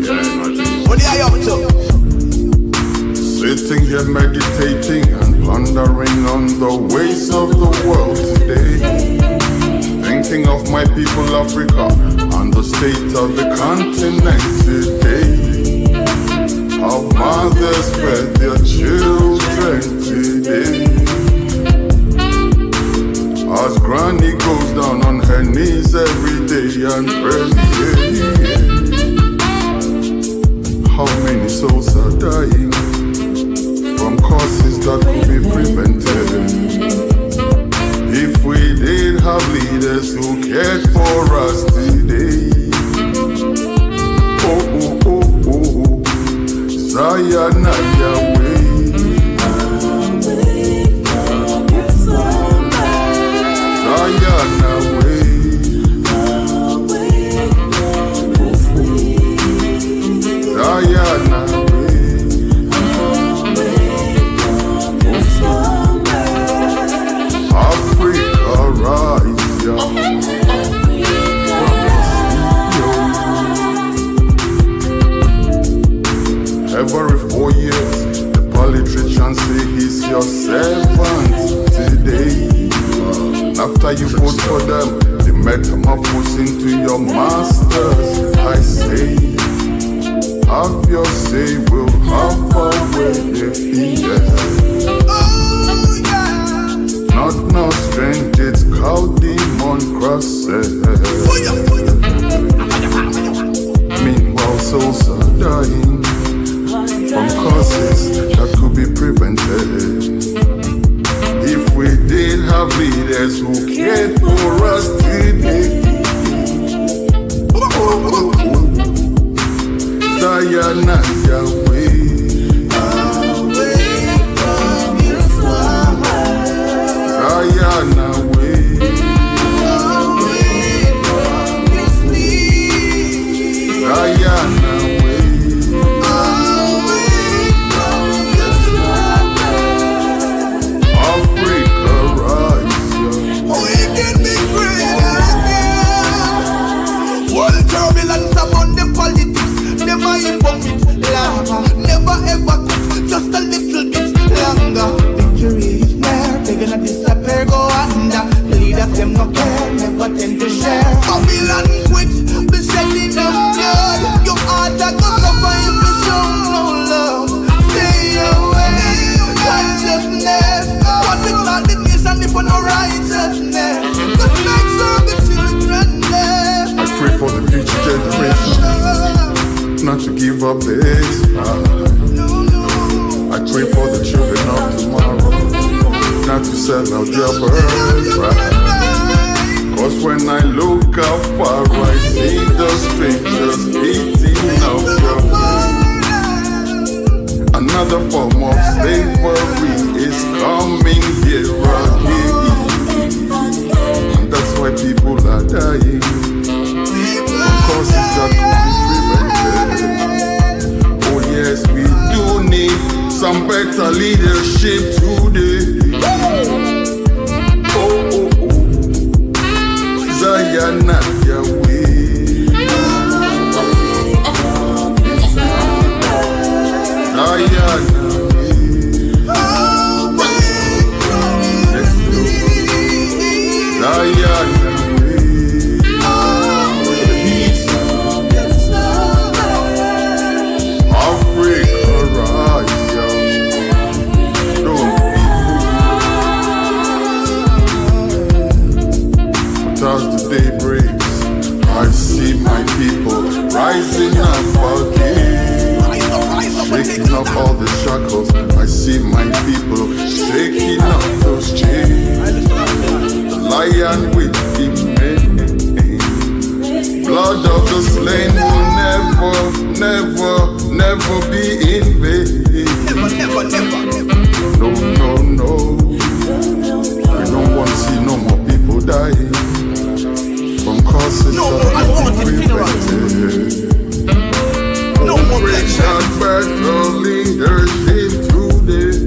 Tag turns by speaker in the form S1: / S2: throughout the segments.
S1: What are you up to?
S2: Sitting here meditating and pondering on the ways of the world today. Thinking of my people Africa and the state of the continent today. How mothers fed their children today. As granny goes down on her knees every day and prays. How many souls are dying from causes that could be prevented? If we did have leaders who cared for us today. Oh, oh, oh, oh, Zion, Yahweh. Zion, away. Zion, Africa, rise, yo. Every 4 years, the politician say he's your servant today. After you vote for them, they metamorphose into your masters. I say, have your say, we'll have our way, yeah. Not no strange, it's cow demon crosses. Meanwhile, souls are dying from causes that could be prevented. If we did have leaders who cared for us today. Zion, Yahweh. Zion, away. Zion, away. Africa, rise.
S1: Oh, you get me great again. World turbulence among the politics. Never hypocrite, lava. Never ever quit, just a little bit longer. Victory is near, they're gonna disappear, go under. The leaders, them no care, never tend to share. Babylon quit, the shedding of blood. Your heart that goes up if you show no love. Stay away, consciousness. What we call the nation if for no righteousness. Just make sure the children live.
S2: I pray for the future generation not to give up this fight. I pray for the children of tomorrow not to sell out their birthright. Cause when I look afar, I see the strangers eating up your way. Another form of slavery is coming here again. And that's why people are dying from causes that could be prevented. Oh yes, we do need some better leadership today. Oh, oh, oh. Zion, Yahweh. Zion, Zion, Africa, rise, yo. But as the day breaks, I see my people rising up again, shaking off all the shackles. I see my people shaking off those chains. The lion with the mane, blood of the slain will never be in vain.
S1: Never.
S2: No. We don't want to see no more people dying from causes
S1: No,
S2: that
S1: I want
S2: can be prevented.
S1: No more
S2: Richard better leadership today.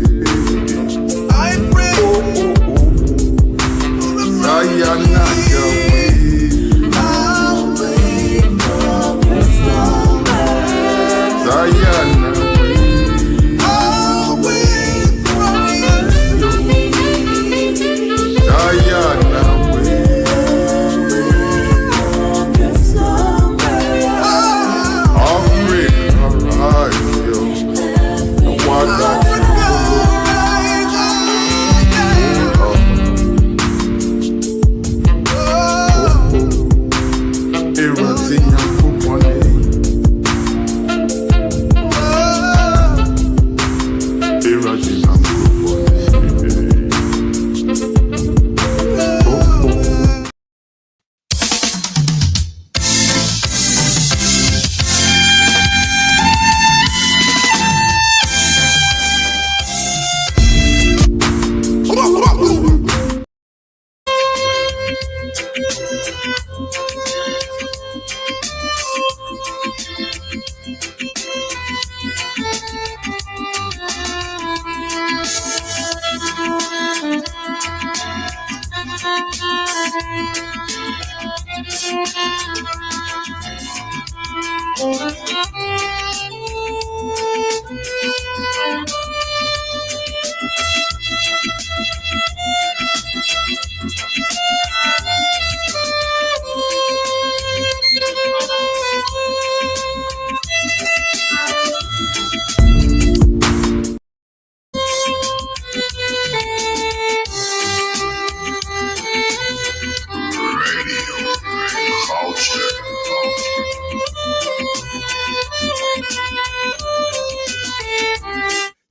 S1: I pray.
S2: Zion, Yahweh.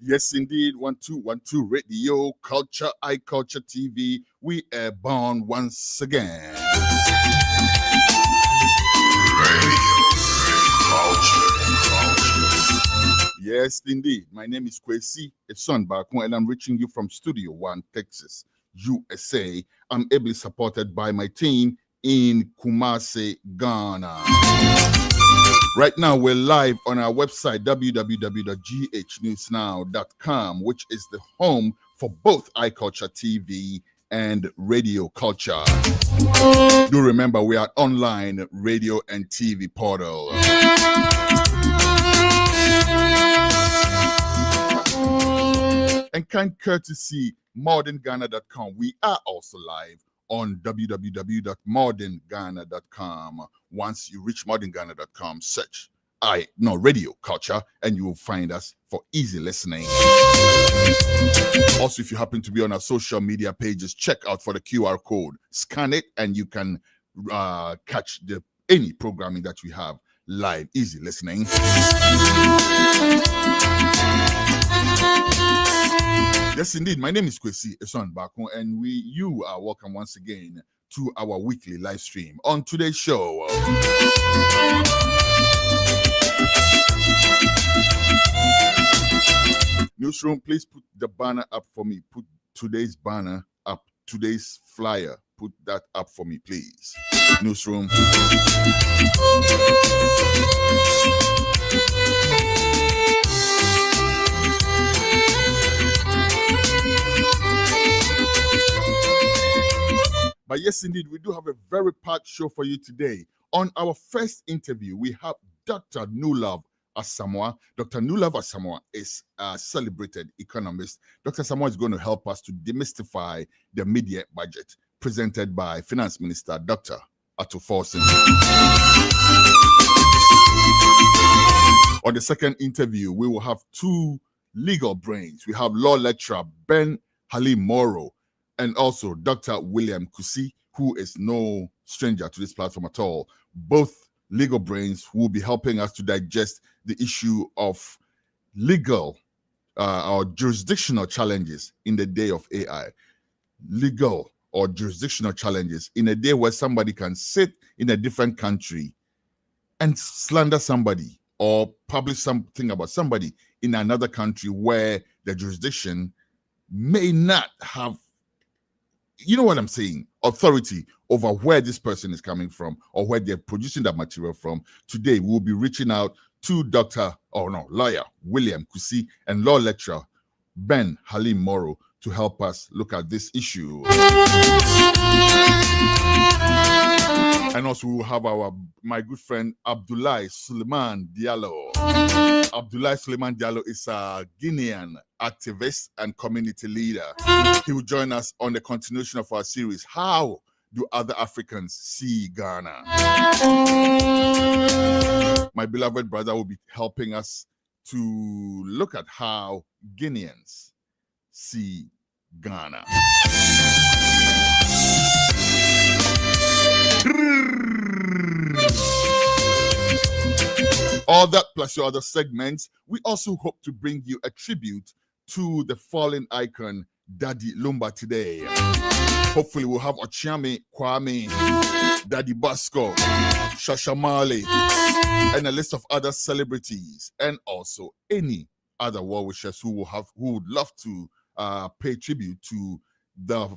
S2: Yes, indeed. 1212 Radio, Culture, iCulture TV. We are born once again. Yes, indeed. My name is Kusi, a son Bakun, and I'm reaching you from Studio One, Texas, USA. I'm ably supported by my team in Kumasi, Ghana. Right now, we're live on our website, www.ghnewsnow.com, which is the home for both iCulture TV and Radio Culture. Do remember, we are online radio and TV portal. And kind courtesy, modernghana.com. We are also live on www.modernghana.com. Once you reach modernghana.com, search Radio Culture, and you will find us for easy listening. Also, if you happen to be on our social media pages, check out for the QR code. Scan it, and you can catch any programming that we have live. Easy listening. Yes, indeed. My name is Kusi, Eson Bako, and you are welcome once again to our weekly live stream. On today's show, Newsroom, please put the banner up for me. Put today's banner up, today's flyer. Put that up for me, please. Newsroom. But yes, indeed, we do have a very packed show for you today. On our first interview, we have Dr. Newlove Asamoah. Dr. Newlove Asamoah is a celebrated economist. Dr. Asamoah is going to help us to demystify the media budget presented by Finance Minister Dr. Ato Forson. On the second interview, we will have two legal brains. We have law lecturer Ben Haleem Moro, and also Dr. William Kusi, who is no stranger to this platform at all. Both legal brains who will be helping us to digest the issue of legal or jurisdictional challenges in the day of AI. Legal or jurisdictional challenges in a day where somebody can sit in a different country and slander somebody or publish something about somebody in another country where the jurisdiction may not have, you know what I'm saying, authority over where this person is coming from or where they're producing that material from. Today, we'll be reaching out to lawyer William Kusi and law lecturer Ben Haleem Moro to help us look at this issue. And also, we'll have my good friend Abdoulaye Diallo. Abdoulaye Diallo is a Guinean activist and community leader. He will join us on the continuation of our series, How Do Other Africans See Ghana? My beloved brother will be helping us to look at how Guineans see Ghana. All that plus your other segments. We also hope to bring you a tribute to the fallen icon Daddy Lumba today. Hopefully we'll have Ochiame Kwame, Daddy Basco, Shashamale, and a list of other celebrities, and also any other well-wishers who would love to pay tribute to the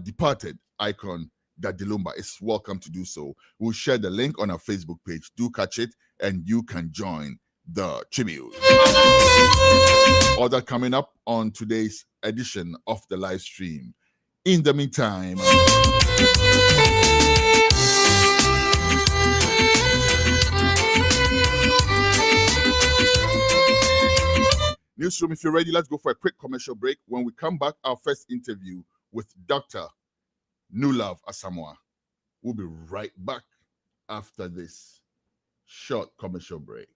S2: departed icon Daddy Lumba. Is welcome to do so. We'll share the link on our Facebook page. Do catch it, and you can join the tribute. All that coming up on today's edition of the live stream. In the meantime, Newsroom, if you're ready, let's go for a quick commercial break. When we come back, our first interview with Dr. Newlove Asamoah. We'll be right back after this short commercial break.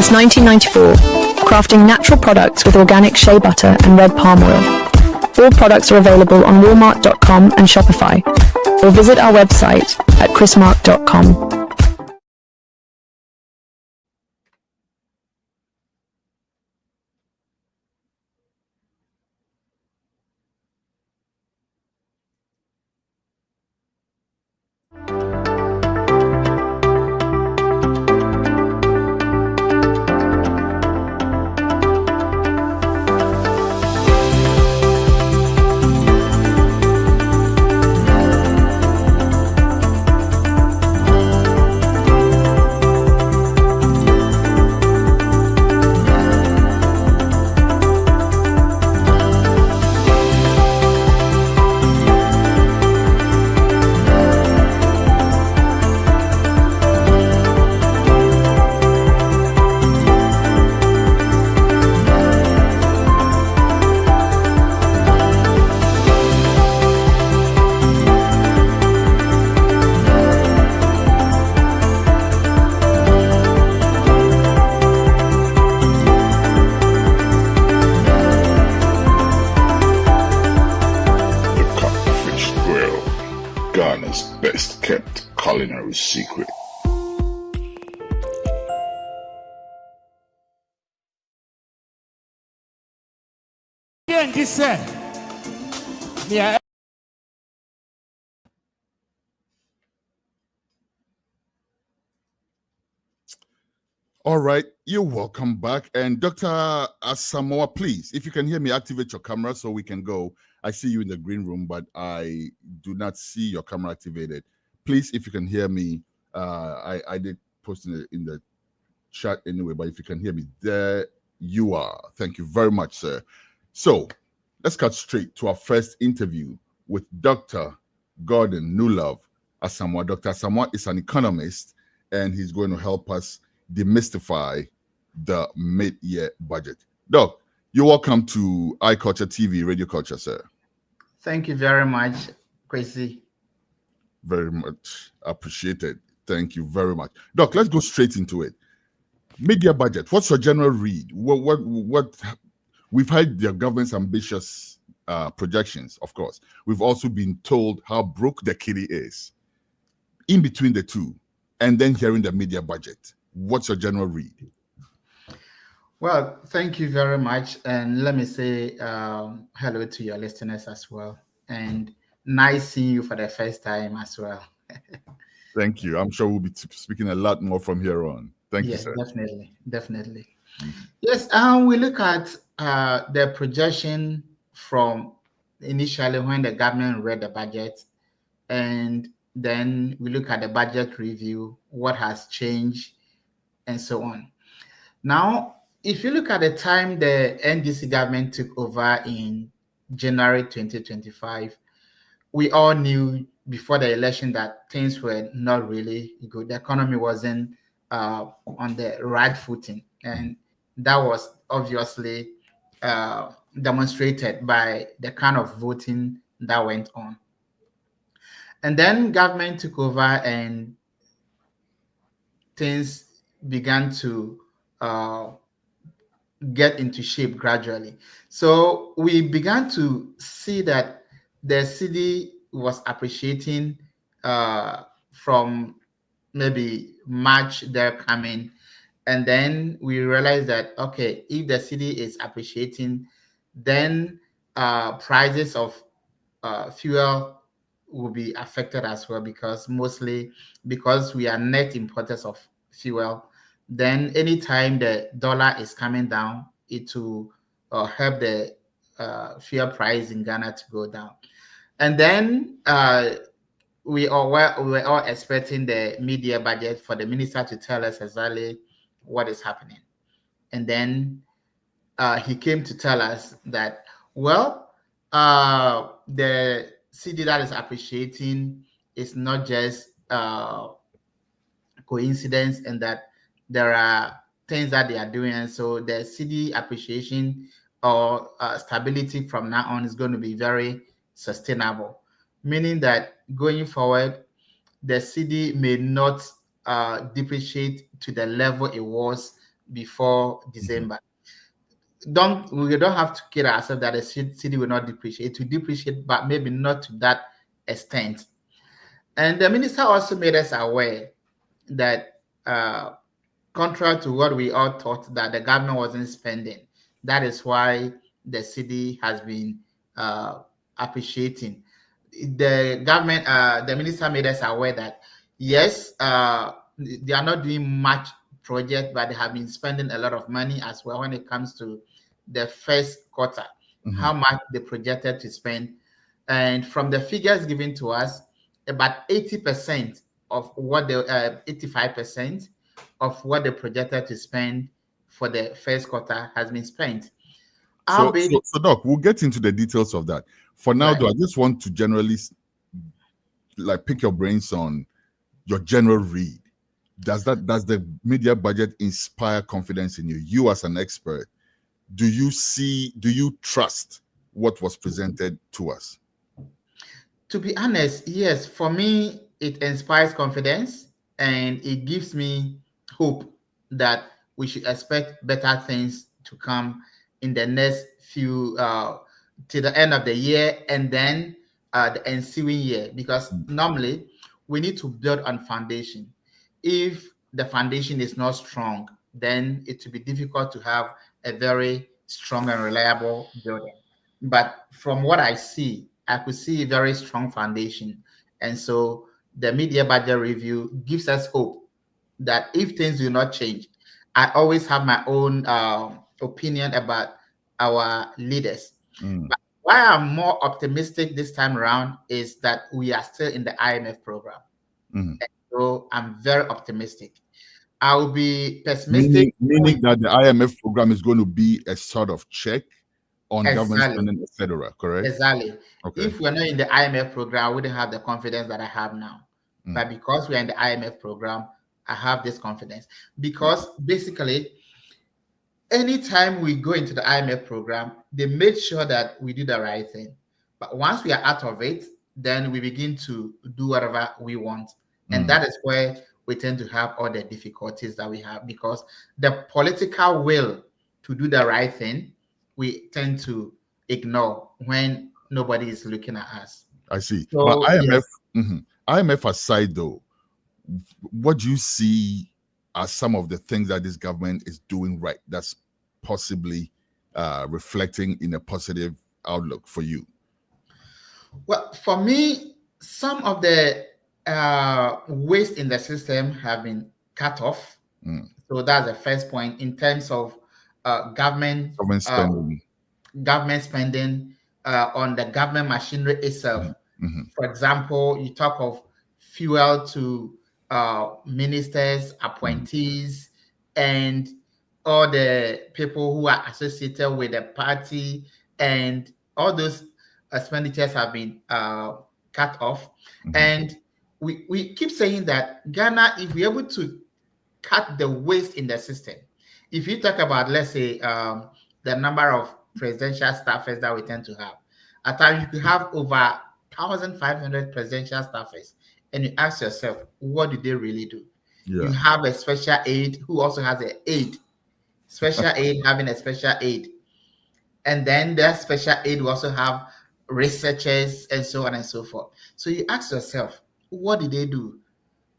S3: since 1994, crafting natural products with organic shea butter and red palm oil. All products are available on Walmart.com and Shopify, or visit our website at chrismark.com.
S2: Ghana's best kept culinary secret.
S4: Yeah.
S2: All right, you're welcome back. And Dr. Asamoah, please, if you can hear me, activate your camera so we can go. I see you in the green room, but I do not see your camera activated. Please, if you can hear me, I did post in the chat anyway, but if you can hear me, there you are. Thank you very much, sir. So let's cut straight to our first interview with Dr. Gordon Newlove Asamoah. Dr. Asamoah is an economist, and he's going to help us demystify the mid-year budget. Doc, you're welcome to iCulture TV, Radio Culture, sir.
S4: Thank you very much, Kusi.
S2: Very much appreciated. Thank you very much. Doc, let's go straight into it. Mid-year budget, what's your general read? What we've heard the government's ambitious projections, of course. We've also been told how broke the kitty is. In between the two, and then hearing the mid-year budget, what's your general read?
S4: Well, thank you very much. And let me say hello to your listeners as well. And nice seeing you for the first time as well.
S2: Thank you. I'm sure we'll be speaking a lot more from here on. Thank you, sir.
S4: Definitely. Mm-hmm. Yes, we look at the projection from initially when the government read the budget, and then we look at the budget review, what has changed, and so on. Now, if you look at the time the NDC government took over in January 2025, we all knew before the election that things were not really good. The economy wasn't on the right footing, and that was obviously demonstrated by the kind of voting that went on. And then government took over and things began to get into shape gradually. So we began to see that the city was appreciating from maybe March they're coming. And then we realized that, okay, if the city is appreciating, then prices of fuel will be affected as well, because we are net importers of fuel. Then anytime the dollar is coming down, it will help the fuel price in Ghana to go down. And then we were all expecting the mid-year budget for the minister to tell us exactly what is happening. And then he came to tell us that, well, the city that is appreciating is not just coincidence, and that there are things that they are doing. And so the city appreciation or stability from now on is going to be very sustainable, meaning that going forward, the city may not depreciate to the level it was before December. We don't have to kid ourselves that the city will not depreciate. It will depreciate, but maybe not to that extent. And the minister also made us aware that contrary to what we all thought, that the government wasn't spending. That is why the city has been appreciating. The government, the minister made us aware that yes, they are not doing much project, but they have been spending a lot of money as well when it comes to the first quarter, how much they projected to spend. And from the figures given to us, about 80% of what the 85% of what they projected to spend for the first quarter has been spent.
S2: So, Doc, we'll get into the details of that. For now,
S4: Right.
S2: though, I just want to generally pick your brains on your general read. Does the media budget inspire confidence in you? You as an expert, do you trust what was presented to us?
S4: To be honest, yes, for me, it inspires confidence and it gives me hope that we should expect better things to come in the next few to the end of the year and then the ensuing year, because normally we need to build on foundation. If the foundation is not strong, then it will be difficult to have a very strong and reliable building. But from what I see, I could see a very strong foundation. And so the media budget review gives us hope that if things do not change, I always have my own opinion about our leaders. But why I'm more optimistic this time around is that we are still in the IMF program. So I'm very optimistic. I will be pessimistic.
S2: Meaning that the IMF program is going to be a sort of check on government
S4: Exactly.
S2: spending, etc. Correct?
S4: Exactly.
S2: Okay.
S4: If we're not in the IMF program, I wouldn't have the confidence that I have now. But because we're in the IMF program, I have this confidence. Because basically, anytime we go into the IMF program, they make sure that we do the right thing. But once we are out of it, then we begin to do whatever we want. And that is where we tend to have all the difficulties that we have, because the political will to do the right thing, we tend to ignore when nobody is looking at us.
S2: I see.
S4: So,
S2: But IMF,
S4: yes.
S2: IMF aside, though, what do you see as some of the things that this government is doing right that's possibly reflecting in a positive outlook for you?
S4: Well, for me, some of the waste in the system have been cut off. So that's the first point in terms of government
S2: spending.
S4: Government spending on the government machinery itself. For example, you talk of fuel to ministers, appointees, and all the people who are associated with the party, and all those expenditures have been cut off. And we keep saying that Ghana, if we're able to cut the waste in the system, if you talk about, let's say, the number of presidential staffers that we tend to have, at times you could have over 1,500 presidential staffers, and you ask yourself, what do they really do?
S2: Yeah.
S4: You have a special aide who also has an aide, special aide having a special aide, and then that special aide will also have researchers and so on and so forth. So you ask yourself, what do they do?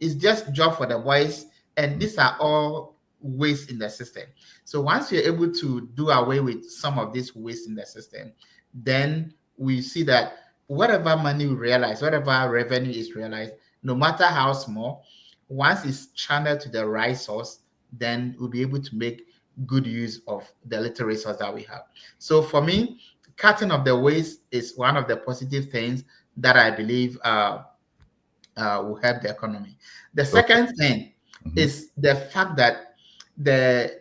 S4: It's just job for the boys, and these are all waste in the system. So once you're able to do away with some of this waste in the system, then we see that whatever money we realize, whatever revenue is realized, no matter how small, once it's channeled to the right source, then we'll be able to make good use of the little resource that we have. So for me, cutting of the waste is one of the positive things that I believe will help the economy. The second thing is the fact that the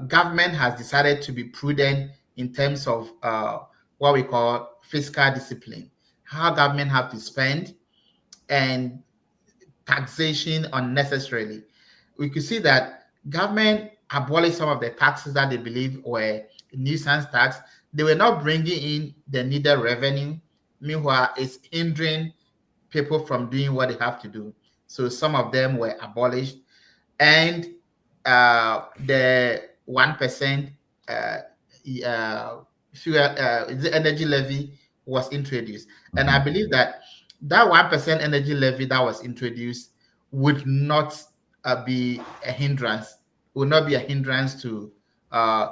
S4: government has decided to be prudent in terms of what we call fiscal discipline, how government have to spend, and taxation unnecessarily. We could see that government abolished some of the taxes that they believe were nuisance tax. They were not bringing in the needed revenue. Meanwhile, it's hindering people from doing what they have to do. So some of them were abolished. And the 1% fuel the energy levy was introduced, and I believe that 1% energy levy that was introduced would not be a hindrance, would not be a hindrance to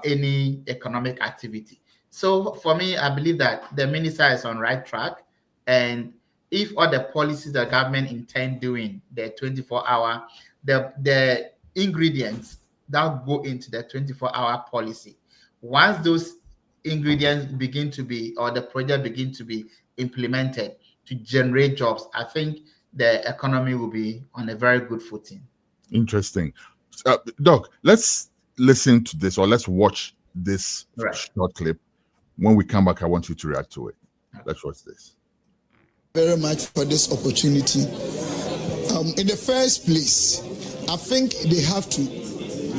S4: any economic activity. So for me, I believe that the minister is on right track, and if all the policies the government intend doing the 24-hour, the ingredients that go into the 24-hour policy, once those ingredients begin to be, or the project begin to be implemented to generate jobs, I think the economy will be on a very good footing.
S2: Interesting. Doc, let's listen to this, or let's watch this short clip. When we come back, I want you to react to it. Let's watch this.
S5: Very much for this opportunity. In the first place, I think they have to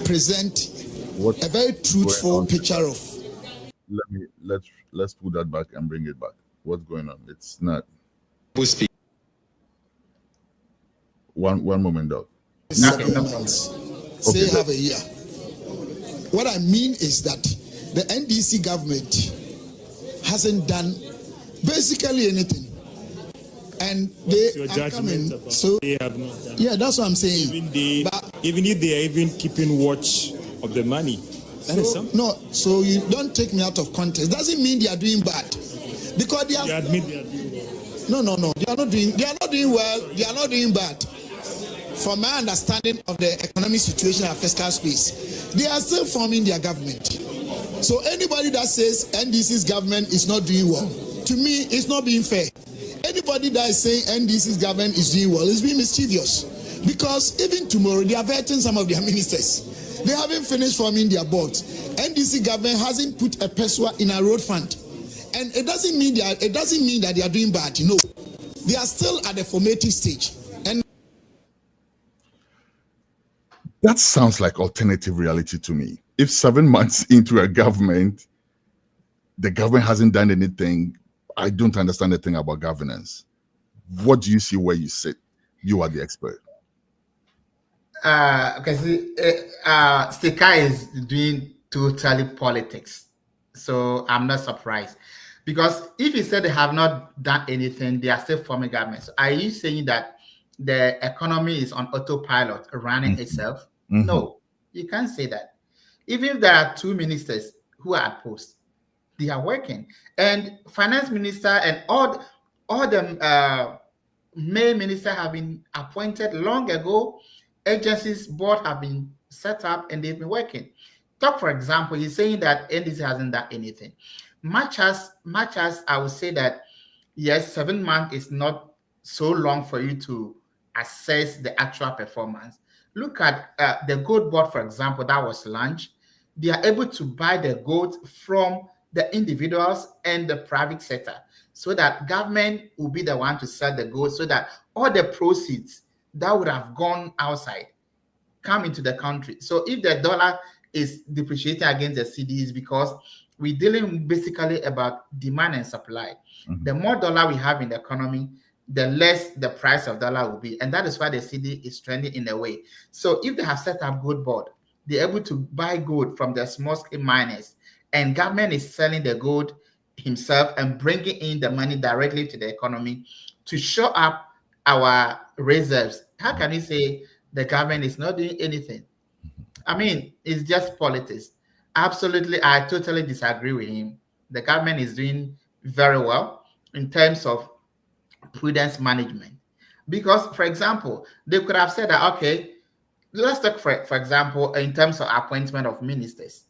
S5: present a very truthful picture of.
S2: Let's put that back and bring it back. What's going on? It's not. One moment, Doc.
S5: 7 months. Say half a year. What I mean is that the NDC government hasn't done basically anything, and they are coming. So
S6: they have not done.
S5: Yeah, that's what I'm saying.
S6: Even if they are even keeping watch of the money, that is something.
S5: No, so you don't take me out of context. Doesn't mean they are doing bad, because they are.
S6: You admit they are doing well.
S5: No. They are not doing well. They are not doing bad. From my understanding of the economic situation and fiscal space, they are still forming their government. So anybody that says NDC's government is not doing well, to me, it's not being fair. Anybody that is saying NDC's government is doing well is being mischievous. Because even tomorrow, they are vetting some of their ministers. They haven't finished forming their boards. NDC government hasn't put a peso in a road fund. And it doesn't mean that they are doing bad. No. They are still at the formative stage. And
S2: that sounds like alternative reality to me. If 7 months into a government, the government hasn't done anything, I don't understand a thing about governance. What do you see where you sit? You are the expert.
S4: Because Stika is doing totally politics. So I'm not surprised. Because if you said they have not done anything, they are still forming governments. Are you saying that the economy is on autopilot running itself? No, you can't say that. Even if there are 2 ministers who are at post, they are working. And finance minister and all the main ministers have been appointed long ago. Agencies board have been set up and they've been working. Talk, for example, he's saying that NDC hasn't done anything. Much as I would say that, yes, 7 months is not so long for you to assess the actual performance. Look at the gold board, for example, that was launched. They are able to buy the gold from the individuals and the private sector, so that government will be the one to sell the gold, so that all the proceeds that would have gone outside come into the country. So if the dollar is depreciating against the CDs, because we're dealing basically about demand and supply. The more dollar we have in the economy, the less the price of dollar will be. And that is why the CD is trending in a way. So if they have set up gold board, they're able to buy gold from the small scale miners, and government is selling the gold himself and bringing in the money directly to the economy to show up our reserves. How can you say the government is not doing anything? I mean, it's just politics. Absolutely, I totally disagree with him. The government is doing very well in terms of prudence management. Because, for example, they could have said that, okay, let's talk, for example, in terms of appointment of ministers.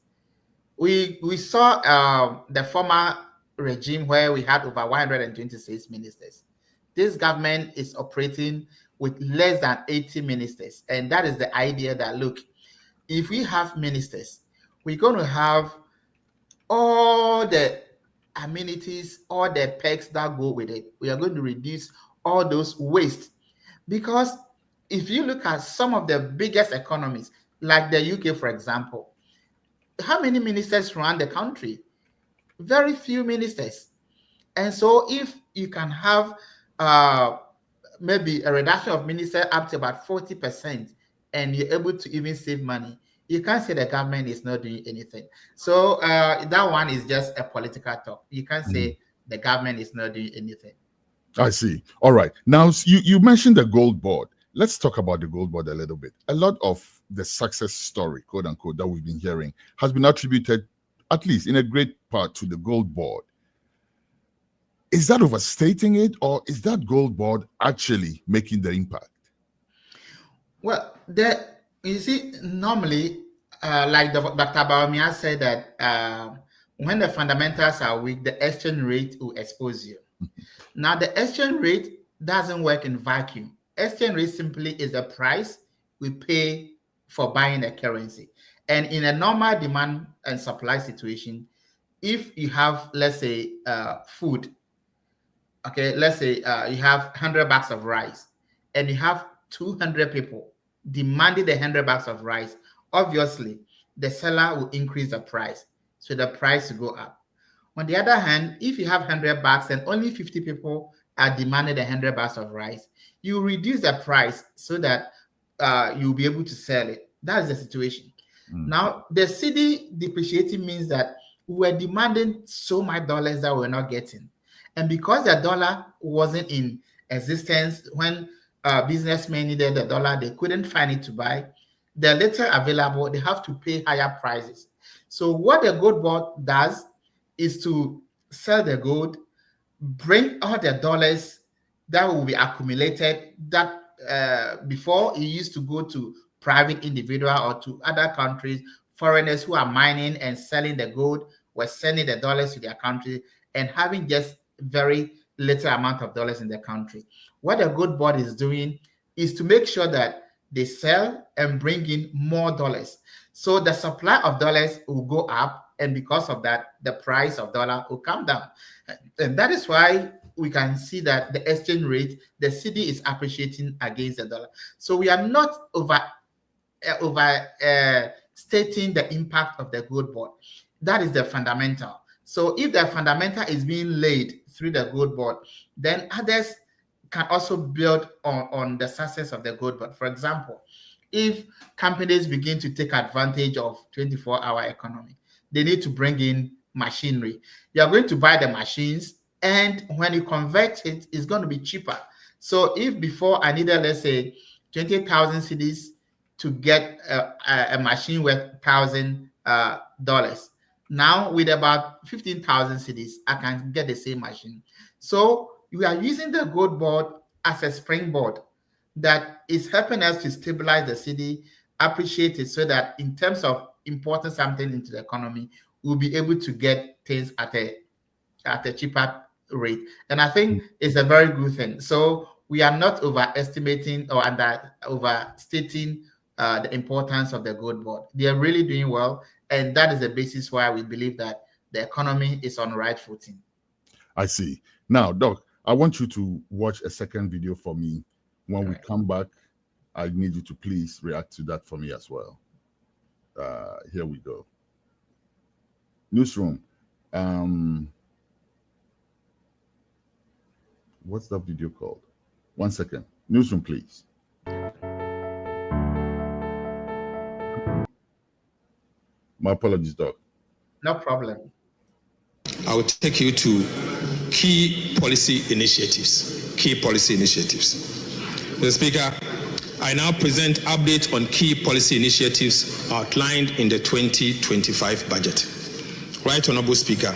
S4: We saw the former regime where we had over 126 ministers. This government is operating with less than 80 ministers. And that is the idea that, look, if we have ministers, we're going to have all the amenities, all the perks that go with it. We are going to reduce all those waste. Because if you look at some of the biggest economies, like the UK, for example, how many ministers run the country? Very few ministers. And so if you can have maybe a reduction of ministers up to about 40%, and you're able to even save money, you can't say the government is not doing anything. So that one is just a political talk. You can't say the government is not doing anything.
S2: I see. All right. Now, you mentioned the gold board. Let's talk about the gold board a little bit. A lot of the success story, quote unquote, that we've been hearing has been attributed, at least in a great part, to the gold board. Is that overstating it, or is that gold board actually making the impact?
S4: Well, you see, normally, like Dr. Baumia said that when the fundamentals are weak, the exchange rate will expose you. Now, the exchange rate doesn't work in vacuum. Exchange rate simply is the price we pay for buying a currency. And in a normal demand and supply situation, if you have, let's say, food, okay, let's say you have 100 bags of rice and you have 200 people demanding the 100 bags of rice, obviously the seller will increase the price, so the price will go up. On the other hand, if you have 100 bags and only 50 people are demanding the 100 bags of rice, you reduce the price so that you'll be able to sell it. That's the situation. Now, the cedi depreciating means that we were demanding so much dollars that we're not getting. And because the dollar wasn't in existence when businessmen needed the dollar, they couldn't find it to buy. The little available, they have to pay higher prices. So what the gold board does is to sell the gold, bring all the dollars that will be accumulated that before it used to go to private individual or to other countries. Foreigners who are mining and selling the gold were sending the dollars to their country and having just very little amount of dollars in the country. What the gold board is doing is to make sure that they sell and bring in more dollars. So the supply of dollars will go up, and because of that, the price of dollar will come down. And that is why we can see that the exchange rate, the cedi is appreciating against the dollar. So we are not stating the impact of the gold board. That is the fundamental. So if the fundamental is being laid through the gold board, then others can also build on the success of the gold board. For example, if companies begin to take advantage of 24-hour economy, they need to bring in machinery. You are going to buy the machines, and when you convert it, it's going to be cheaper. So if before I needed, let's say, 20,000 cedis to get a machine worth $1,000, now with about 15,000 cedis, I can get the same machine. So we are using the gold board as a springboard that is helping us to stabilize the cedi, appreciate it, so that in terms of importing something into the economy, we'll be able to get things at a cheaper rate. And I think it's a very good thing. So we are not overestimating or overstating the importance of the gold board. They are really doing well, and that is the basis why we believe that the economy is on right footing. I
S2: see. Now, Doc, I want you to watch a second video for me. When we come back, I need you to please react to that for me as well. Here we go. Newsroom. What's that video called? 1 second. Newsroom, please. My apologies, Doc.
S4: No problem.
S7: I will take you to key policy initiatives. Mr. Speaker, I now present updates on key policy initiatives outlined in the 2025 budget. Right Honorable Speaker,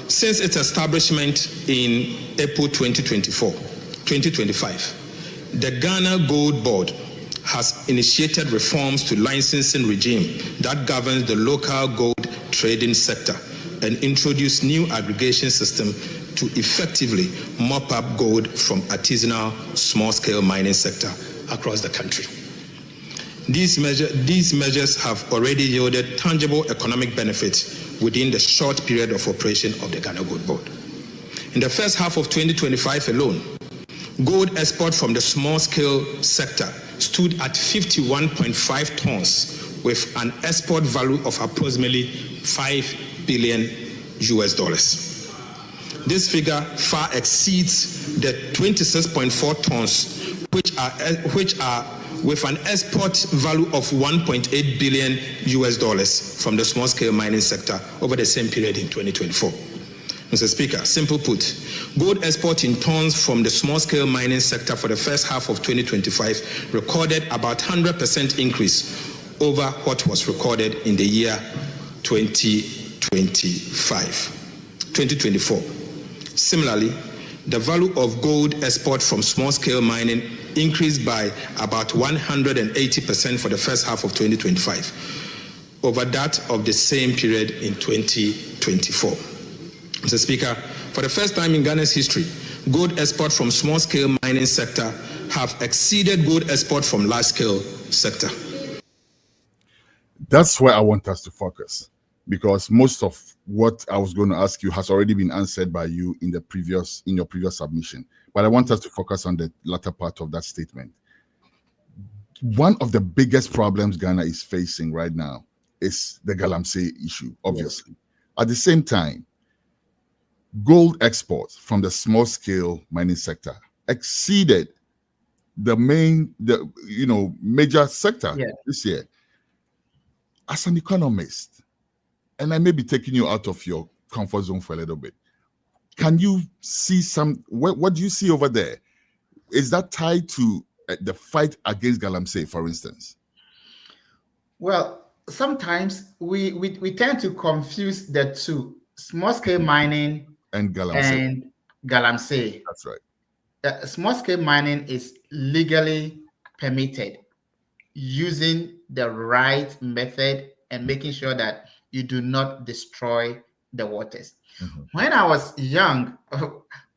S7: since its establishment in April 2025, the Ghana Gold Board has initiated reforms to licensing regime that governs the local gold trading sector and introduced new aggregation system to effectively mop up gold from artisanal small-scale mining sector across the country. These measures have already yielded tangible economic benefits within the short period of operation of the Ghana Gold Board. In the first half of 2025 alone, gold export from the small-scale sector stood at 51.5 tons with an export value of approximately $5 billion. This figure far exceeds the 26.4 tons which are with an export value of 1.8 billion US dollars from the small scale mining sector over the same period in 2024. Mr. Speaker, simple put, gold export in tons from the small scale mining sector for the first half of 2025 recorded about 100% increase over what was recorded in the year 2024. Similarly, the value of gold export from small scale mining increased by about 180% for the first half of 2025 over that of the same period in 2024. Mr. Speaker, for the first time in Ghana's history, gold export from small scale mining sector have exceeded gold export from large scale sector.
S2: That's where I want us to focus, because most of what I was going to ask you has already been answered by you in your previous submission. But I want us to focus on the latter part of that statement. One of the biggest problems Ghana is facing right now is the Galamsey issue, obviously. Yes. At the same time, gold exports from the small scale mining sector exceeded the major sector this year. As an economist, and I may be taking you out of your comfort zone for a little bit, can you see what do you see over there? Is that tied to the fight against Galamsey, for instance?
S4: Well, sometimes we tend to confuse the two, small scale mining
S2: and Galamsey.
S4: That's
S2: right.
S4: Small scale mining is legally permitted using the right method and making sure that you do not destroy the waters. Mm-hmm. When I was young,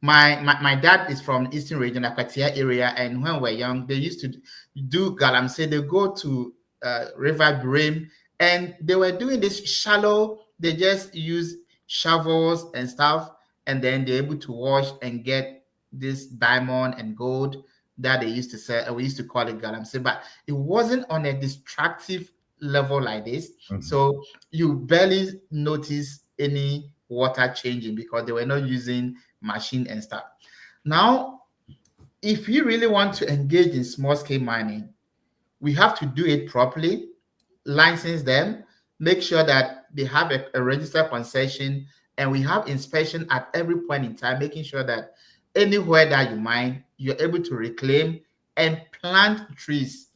S4: my dad is from the eastern region, Akwatia area, and when we were young, they used to do Galamsey. They go to River Brim, and they were doing this shallow. They just use shovels and stuff, and then they're able to wash and get this diamond and gold that they used to sell. We used to call it Galamsey, but it wasn't on a destructive level like this. Mm-hmm. So you barely notice any water changing because they were not using machine and stuff. Now, if you really want to engage in small scale mining, we have to do it properly, license them, make sure that they have a registered concession, and we have inspection at every point in time, making sure that anywhere that you mine, you're able to reclaim and plant trees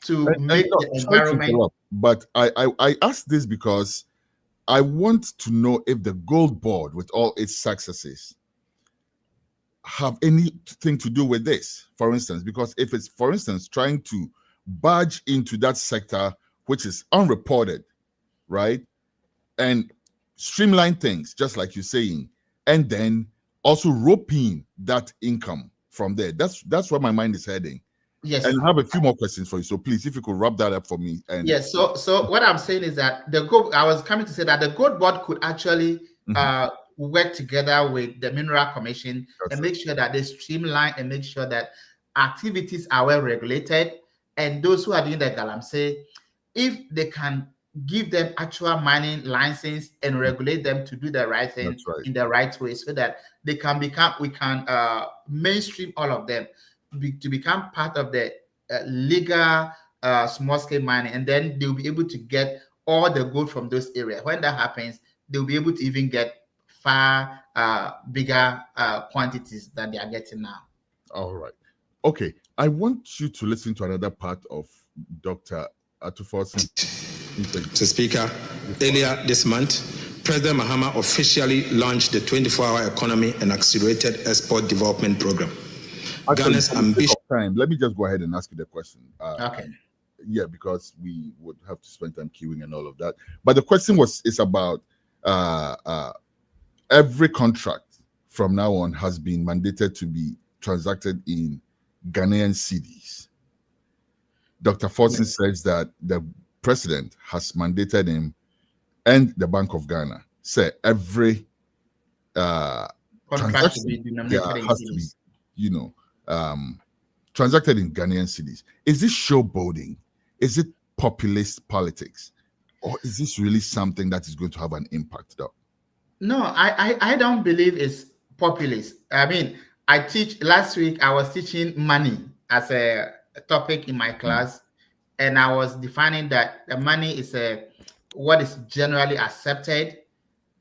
S4: to make the environment.
S2: But I asked this because I want to know if the Gold Board, with all its successes, have anything to do with this, for instance, because if it's, for instance, trying to barge into that sector, which is unreported, right, and streamline things, just like you're saying, and then also rope in that income from there. That's where my mind is heading.
S4: Yes.
S2: And I have a few more questions for you. So please, if you could wrap that up for me. And
S4: yes. So what I'm saying is that I was coming to say that the Gold Board could actually work together with the Mineral Commission and make sure that they streamline and make sure that activities are well regulated. And those who are doing the Galamsey, if they can give them actual mining license and regulate them to do the right thing in the right way, so that they can mainstream all of them to become part of the legal small scale mining, and then they'll be able to get all the gold from those areas. When that happens, they'll be able to even get far bigger quantities than they are getting now.
S2: All right. Okay. I want you to listen to another part of Dr. Atufor's.
S7: Mr. Speaker, earlier this month, President Mahama officially launched the 24-hour economy and accelerated export development program. Ghana's ambition.
S2: Let me just go ahead and ask you the question.
S4: Okay.
S2: Yeah, because we would have to spend time queuing and all of that. But the question is about every contract from now on has been mandated to be transacted in Ghanaian cedis. Dr. Forson says that the president has mandated him and the Bank of Ghana say every
S4: contract to be denominated
S2: has to be, transacted in Ghanaian cedis. Is this showboating? Is it populist politics? Or is this really something that is going to have an impact, though?
S4: No, I don't believe it's populist. I mean, last week I was teaching money as a topic in my class, and I was defining that the money is what is generally accepted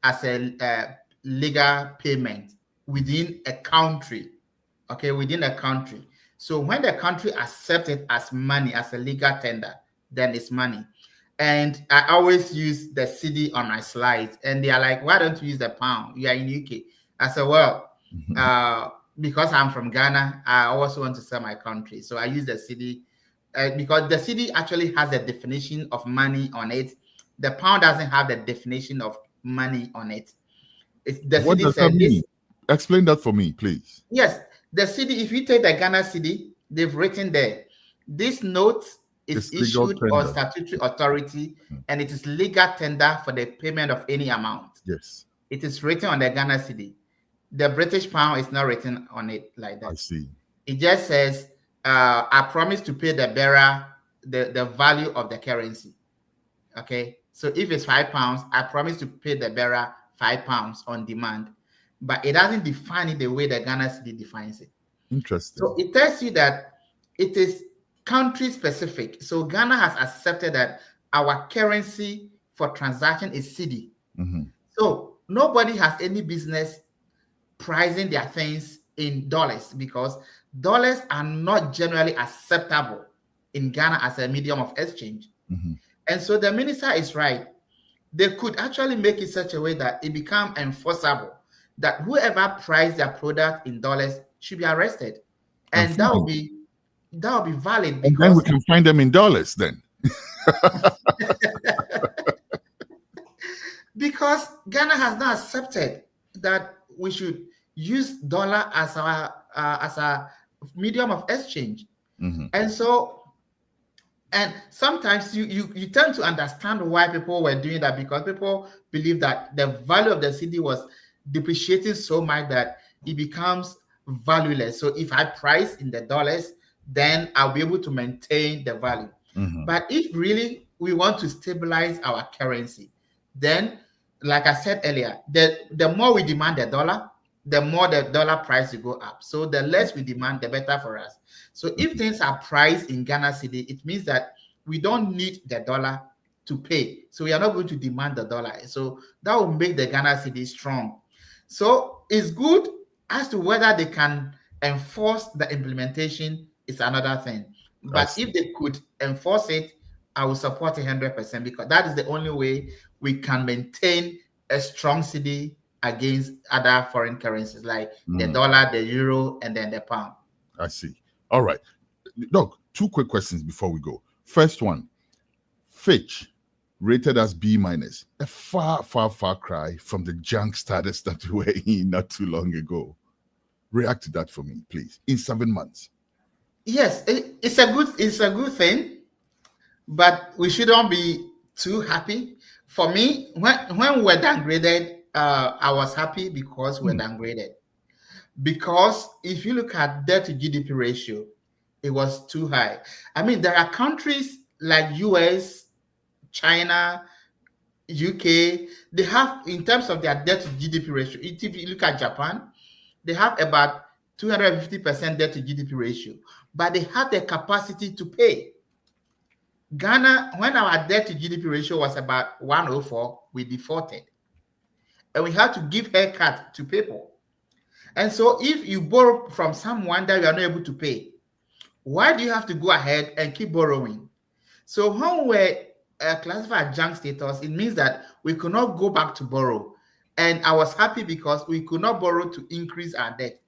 S4: as a legal payment within a country. Okay, within a country. So when the country accepts it as money, as a legal tender, then it's money. And I always use the cedi on my slides, and they are like, "Why don't you use the pound? You are in UK." I said, "Well, because I'm from Ghana, I also want to sell my country, so I use the cedi because the cedi actually has a definition of money on it. The pound doesn't have the definition of money on it.
S2: What does that mean? Explain that for me, please.
S4: Yes, the cedi. If you take the Ghana cedi, they've written there, this note is issued on statutory authority, and it is legal tender for the payment of any amount.
S2: Yes.
S4: It is written on the Ghana cedi. The British pound is not written on it like that.
S2: I see.
S4: It just says, I promise to pay the bearer the value of the currency. Okay. So if it's £5, I promise to pay the bearer £5 on demand. But it doesn't define it the way the Ghana cedi defines it.
S2: Interesting.
S4: So it tells you that it is country specific. So Ghana has accepted that our currency for transaction is cedi. So nobody has any business pricing their things in dollars, because dollars are not generally acceptable in Ghana as a medium of exchange. And so the minister is right. They could actually make it such a way that it become enforceable, that whoever priced their product in dollars should be arrested. And that will be valid.
S2: And then we can find them in dollars then.
S4: Because Ghana has not accepted that we should use dollar as a medium of exchange. And so, and sometimes you tend to understand why people were doing that, because people believe that the value of the cedi was depreciating so much that it becomes valueless. So if I price in the dollars, then I'll be able to maintain the value. But if really we want to stabilize our currency, then, like I said earlier, the more we demand the dollar, the more the dollar price will go up. So the less we demand, the better for us. So if things are priced in Ghana cedi, it means that we don't need the dollar to pay. So we are not going to demand the dollar. So that will make the Ghana cedi strong. So it's good. As to whether they can enforce the implementation is another thing. But if they could enforce it, I will support 100%, because that is the only way we can maintain a strong cedi against other foreign currencies like the dollar, the euro, and then the pound.
S2: I see. All right. Doc, 2 quick questions before we go. First one, Fitch rated as B-, a far cry from the junk status that we were in not too long ago. React to that for me, please, in 7 months.
S4: Yes, it's a good thing, but we shouldn't be too happy. For me, when we're downgraded, I was happy because we're downgraded. Because if you look at debt to GDP ratio, it was too high. I mean, there are countries like US, China, UK, they have, in terms of their debt to GDP ratio, if you look at Japan, they have about 250% debt to GDP ratio, but they have the capacity to pay. Ghana, when our debt to GDP ratio was about 104, we defaulted. And we had to give haircut to people. And so if you borrow from someone that you are not able to pay, why do you have to go ahead and keep borrowing? So when we're classified junk status, it means that we could not go back to borrow. And I was happy because we could not borrow to increase our debt.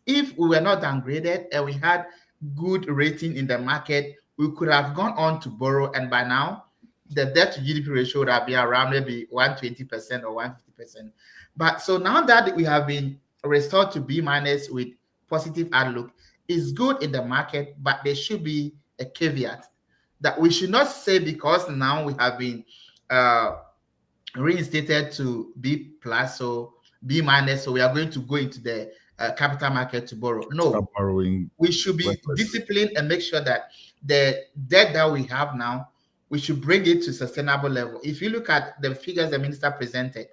S4: If we were not downgraded and we had good rating in the market, we could have gone on to borrow. And by now, the debt to GDP ratio would have been around maybe 120% or 150%. But so now that we have been restored to B- with positive outlook, is good in the market, but there should be a caveat that we should not say because now we have been reinstated to B+, so B-, so we are going to go into the capital market to borrow. No, borrowing. We should be disciplined and make sure that the debt that we have now, we should bring it to sustainable level. If you look at the figures the minister presented,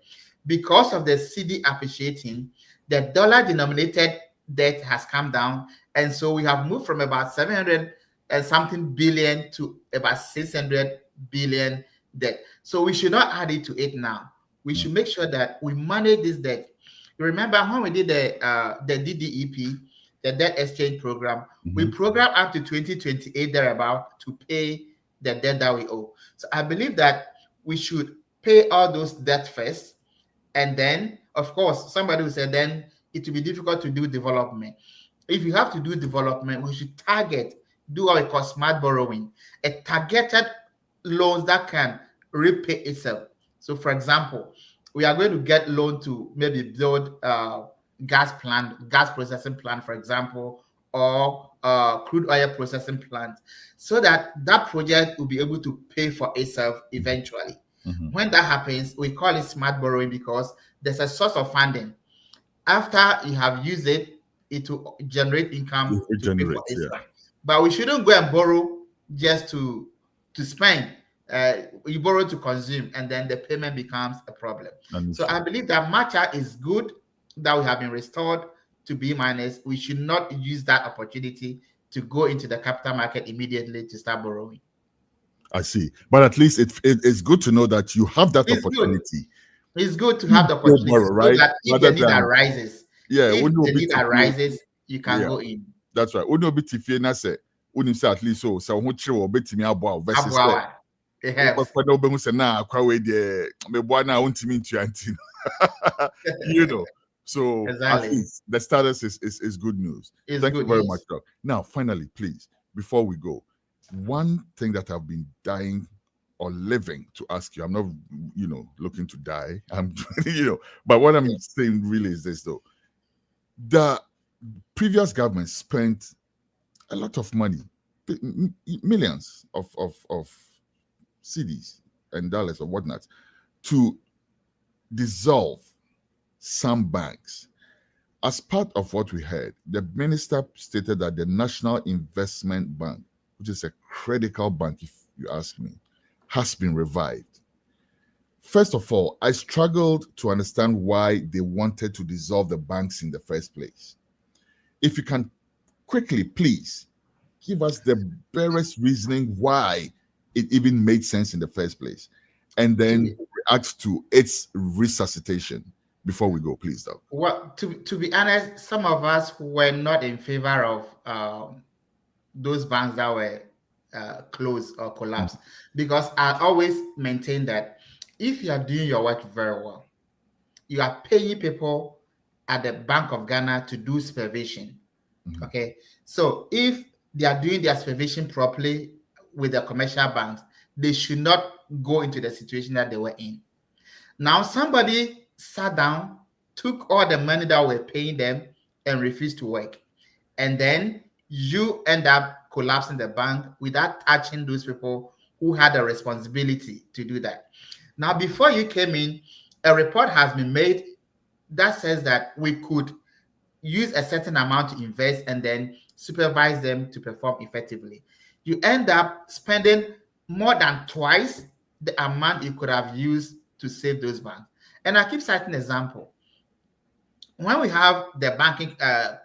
S4: because of the cedi appreciating, the dollar-denominated debt has come down, and so we have moved from about $700 something billion to about 600 billion debt. So we should not add it to it now. We should make sure that we manage this debt. You remember when we did the DDEP, the debt exchange program, we programmed up to 2028 thereabout to pay the debt that we owe. So I believe that we should pay all those debt first, and then, of course, somebody will say then it will be difficult to do development. If you have to do development, we should do what we call smart borrowing, a targeted loans that can repay itself. So, for example, we are going to get loan to maybe build gas processing plant, for example, or crude oil processing plant, so that project will be able to pay for itself eventually. When that happens, we call it smart borrowing because there's a source of funding. After you have used it, it will generate income to pay for itself. But we shouldn't go and borrow just to spend. You borrow to consume, and then the payment becomes a problem. So I believe that matcha is good, that we have been restored to B-. We should not use that opportunity to go into the capital market immediately to start borrowing.
S2: I see. But at least it's good to know that you have that opportunity.
S4: It's good to have the opportunity,
S2: borrow, right?
S4: So that if the need arises, you can go in.
S2: That's right. At least so you know, so
S4: exactly.
S2: At least the status is good news. Thank you very much, Doc. Now, finally, please, before we go, one thing that I've been dying or living to ask you, I'm not, looking to die. I'm, but what I'm saying really is this, though. The previous government spent a lot of money, millions of cedis and dollars or whatnot, to dissolve some banks. As part of what we heard, the minister stated that the National Investment Bank, which is a critical bank, if you ask me, has been revived. First of all, I struggled to understand why they wanted to dissolve the banks in the first place. If you can quickly, please, give us the barest reasoning why it even made sense in the first place, and then react to its resuscitation before we go, please, though.
S4: Well, to be honest, some of us were not in favor of those banks that were closed or collapsed, because I always maintain that if you are doing your work very well, you are paying people at the Bank of Ghana to do supervision. Okay, so if they are doing their supervision properly with the commercial banks, they should not go into the situation that they were in. Now, somebody sat down, took all the money that we're paying them and refused to work. And then you end up collapsing the bank without touching those people who had a responsibility to do that. Now, before you came in, a report has been made that says that we could use a certain amount to invest and then supervise them to perform effectively. You end up spending more than twice the amount you could have used to save those banks. And I keep citing an example. When we have the banking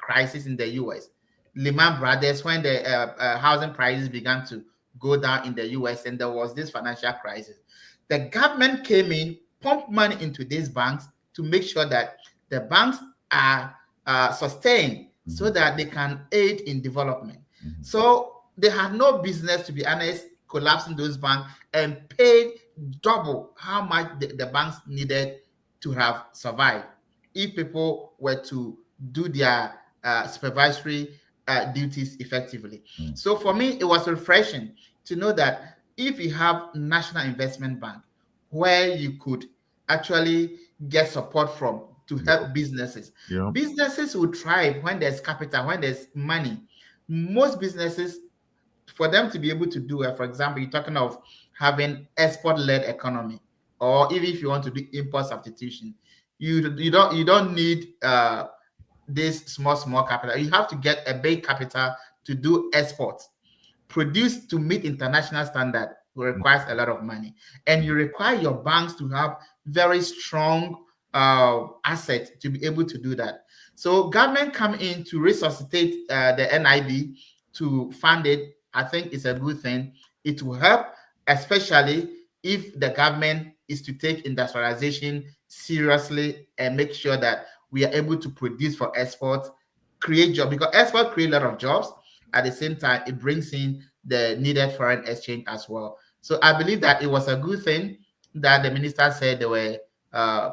S4: crisis in the US, Lehman Brothers, when the housing prices began to go down in the US and there was this financial crisis, the government came in, pumped money into these banks to make sure that the banks are sustained so that they can aid in development. So they had no business, to be honest, collapsing those banks and paid double how much the banks needed to have survived if people were to do their supervisory duties effectively. So for me, it was refreshing to know that if you have National Investment Bank, where you could actually get support from to help businesses. Businesses will thrive when there's capital, when there's money. Most businesses, for them to be able to do it, for example, you're talking of having export-led economy, or even if you want to do import substitution, you don't need this small capital. You have to get a big capital to do exports. Produce to meet international standard requires a lot of money, and you require your banks to have very strong assets to be able to do that. So government come in to resuscitate the NIB to fund it. I think it's a good thing. It will help, especially if the government is to take industrialization seriously and make sure that we are able to produce for export, create jobs, because export create a lot of jobs. At the same time, it brings in the needed foreign exchange as well. So I believe that it was a good thing that the minister said they were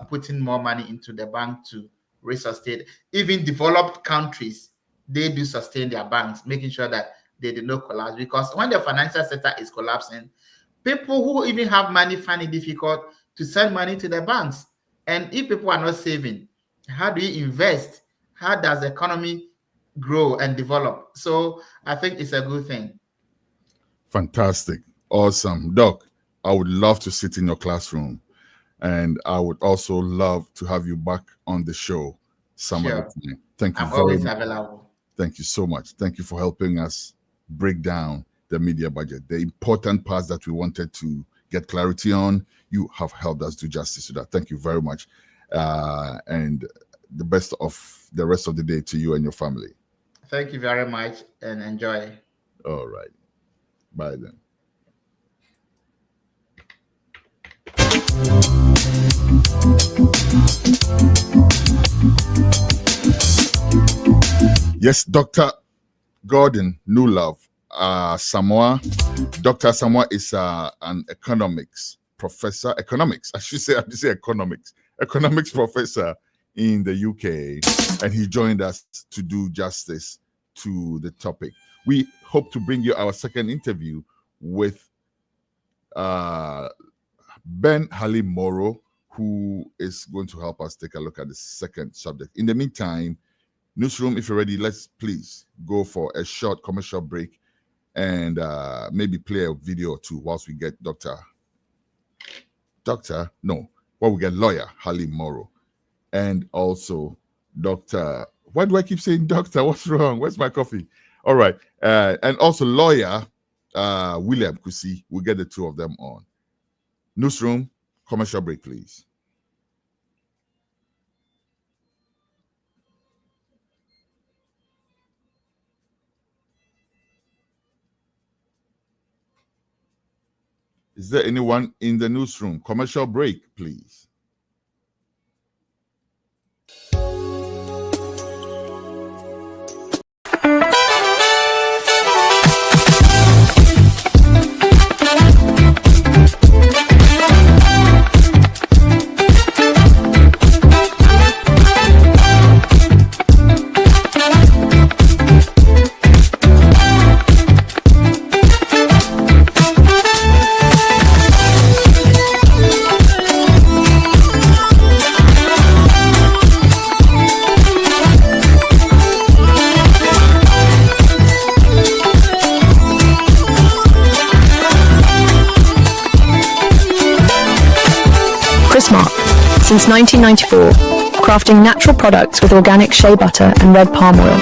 S4: putting more money into the bank to resuscitate. Even developed countries, they do sustain their banks, making sure that they do not collapse. Because when the financial sector is collapsing, people who even have money find it difficult to send money to the banks. And if people are not saving, how do you invest? How does the economy grow and develop? So I think it's a good thing.
S2: Fantastic. Awesome. Doc, I would love to sit in your classroom, and I would also love to have you back on the show some other time. Thank you
S4: I'm
S2: very
S4: always
S2: much.
S4: available.
S2: Thank you so much. Thank you for helping us break down the media budget. The important parts that we wanted to get clarity on, you have helped us do justice to that. Thank you very much. And the best of the rest of the day to you and your family.
S4: Thank you very much and enjoy.
S2: All right. Bye then. Yes, Dr. Gordon Newlove Asamoah. Dr. Asamoah is an economics professor. I should say economics professor in the UK, and he joined us to do justice to the topic. We hope to bring you our second interview with Ben Haleem Moro, who is going to help us take a look at the second subject. In the meantime, Newsroom, if you're ready, let's please go for a short commercial break and maybe play a video or two whilst we get while we get lawyer Haleem Moro, and also Dr. Why do I keep saying doctor? What's wrong? Where's my coffee? All right. And also lawyer William Kusi. We'll get the two of them on. Newsroom, commercial break, please. Is there anyone in the newsroom? Commercial break, please.
S3: Since 1994, crafting natural products with organic shea butter and red palm oil.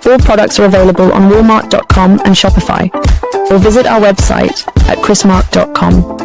S3: All products are available on Walmart.com and Shopify, or visit our website at chrismark.com.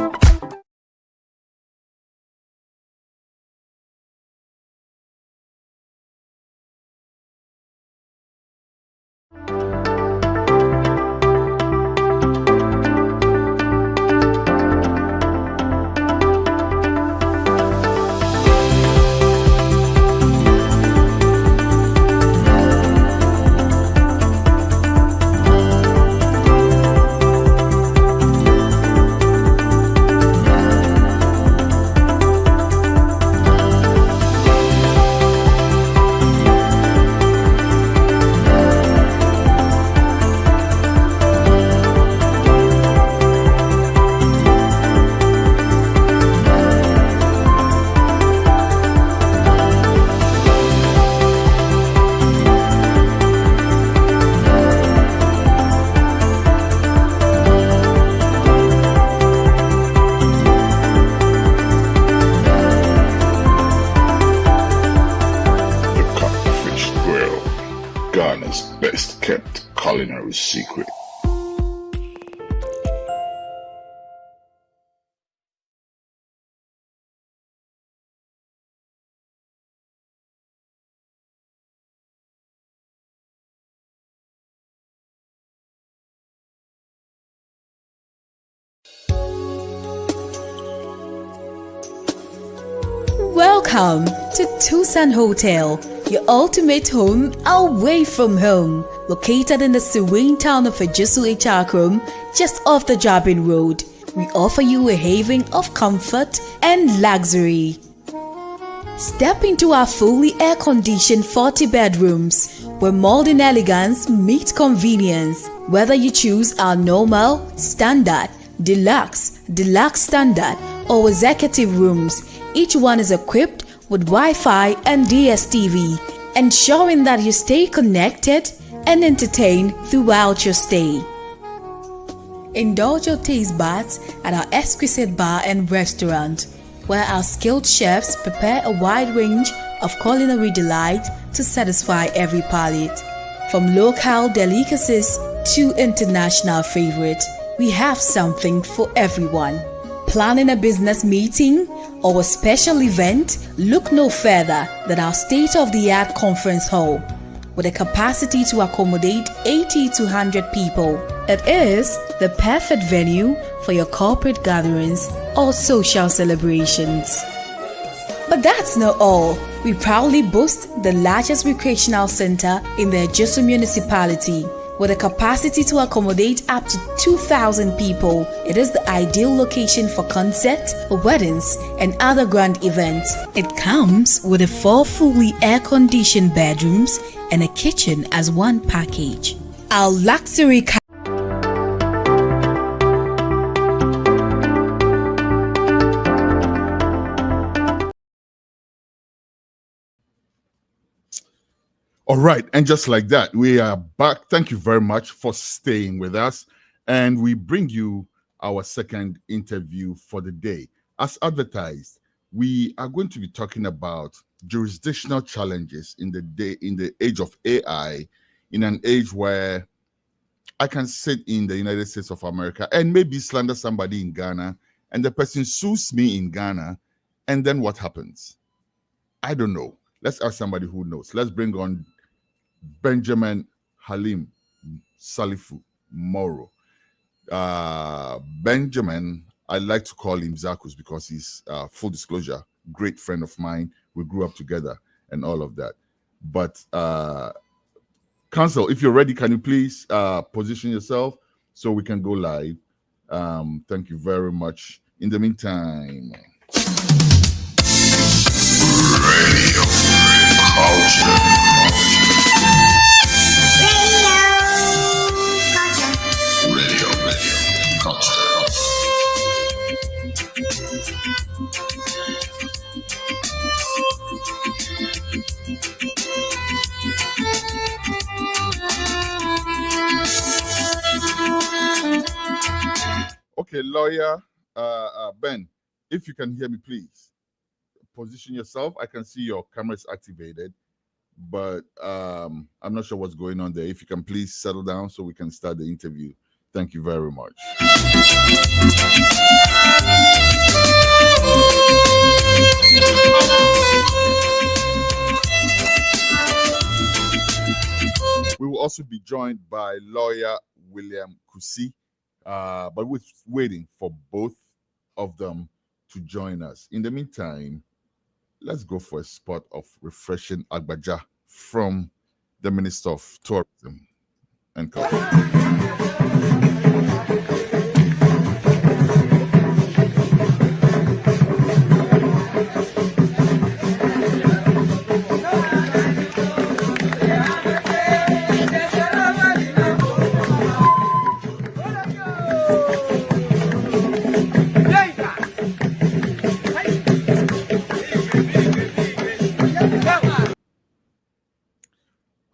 S2: Ghana's best kept culinary secret.
S8: Welcome to Tucson Hotel, your ultimate home away from home. Located in the serene town of Ejisu Ichakrum, just off the Jabin Road, we offer you a haven of comfort and luxury. Step into our fully air-conditioned 40 bedrooms, where modern elegance meets convenience. Whether you choose our normal, standard, deluxe standard, or executive rooms, each one is equipped with Wi-Fi and DSTV, ensuring that you stay connected and entertained throughout your stay. Indulge your taste buds at our exquisite bar and restaurant, where our skilled chefs prepare a wide range of culinary delight to satisfy every palate. From local delicacies to international favorites, we have something for everyone. Planning a business meeting or a special event? Look no further than our state-of-the-art conference hall. With a capacity to accommodate 80 to 100 people. It is the perfect venue for your corporate gatherings or social celebrations. But that's not all. We proudly boast the largest recreational center in the Ejisu municipality. With a capacity to accommodate up to 2,000 people, it is the ideal location for concerts, weddings, and other grand events. It comes with 4 fully air-conditioned bedrooms and a kitchen as one package. Our luxury
S2: All right, and just like that, we are back. Thank you very much for staying with us. And we bring you our second interview for the day. As advertised, we are going to be talking about jurisdictional challenges in the age of AI, in an age where I can sit in the United States of America and maybe slander somebody in Ghana, and the person sues me in Ghana, and then what happens? I don't know. Let's ask somebody who knows. Let's bring on Benjamin Haleem Salifu Moro. Benjamin, I like to call him Zakus because he's, full disclosure, great friend of mine. We grew up together and all of that. But Counsel, if you're ready, can you please position yourself so we can go live? Thank you very much. In the meantime, Radio Culture. Okay, lawyer Ben, if you can hear me, please position yourself. I can see your camera is activated, but I'm not sure what's going on there. If you can please settle down so we can start the interview. Thank you very much. We will also be joined by lawyer William Kusi, but we're waiting for both of them to join us. In the meantime, let's go for a spot of refreshing Agbaja from the Minister of Tourism and Culture.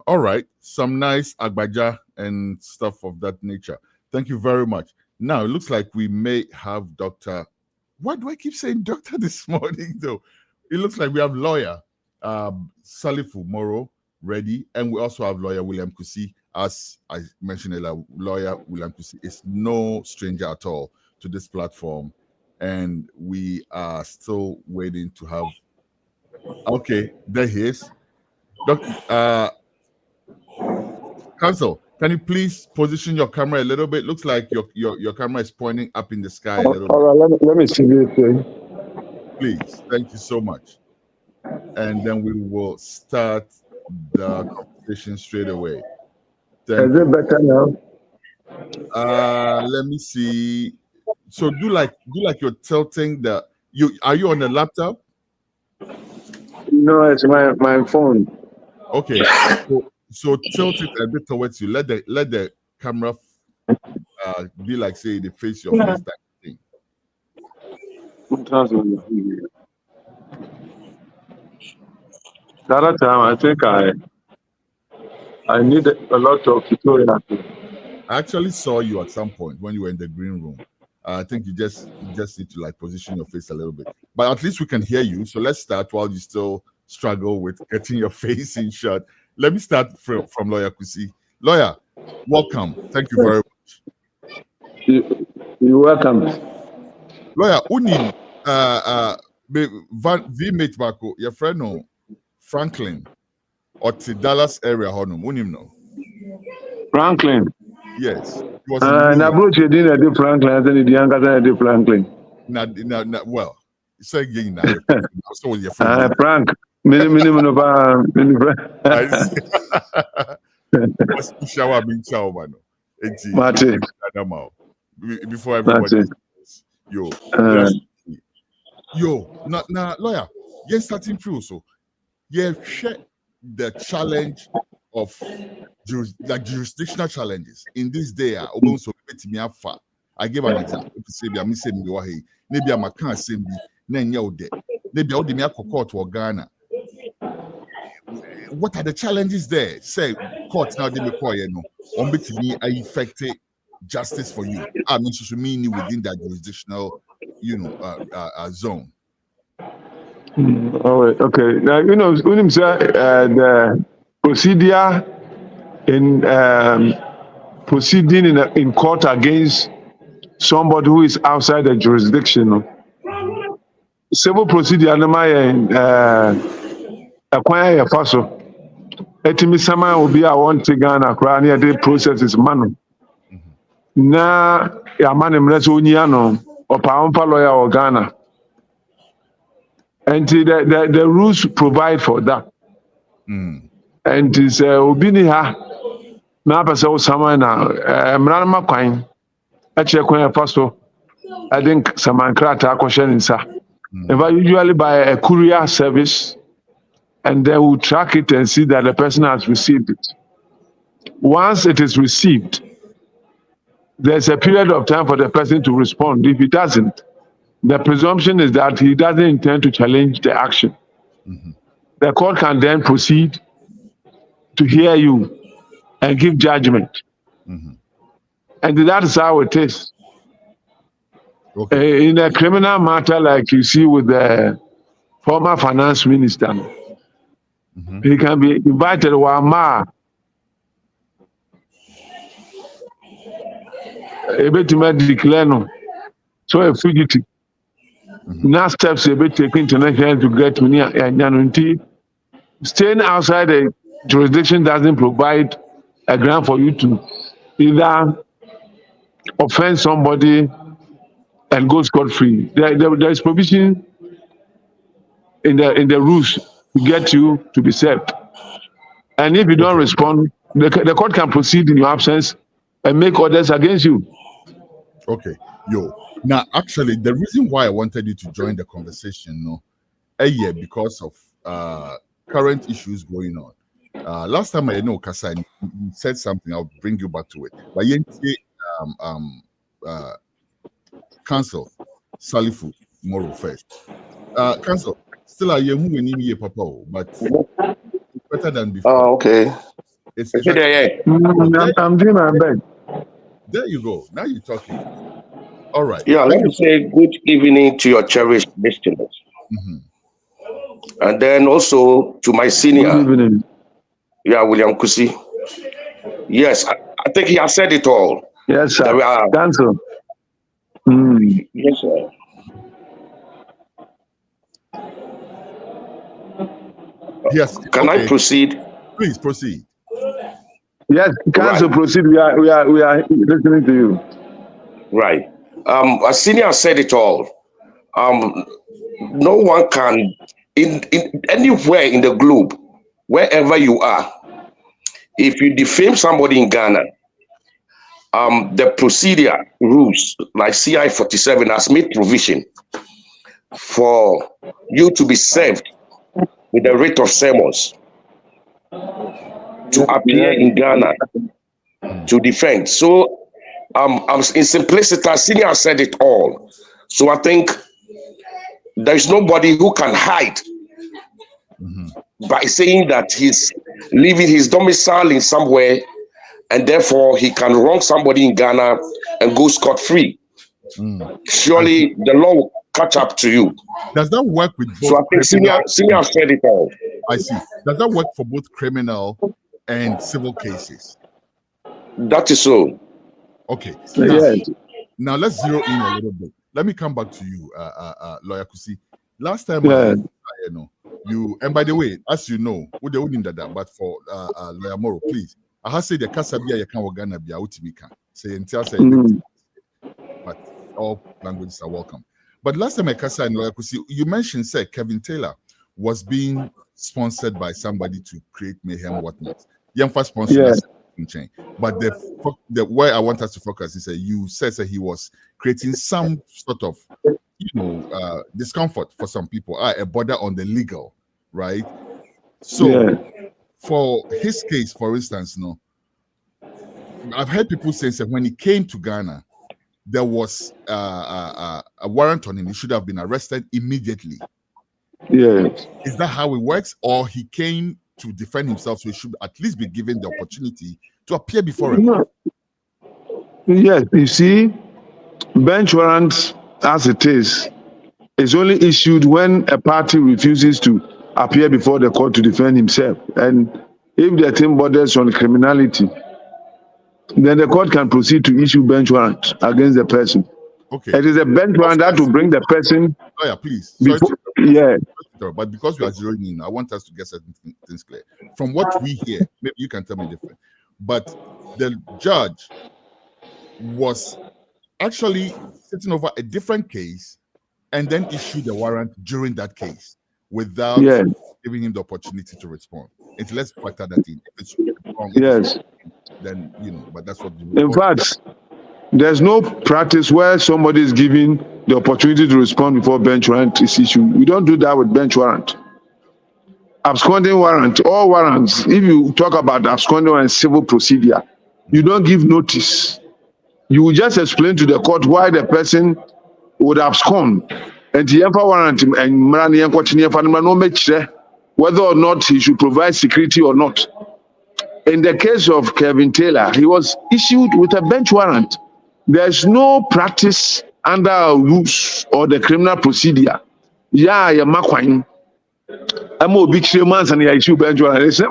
S2: All right, some nice Agbaja and stuff of that nature. Thank you very much. Now, it looks like we may have Dr. Why do I keep saying doctor this morning, though? It looks like we have lawyer Salifu Moro ready, and we also have lawyer William Kusi. As I mentioned earlier, lawyer William Kusi is no stranger at all to this platform, and we are still waiting to have... Okay, there he is. Counsel, can you please position your camera a little bit? Looks like your camera is pointing up in the sky a little bit.
S9: All right, let me see this thing.
S2: Please, thank you so much. and then we will start the conversation straight away.
S9: Is it better now?
S2: Let me see. So do like you're tilting the. Are you on the laptop?
S9: No, it's my phone.
S2: Okay, so tilt it a bit towards you. Let the camera be like, say, the face your face type thing.
S9: The other time, I think I need a lot of tutorial.
S2: I actually saw you at some point when you were in the green room. I think you just need to like position your face a little bit, but at least we can hear you. So let's start while you still struggle with getting your face in shot. Let me start from Lawyer Kusi. Lawyer, welcome. Thank you very much.
S9: You're welcome.
S2: Lawyer, Uni, V-mate Bako, your friend no Franklin or the Dallas area, no?
S9: Franklin.
S2: Yes.
S9: Na approach you did a Franklin, then the younger than a Franklin.
S2: Well, it's again now. So your friend.
S9: Frank, minimum of
S2: shower being chow, man.
S9: Martin.
S2: Before everybody. Now, lawyer, yes, starting through. So, share the challenge of jurisdictional challenges in this day. I give an example. Maybe I'm a cancer, maybe I'm court or Ghana. What are the challenges there? Say, courts now they require on me effective justice for you. I mean, to mean within that jurisdictional, zone.
S9: Okay. Now the procedure in proceeding in court against somebody who is outside the jurisdiction. Civil procedure acquire a faso. Etimi sama will be a one to Ghana, Krania, the process is manu. Na Yamani Mresuniano or Paumpa lawyer or Ghana. And the rules provide for that. And it's Ubiniha Mapasa Samana, Mrama Quine, actually, a faso. I think Samankrata question in Sa. Usually by a courier service. And they will track it and see that the person has received it. Once it is received, there's a period of time for the person to respond. If he doesn't, the presumption is that he doesn't intend to challenge the action. The court can then proceed to hear you and give judgment. And that is how it is. Okay. In a criminal matter like you see with the former finance minister, he can be invited to Wama. Declare so a fugitive. Now steps a bit taken international to get money and staying outside the jurisdiction doesn't provide a ground for you to either offend somebody and go scot-free. There is provision in the rules to get you to be served. And if you don't respond, the court can proceed in your absence and make orders against you.
S2: Okay. Now, actually, the reason why I wanted you to join the conversation, because of current issues going on. Last time I know, Kasa, you said something, I'll bring you back to it. But Council, Salifu, Moro first. Council, still a young woman, Papa, but better than before.
S10: Oh, okay.
S9: I'm doing my best.
S2: There you go. Now you're talking. All right.
S10: Yeah, let me say good evening to your cherished listeners. And then also to my senior.
S9: Good evening.
S10: Yeah, William Kusi. Yes, I think he has said it all.
S9: Yes, sir. Council.
S10: Yes, sir.
S2: Yes.
S10: Can I proceed?
S2: Please proceed.
S9: Yes, Council, proceed. We are listening to you.
S10: Right. As senior said it all. No one can in anywhere in the globe, wherever you are, if you defame somebody in Ghana, the procedure rules like CI 47 has made provision for you to be served with a writ of summons to appear in Ghana to defend. So in simplicity, Senior said it all. So I think there's nobody who can hide by saying that he's leaving his domicile in somewhere and therefore he can wrong somebody in Ghana and go scot-free. Surely the law will catch up to you.
S11: Does that work with both?
S10: So I think Senior said it all.
S11: I see. Does that work for both criminal and civil cases?
S10: That is so.
S11: Okay.
S9: Yes.
S11: Now let's zero in a little bit. Let me come back to you, Lawyer Kusi. Last time, you, and by the way, as you know, but for Lawyer Moro, please, I have said the Kasabia you can Ghana be Utimika. Say until say, but all languages are welcome. But last time I Kasa and Lawyer Kusi, you mentioned say Kevin Taylor was being sponsored by somebody to create mayhem, whatnot. Young first sponsor. But the way I want us to focus is that you said that he was creating some sort of, discomfort for some people, a border on the legal, right? So for his case, for instance, I've heard people say that when he came to Ghana, there was a warrant on him. He should have been arrested immediately.
S9: Yes.
S11: Is that how it works? Or he came to defend himself, so he should at least be given the opportunity to appear before him?
S9: Yes, you see, bench warrant as it is only issued when a party refuses to appear before the court to defend himself. And if the thing borders on criminality, then the court can proceed to issue bench warrant against the person.
S11: Okay.
S9: It is a bench warrant that will bring the person.
S11: Lawyer, please.
S9: But
S11: because we are zeroing in, I want us to get certain things clear. From what we hear, maybe you can tell me different. But the judge was actually sitting over a different case and then issued a warrant during that case without giving him the opportunity to respond. And let's factor that in. If it's wrong, then but that's what.
S9: In fact, there's no practice where somebody is given the opportunity to respond before bench warrant is issued. We don't do that with bench warrant. Absconding warrant, all warrants, if you talk about absconding and civil procedure, you don't give notice. You will just explain to the court why the person would abscond. And the warrant and whether or not he should provide security or not. In the case of Kevin Taylor, he was issued with a bench warrant. There's no practice under our rules or the criminal procedure. I'm a big months and I issue bench warrant. So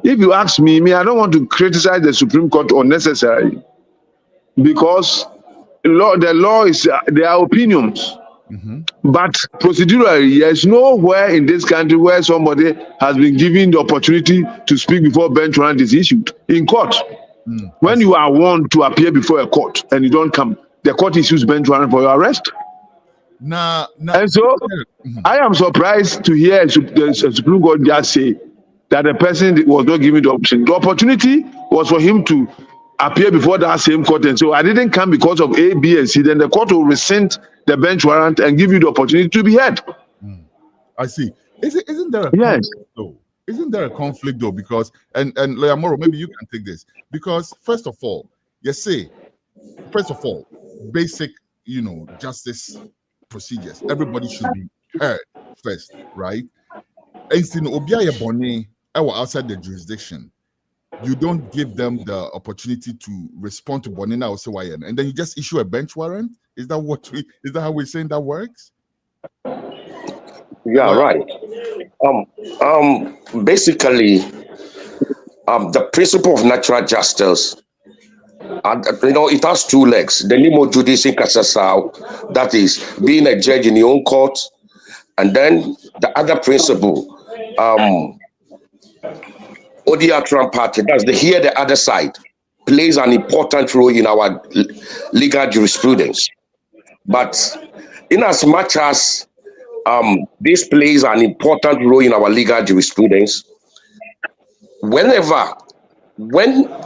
S9: if you ask me, I don't want to criticize the Supreme Court unnecessarily, because the law is their opinions. But procedurally, there's nowhere in this country where somebody has been given the opportunity to speak before bench warrant is issued in court. When you are warned to appear before a court and you don't come, the court issues bench warrant for your arrest. And so I am surprised to hear the Supreme Court just say that the person was not given the option. The opportunity was for him to appear before that same court, and so I didn't come because of A, B, and C. Then the court will rescind the bench warrant and give you the opportunity to be heard.
S11: I see. Isn't there a conflict though? Isn't there a conflict though? Because and Lawyer Moro, maybe you can take this, because first of all, basic justice procedures. Everybody should be heard first, right? Outside the jurisdiction, you don't give them the opportunity to respond to Bonina or Sewayan, and then you just issue a bench warrant. Is that how we're saying that works?
S10: Yeah, right. Basically, the principle of natural justice, it has two legs. The nemo judici casasao, that is being a judge in your own court, and then the other principle, Odiatran party, that's the hear the other side, plays an important role in our legal jurisprudence. But in as much as this plays an important role in our legal jurisprudence. When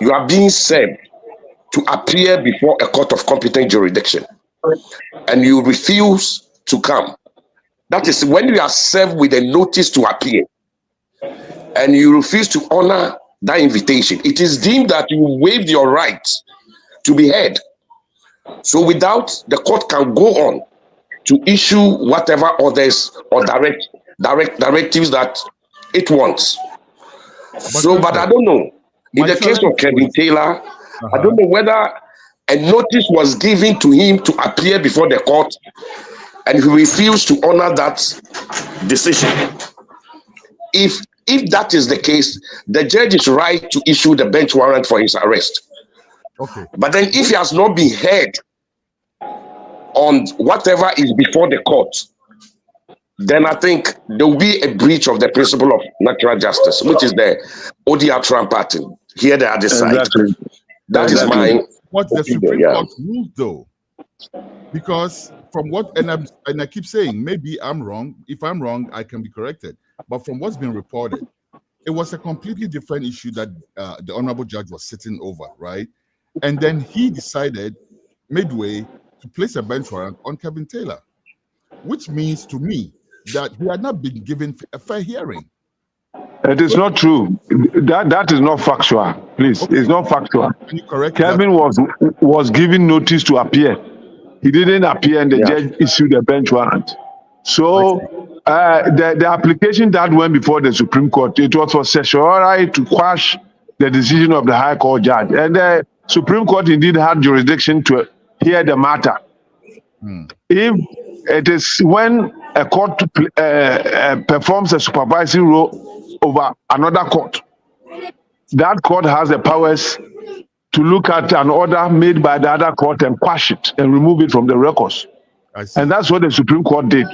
S10: you are being served to appear before a court of competent jurisdiction and you refuse to come, that is when you are served with a notice to appear and you refuse to honor that invitation, it is deemed that you waived your right to be heard. So without, the court can go on to issue whatever orders or directives that it wants. But I don't know. In the case of Kevin Taylor, I don't know whether a notice was given to him to appear before the court and he refused to honor that decision. If that is the case, the judge is right to issue the bench warrant for his arrest.
S11: Okay.
S10: But then if he has not been heard on whatever is before the court, then I think there will be a breach of the principle of natural justice, which is the ODR Trump pattern. Here they are decided.
S9: Exactly.
S10: That is my
S11: what the Supreme Court ruled, though. Because from what, and I keep saying, maybe I'm wrong. If I'm wrong, I can be corrected. But from what's been reported, it was a completely different issue that the honorable judge was sitting over, right? And then he decided midway to place a bench warrant on Kevin Taylor, which means to me that he had not been given a fair hearing.
S9: It is not true. That is not factual. Please, okay. It's not factual.
S11: Can you correct
S9: Kevin
S11: that?
S9: was given notice to appear. He didn't appear, and the judge issued a bench warrant. So the application that went before the Supreme Court, it was for certiorari to quash the decision of the High Court judge, and the Supreme Court indeed had jurisdiction to hear the matter. If it is when a court performs a supervisory role over another court, that court has the powers to look at an order made by the other court and quash it and remove it from the records. And that's what the Supreme Court did.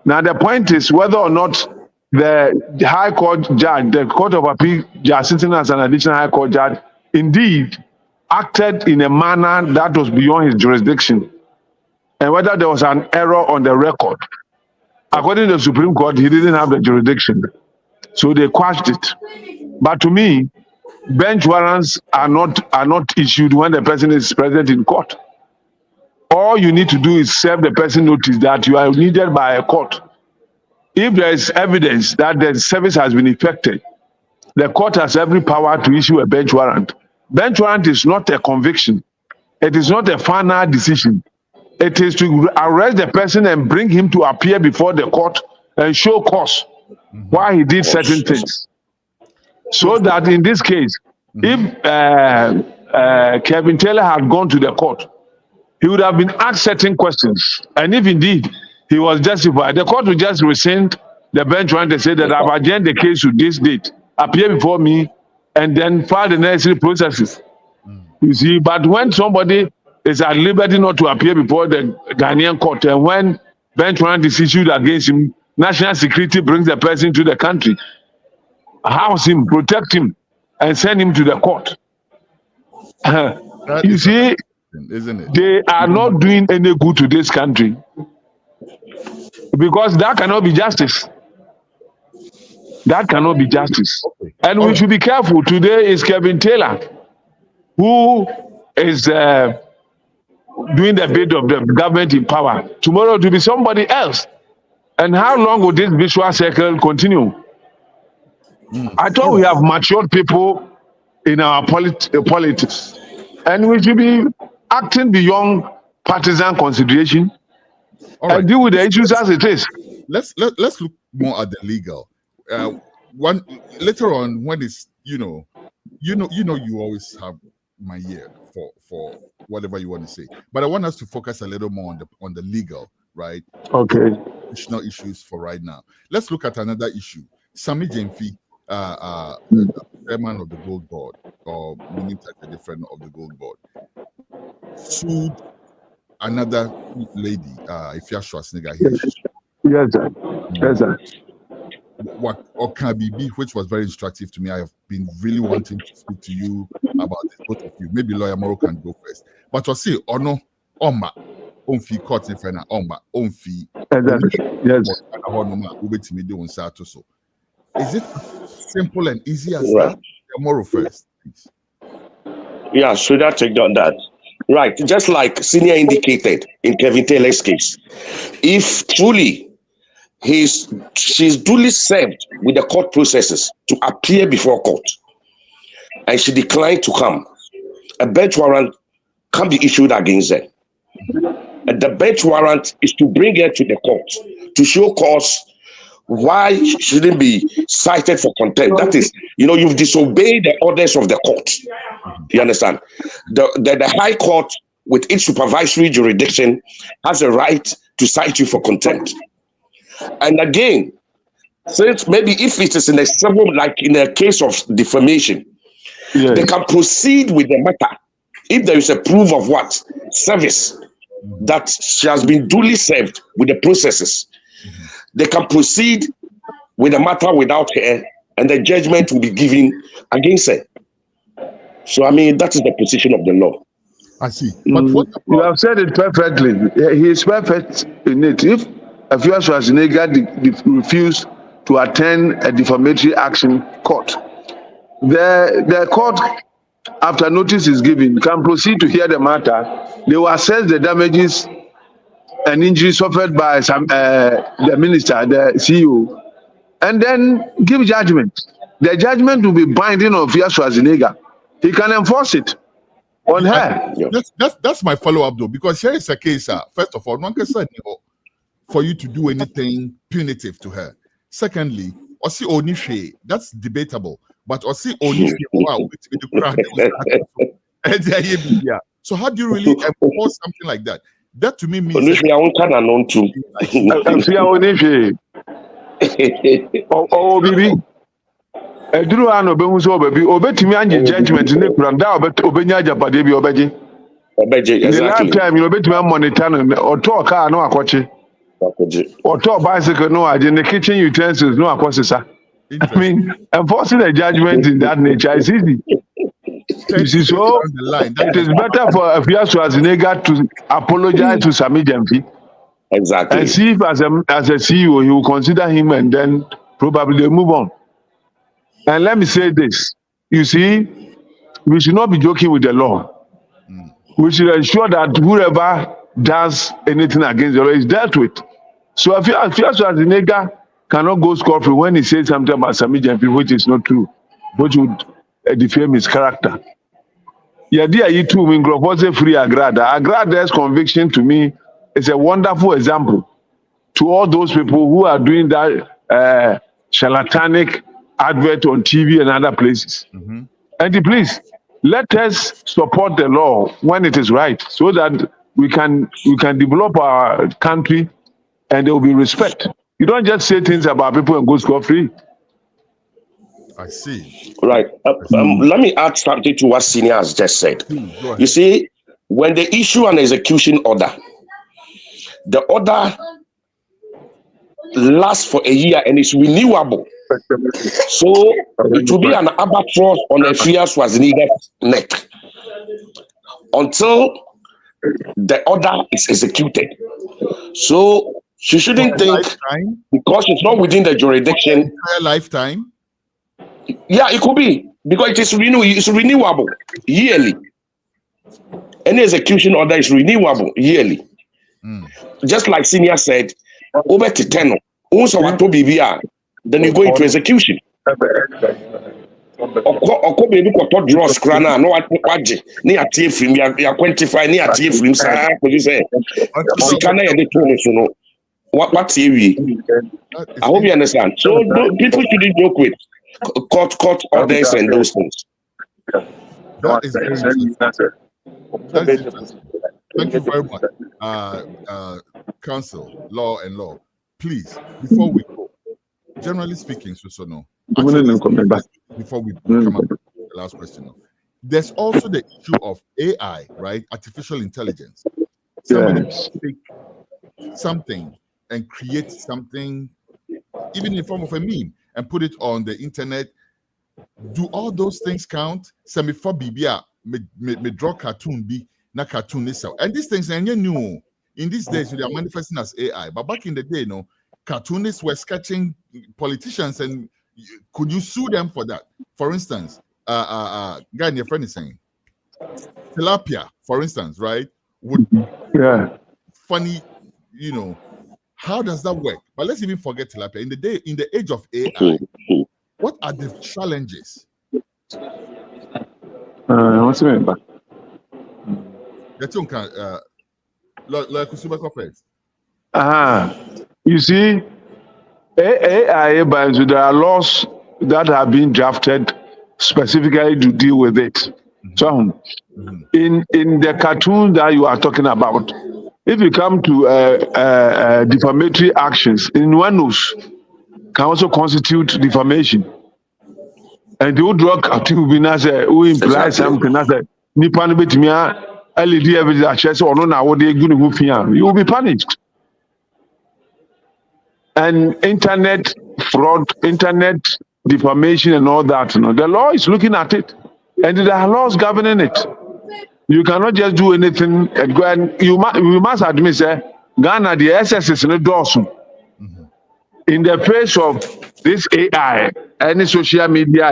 S9: Now the point is whether or not the High Court judge, the Court of Appeal judge sitting as an additional High Court judge, indeed acted in a manner that was beyond his jurisdiction, and whether there was an error on the record. According to the Supreme Court, he didn't have the jurisdiction, so they quashed it. But to me, bench warrants are not issued when the person is present in court. All you need to do is serve the person notice that you are needed by a court. If there is evidence that the service has been effected, the court has every power to issue a bench warrant. Bench warrant is not a conviction. It is not a final decision. It is to arrest the person and bring him to appear before the court and show cause why he did certain things. So that in this case, if Kevin Taylor had gone to the court, he would have been asked certain questions. And if indeed he was justified, the court would just rescind the bench warrant and say that I've adjourned the case to this date, appear before me, and then file the necessary processes. You see, but when somebody is at liberty not to appear before the Guinean court, and when bench warrant is issued against him, national security brings the person to the country, house him, protect him, and send him to the court. You see,
S11: isn't it?
S9: They are not doing any good to this country, because that cannot be justice. That cannot be justice. Okay. And we should be careful. Today is Kevin Taylor, who is doing the bid of the government in power. Tomorrow it will be somebody else. And how long will this visual circle continue? I thought we have matured people in our politics, and we should be acting beyond partisan consideration and deal with the issues as it is.
S11: Let's look more at the legal. One later on, when it's you always have my ear for whatever you want to say, but I want us to focus a little more on the legal, right?
S9: Okay.
S11: Additional issues for right now. Let's look at another issue. Sami Jemfi, the chairman of the Gold Board, or meaning the different of the Gold Board, sued another lady, Ifya Schwarzenegger.
S9: Yes, sir. Yes, sir.
S11: What Okabibi, which was very instructive to me. I have been really wanting to speak to you about this, both of you. Maybe Lawyer Moro can go first. But to say, Ono, Oma, on fee court in front on fee.
S9: Exactly. Yes.
S11: Is it simple and easy as
S10: Right.
S11: that? Moro first, please.
S10: Yeah, should I take on that? Right, just like Senior indicated in Kevin Taylor's case, if truly she's duly served with the court processes to appear before court, and she declined to come, a bench warrant can be issued against her. And the bench warrant is to bring her to the court to show cause why she shouldn't be cited for contempt. That is, you've disobeyed the orders of the court. You understand? The High Court, with its supervisory jurisdiction, has a right to cite you for contempt. And again, since maybe if it is in a civil, like in a case of defamation, they can proceed with the matter if there is a proof of what? Service, that she has been duly served with the processes. They can proceed with the matter without her, and the judgment will be given against her. So, I mean, that is the position of the law.
S11: I see. But what
S9: you have said it perfectly. He is perfect in it. If Afia Schwarzenegger refused to attend a defamatory action court, the court, after notice is given, can proceed to hear the matter. They will assess the damages and injuries suffered by the minister, the CEO, and then give judgment. The judgment will be binding on Afia Schwarzenegger. He can enforce it on her.
S11: That's my follow-up though, because here is a case. First of all, one can say for you to do anything punitive to her. Secondly, Osi Onishe, that's debatable. But Osi Onishe, so how do you really enforce something like that? That to me means
S10: Onishe, I won't unknown too.
S9: Oh, baby. Eduru ano be hu so baby obetimi anje judgment ne kura da obenya japade bi obeje exactly. The last time obetimi monitor no oto car no akoche oto bicycle no aje ne kitchen utensils no akosesa. I mean, enforcing a judgment in that nature is easy. You see, so it is better for Afia Schwarzenegger to apologize to Sami Jemfi.
S10: Exactly.
S9: And see if as a CEO he will consider him, and then probably move on. And let me say this, you see, we should not be joking with the law. We should ensure that whoever does anything against the law is dealt with. So Afia Schwarzenegger cannot go scot-free when he says something about Sami Jemfi, which is not true, which would defame his character. Yeah, dear, you too, when Grofose free Agrada. Agrada's conviction to me is a wonderful example to all those people who are doing that charlatanic advert on TV and other places. And please, let us support the law when it is right, so that we can develop our country and there will be respect. You don't just say things about people and go scot-free.
S11: I see.
S10: Right. Let me add something to what Senior has just said. You see, when they issue an execution order, the order lasts for a year and is renewable. So it will be an albatross on Afia Schwarzenegger's neck until the order is executed. So she shouldn't think because it's not within the jurisdiction.
S11: Entire lifetime.
S10: Yeah, it could be because it is renewable yearly. Any execution order is renewable yearly. Just like Senior said, over to 10. Then you go into execution. Oko baby ko draws crana no waje ni atie film ya quantify ni atie film sa police say sikana ya de tone so no what we I hope you understand. So people shouldn't joke with court orders and those things.
S11: That is very interesting. Thank you very much, counsel, law and law. Please, before we go, generally speaking, before we come up with the last question, there's also the issue of AI, right? Artificial intelligence. Somebody take something and create something, even in the form of a meme, and put it on the internet. Do all those things count? Semi-for BBA, me draw cartoon be na cartoon itself. And these things are new. In these days, they are manifesting as AI. But back in the day, cartoonists were sketching politicians, and could you sue them for that? For instance, guy and your friend is saying, tilapia, for instance, right? Would funny, how does that work? But let's even forget tilapia. In the age of AI, what are the challenges?
S9: What's the name?
S11: First.
S9: You see, AI, there are laws that have been drafted specifically to deal with it. So, in the cartoon that you are talking about, if you come to defamatory actions, innuendos can also constitute defamation. And the old drug cartoon will be who imply something as a Nipan Bitmia, LED evidence, or no, now what they're going to you will be punished. And internet fraud, internet defamation, and all that, the law is looking at it, and there are laws governing it. You cannot just do anything. And you must admit, Ghana, the SS is not awesome. In the face of this AI, any social media,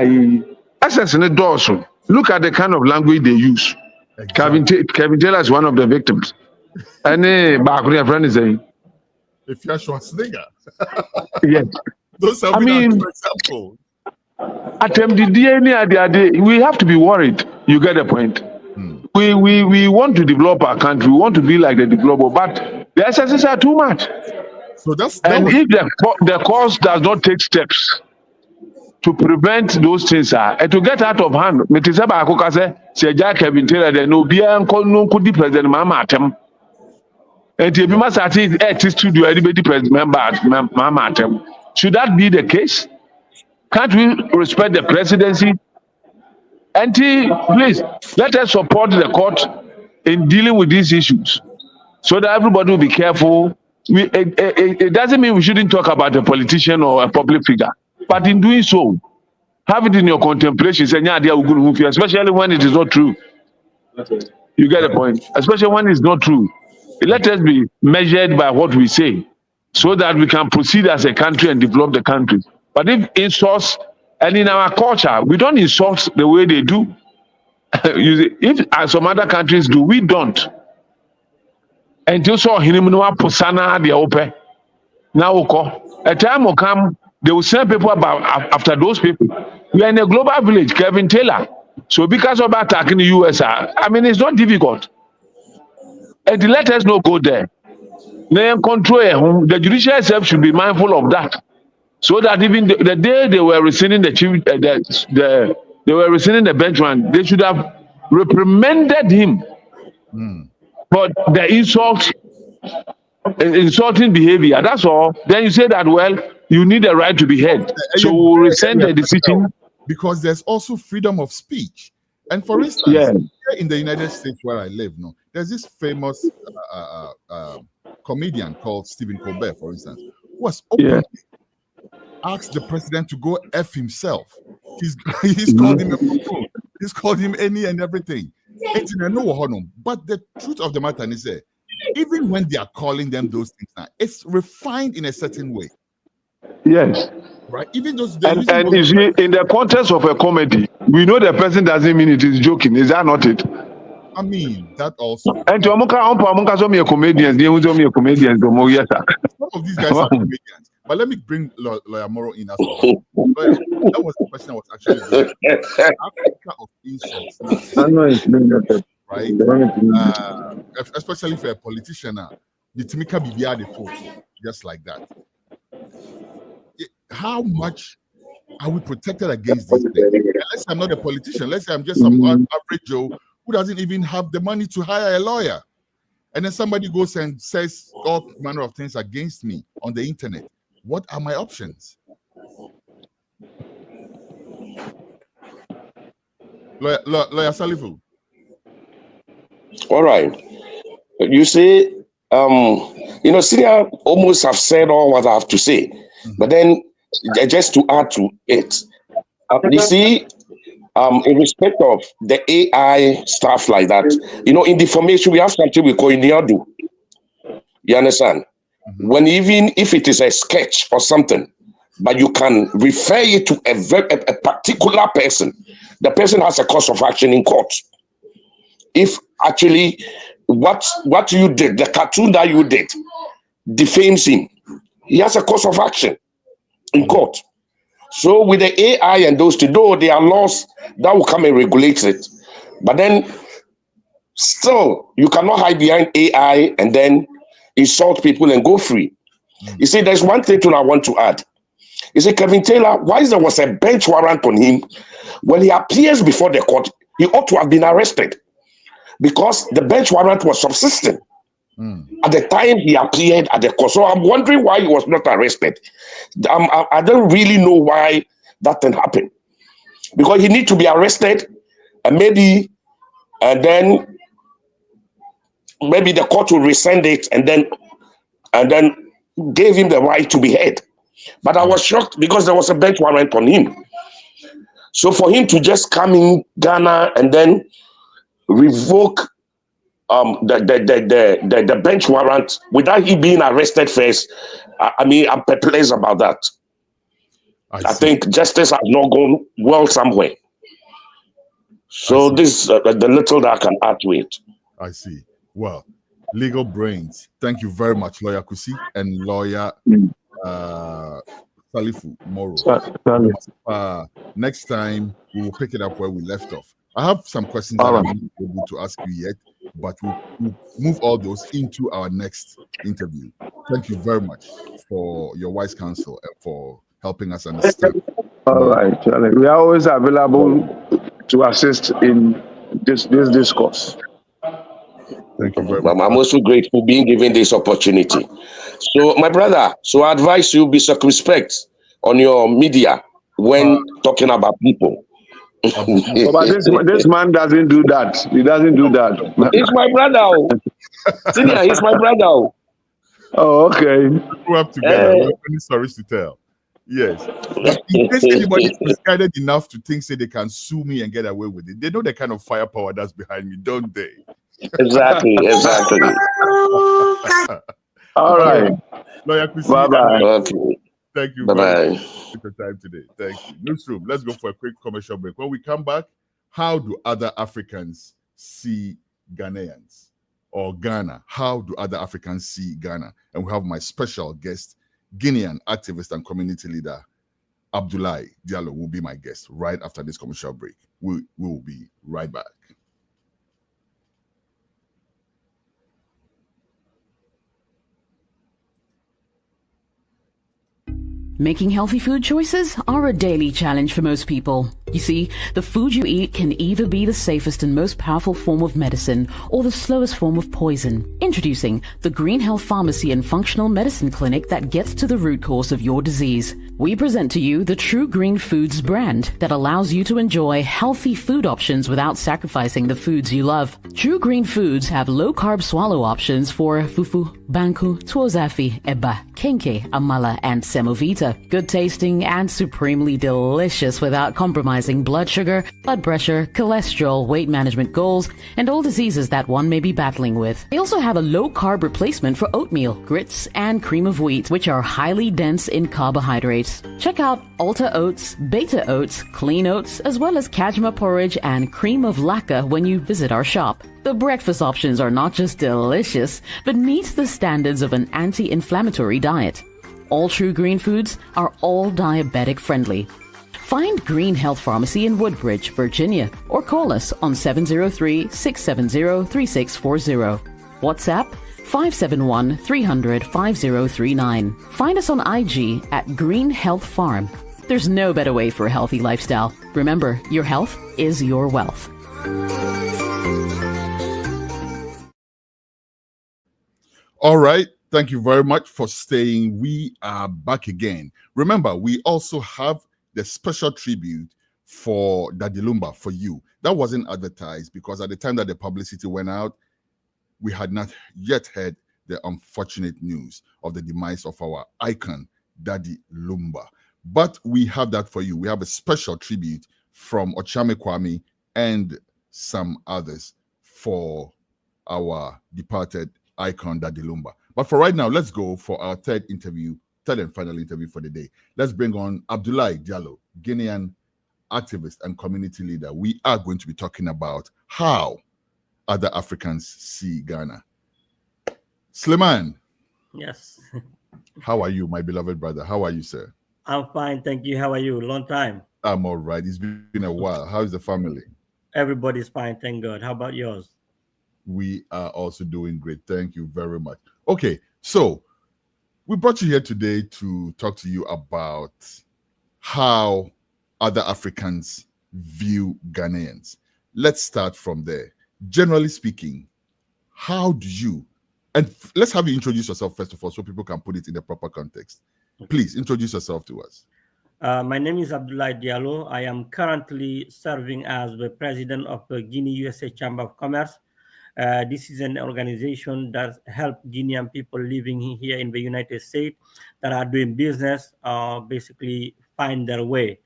S9: SS is not awesome. Look at the kind of language they use. Exactly. Kevin Taylor is one of the victims. Any background friend is saying,
S11: if you're Schwarzenegger.
S9: Yes.
S11: Those have been an example.
S9: Attempt the DNA, we have to be worried. You get the point. We want to develop our country. We want to be like the developer, but the SSS are too much.
S11: So if
S9: the course does not take steps to prevent those things, and to get out of hand, Kevin Taylor, there no be President Mama. And if you must at studio, anybody president member, should that be the case? Can't we respect the presidency? And please let us support the court in dealing with these issues, so that everybody will be careful. It doesn't mean we shouldn't talk about a politician or a public figure, but in doing so, have it in your contemplation, especially when it is not true. You get the point? Especially when it's not true. Let us be measured by what we say, so that we can proceed as a country and develop the country. But if insults, and in our culture, we don't insult the way they do. If as some other countries do, we don't. And you saw Haleem Posana the open. Now, a time will come, they will send people about after those people. We are in a global village, Kevin Taylor. So because of attacking the US, it's not difficult. And let us not go there. The judicial itself should be mindful of that, so that even the day they were rescinding they were rescinding the benchmark, they should have reprimanded him for the insulting behavior. That's all. Then you say that, well, you need the right to be heard, so we'll rescind the decision.
S11: Because there's also freedom of speech. And for instance, here in the United States where I live, there's this famous comedian called Stephen Colbert, for instance, who was openly asked the president to go F himself. He's called him a fool. He's called him any and everything. But the truth of the matter is that even when they are calling them those things now, it's refined in a certain way.
S9: Yes.
S11: Right? Even those
S9: and you see, in the context of a comedy, we know the person doesn't mean it is joking. Is that not it?
S11: I mean, that also.
S9: And to comedians,
S11: some of these guys are comedians. But let me bring Lawyer Moro in as well. That was the question I was actually doing. Africa of insults. Right? Especially for a politician, the Timika Bibia the post, just like that. How much are we protected against these things? Let's say I'm not a politician. Let's say I'm just some average Joe who doesn't even have the money to hire a lawyer. And then somebody goes and says all manner of things against me on the internet. What are my options? Lawyer Salifu.
S10: All right. You see, Syria almost have said all what I have to say. But then, just to add to it, you see, in respect of the AI stuff like that, in the formation, we have something we call Inyadu. You understand? When even if it is a sketch or something, but you can refer it to a particular person, the person has a cause of action in court. If actually what you did, the cartoon that you did, defames him, he has a cause of action in court. So with the AI and those two, though there are laws that will come and regulate it, but then still you cannot hide behind AI and then insult people and go free. You see, there's one thing I want to add. You see, Kevin Taylor, why there was a bench warrant on him, when he appears before the court, he ought to have been arrested because the bench warrant was subsisting at the time he appeared at the court. So I'm wondering why he was not arrested. I don't really know why that thing happened, because he need to be arrested and then maybe the court will rescind it and then gave him the right to be heard. But I was shocked because there was a bench warrant on him. So for him to just come in Ghana and then revoke the bench warrant without he being arrested first, I'm perplexed about that. I think justice has not gone well somewhere. So this the little that I can add to it.
S11: I see. Well, legal brains. Thank you very much, Lawyer Kusi and Lawyer Salifu Moro. Next time we will pick it up where we left off. I have some questions that I'm not able to ask you yet, but we'll move all those into our next interview. Thank you very much for your wise counsel and for helping us understand.
S9: All right, Charlie. We are always available to assist in this discourse.
S11: Thank you very much.
S10: I'm also grateful being given this opportunity. So, my brother, I advise you be circumspect on your media when talking about people.
S9: But this man doesn't do that. He doesn't do that.
S10: He's my brother. Senior, he's my brother.
S9: Oh, okay.
S11: We grew up together. We have many stories to tell. Yes. But in case anybody is misguided enough to think say they can sue me and get away with it, they know the kind of firepower that's behind me, don't they?
S10: Exactly.
S9: All right.
S11: Lawyer Kusi,
S10: bye-bye.
S11: Thank you
S10: bye-bye.
S11: For your time today. Thank you. Newsroom, let's go for a quick commercial break. When we come back, how do other Africans see Ghanaians or Ghana? How do other Africans see Ghana? And we have my special guest, Guinean activist and community leader, Abdoulaye Diallo will be my guest right after this commercial break. We will be right back.
S12: Making healthy food choices are a daily challenge for most people. You see, the food you eat can either be the safest and most powerful form of medicine or the slowest form of poison. Introducing the Green Health Pharmacy and Functional Medicine Clinic that gets to the root cause of your disease. We present to you the True Green Foods brand that allows you to enjoy healthy food options without sacrificing the foods you love. True Green Foods have low-carb swallow options for fufu, banku, tuozafi, eba, kenke, amala, and semovita. Good tasting and supremely delicious without compromising blood sugar, blood pressure, cholesterol, weight management goals, and all diseases that one may be battling with. They also have a low-carb replacement for oatmeal, grits, and cream of wheat, which are highly dense in carbohydrates. Check out Alta Oats, Beta Oats, Clean Oats, as well as Kajma Porridge and Cream of Lacca when you visit our shop. The breakfast options are not just delicious, but meet the standards of an anti-inflammatory diet. All True Green Foods are all diabetic friendly. Find Green Health Pharmacy in Woodbridge, Virginia, or call us on 703-670-3640. WhatsApp 571-300-5039. Find us on IG at Green Health Farm. There's no better way for a healthy lifestyle. Remember, your health is your wealth.
S11: All right. Thank you very much for staying. We are back again. Remember, we also have the special tribute for Daddy Lumba for you. That wasn't advertised because at the time that the publicity went out, we had not yet heard the unfortunate news of the demise of our icon, Daddy Lumba. But we have that for you. We have a special tribute from Ochame Kwame and some others for our departed icon Daddy Lumba. But for right now, let's go for our third and final interview for the day. Let's bring on Abdoulaye Diallo, Guinean activist and community leader. We are going to be talking about how other Africans see Ghana. Sleman.
S13: Yes.
S11: How are you, my beloved brother? How are you, sir?
S13: I'm fine, thank you. How are you? Long time.
S11: I'm all right. It's been a while. How's the family?
S13: Everybody's fine, thank God. How about yours?
S11: We are also doing great. Thank you very much. Okay, so we brought you here today to talk to you about how other Africans view Ghanaians. Let's start from there. Generally speaking, how do you, and let's have you introduce yourself first of all so people can put it in the proper context. Please introduce yourself to us.
S13: My name is Abdoulaye Diallo. I am currently serving as the president of the Guinea USA Chamber of Commerce. This is an organization that helps Guinean people living here in the United States that are doing business, basically find their way.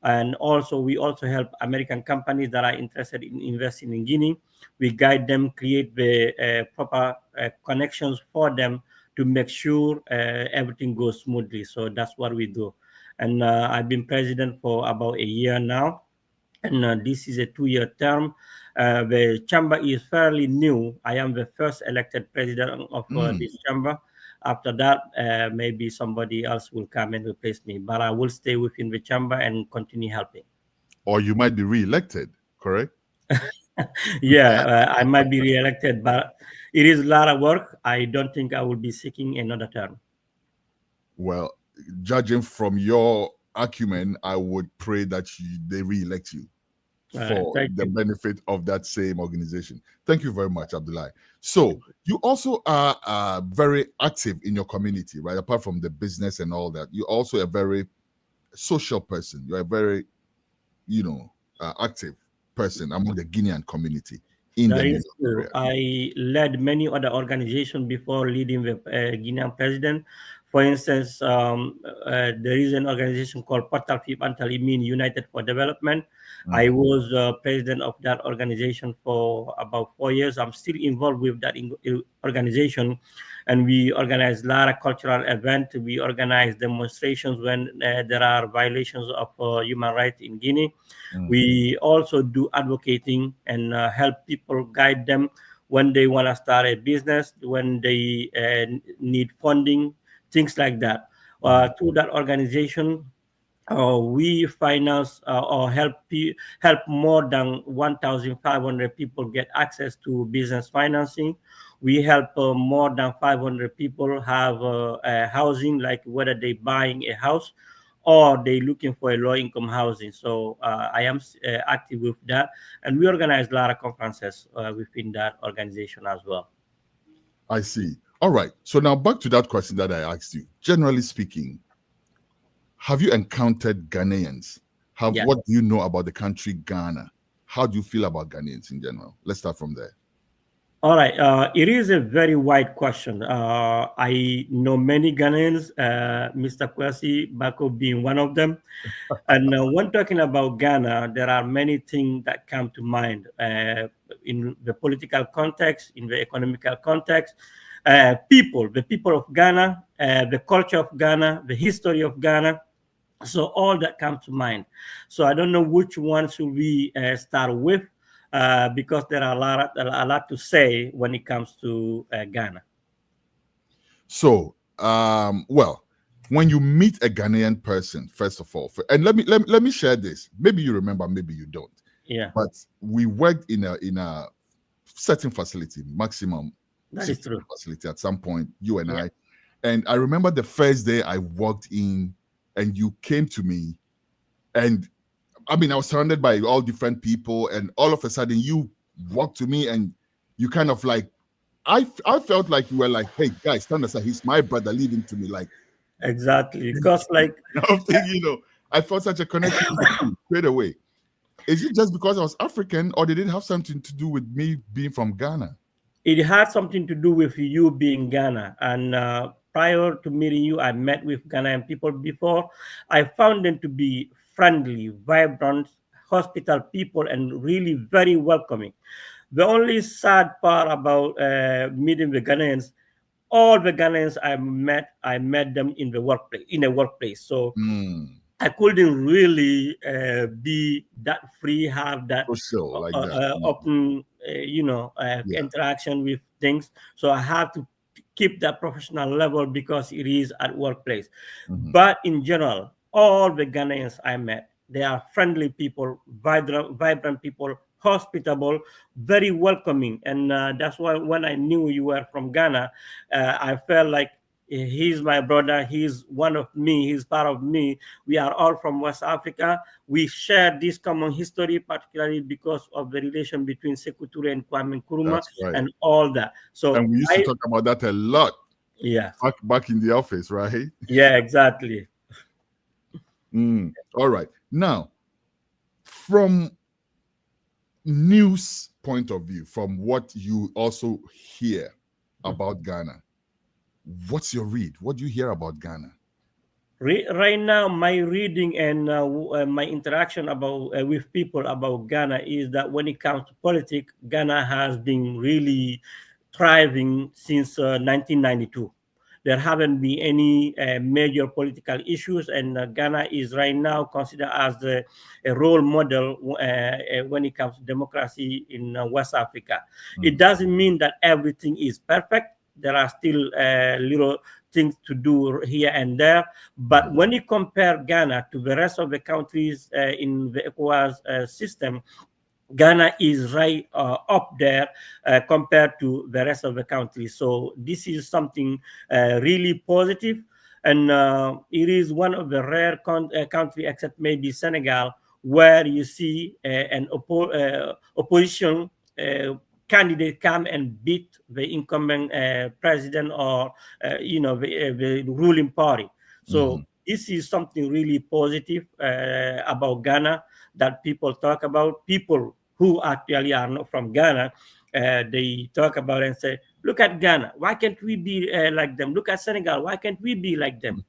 S13: And also, we also help American companies that are interested in investing in Guinea. We guide them, create the proper connections for them to make sure everything goes smoothly. So that's what we do. And I've been president for about a year now. And this is a 2-year term. The chamber is fairly new. I am the first elected president of this chamber. After that, maybe somebody else will come and replace me, but I will stay within the chamber and continue helping.
S11: Or you might be re-elected, correct?
S13: Yeah, I might be re-elected, but it is a lot of work. I don't think I will be seeking another term.
S11: Well, judging from your acumen, I would pray that they re-elect you for the benefit of that same organization. Thank you very much, Abdoulaye. So you also are very active in your community, right? Apart from the business and all that, you're also a very social person. You're a very, active person among the Guinean community.
S13: That is true. I led many other organizations before leading the Guinean president. For instance, there is an organization called Portal Fib Antalimin United for Development. I was president of that organization for about 4 years. I'm still involved with that organization, and we organize a lot of cultural events. We organize demonstrations when there are violations of human rights in Guinea. We also do advocating and help people, guide them when they want to start a business, when they need funding, things like that. Through that organization, we finance or help more than 1,500 people get access to business financing. We help more than 500 people have housing, like whether they buying a house or they looking for a low-income housing. So I am active with that, and we organize a lot of conferences within that organization as well.
S11: I see. All right. So now back to that question that I asked you. Generally speaking, have you encountered Ghanaians? What do you know about the country Ghana? How do you feel about Ghanaians in general? Let's start from there.
S13: All right. It is a very wide question. I know many Ghanaians, Mr. Kusi Bako being one of them. And when talking about Ghana, there are many things that come to mind in the political context, in the economical context. The people of Ghana, the culture of Ghana, the history of Ghana. So all that comes to mind. So I don't know which one should we start with, because there are a lot to say when it comes to Ghana.
S11: So, well, when you meet a Ghanaian person, first of all, and let me share this. Maybe you remember, maybe you don't.
S13: Yeah.
S11: But we worked in a certain facility, maximum.
S13: That is true.
S11: Facility at some point, you and I. And I remember the first day I walked in and you came to me, and I mean, I was surrounded by all different people, and all of a sudden you walked to me and you kind of like, I felt like you were like, hey guys, stand aside, he's my brother, leave him to me. Like,
S13: exactly. Because like,
S11: I felt such a connection straight away. Is it just because I was African, or did it have something to do with me being from Ghana?
S13: It had something to do with you being Ghana. And prior to meeting you, I met with Ghanaian people before. I found them to be friendly, vibrant, hospitable people, and really very welcoming. The only sad part about meeting the Ghanaians, all the Ghanaians I met them in the workplace, So I couldn't really be that free, have that
S11: social like that.
S13: open, interaction with things. So I have to keep that professional level because it is at workplace. But in general, all the Ghanaians I met, they are friendly people, vibrant people, hospitable, very welcoming. And that's why when I knew you were from Ghana, I felt like he's my brother, he's one of me, he's part of me. We are all from West Africa. We share this common history, particularly because of the relation between Sekou Touré and Kwame Nkrumah.
S11: That's right.
S13: And all that. So
S11: and we used to talk about that a lot.
S13: Yeah.
S11: Back in the office, right?
S13: Yeah, exactly.
S11: All right. Now, from news point of view, from what you also hear about Ghana, what's your read? What do you hear about Ghana?
S13: Right now, my reading and my interaction about with people about Ghana is that when it comes to politics, Ghana has been really thriving since 1992. There haven't been any major political issues, and Ghana is right now considered as a role model when it comes to democracy in West Africa. It doesn't mean that everything is perfect. There are still little things to do here and there. But when you compare Ghana to the rest of the countries in the ECOWAS system, Ghana is right up there compared to the rest of the countries. So this is something really positive, and it is one of the rare country, except maybe Senegal, where you see an opposition candidate come and beat the incumbent president or the ruling party. So this is something really positive about Ghana that people talk about. People who actually are not from Ghana, they talk about and say, look at Ghana, why can't we be like them? Look at Senegal, why can't we be like them?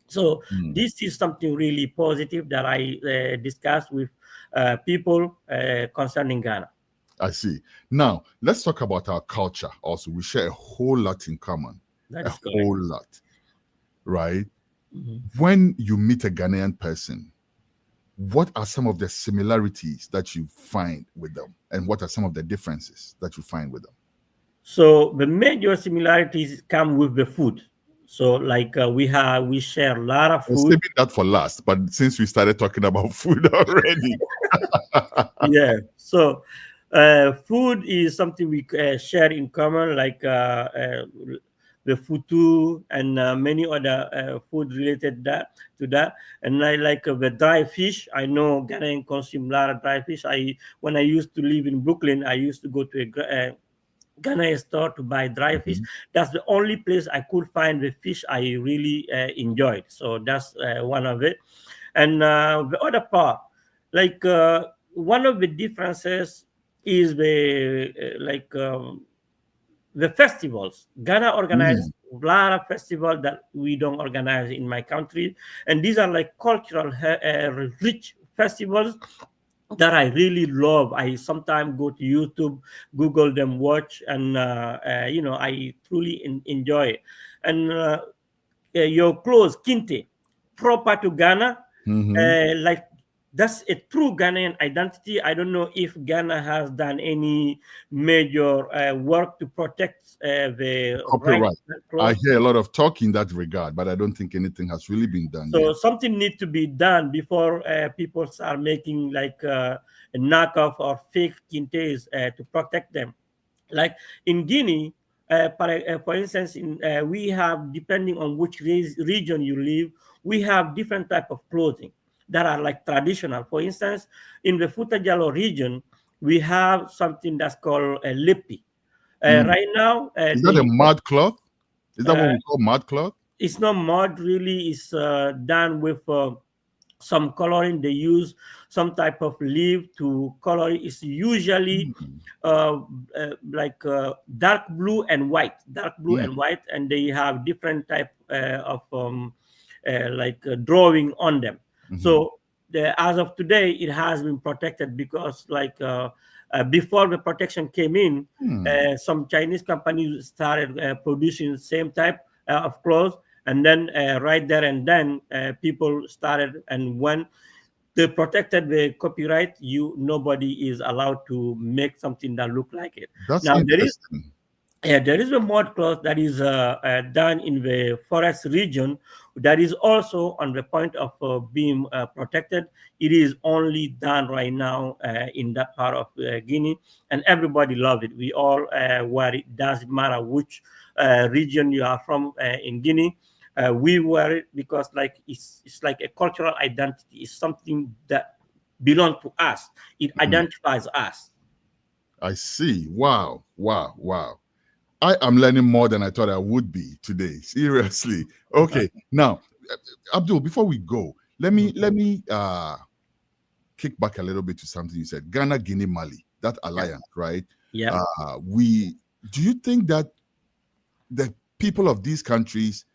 S13: So this is something really positive that I discussed with people concerning Ghana.
S11: I see. Now, let's talk about our culture also. We share a whole lot in common.
S13: That is correct.
S11: Whole lot, right? When you meet a Ghanaian person, what are some of the similarities that you find with them? And what are some of the differences that you find with them?
S13: So the major similarities come with the food. So like we share a lot of food.
S11: We're saving that for last, but since we started talking about food already.
S13: Yeah. So food is something we share in common, like the futu and many other food related to that. And I like the dry fish. I know Ghanaian consume a lot of dry fish. When I used to live in Brooklyn, I used to go to a Ghanaian store to buy dry fish. That's the only place I could find the fish I really enjoyed. So that's one of it. And the other part, like one of the differences is the festivals. Ghana organizes a lot of festivals that we don't organize in my country, and these are like cultural rich festivals that I really love. I sometimes go to YouTube, Google them, watch, and I truly enjoy it. And your clothes, kinte, proper to Ghana, like that's a true Ghanaian identity. I don't know if Ghana has done any major work to protect the
S11: copyright.
S13: Right.
S11: I hear a lot of talk in that regard, but I don't think anything has really been done.
S13: So something needs to be done before people start making like a knockoff or fake kintes to protect them. Like in Guinea, for instance, we have, depending on which region you live, we have different type of clothing that are like traditional. For instance, in the Futajalo region, we have something that's called a lepi. Right now,
S11: is that a mud cloth? Is that what we call mud cloth?
S13: It's not mud, really. It's done with some coloring. They use some type of leaf to color it. It's usually like dark blue and white, and they have different type of drawing on them. So as of today, it has been protected because before the protection came in, some Chinese companies started producing the same type of clothes, and then right there and then people started, and when they protected the copyright, nobody is allowed to make something that look like it.
S11: That's
S13: Now
S11: interesting.
S13: there is a mud cloth that is done in the forest region that is also on the point of being protected. It is only done right now in that part of Guinea, and everybody love it. We all wear it. Doesn't matter which region you are from in Guinea. We wear it because it's like a cultural identity. It's something that belongs to us. It identifies us.
S11: I see. Wow. I am learning more than I thought I would be today. Seriously. Okay. Now, Abdul, before we go, let me kick back a little bit to something you said. Ghana, Guinea, Mali, that alliance, right?
S13: Yeah.
S11: Do you think that the people of these countries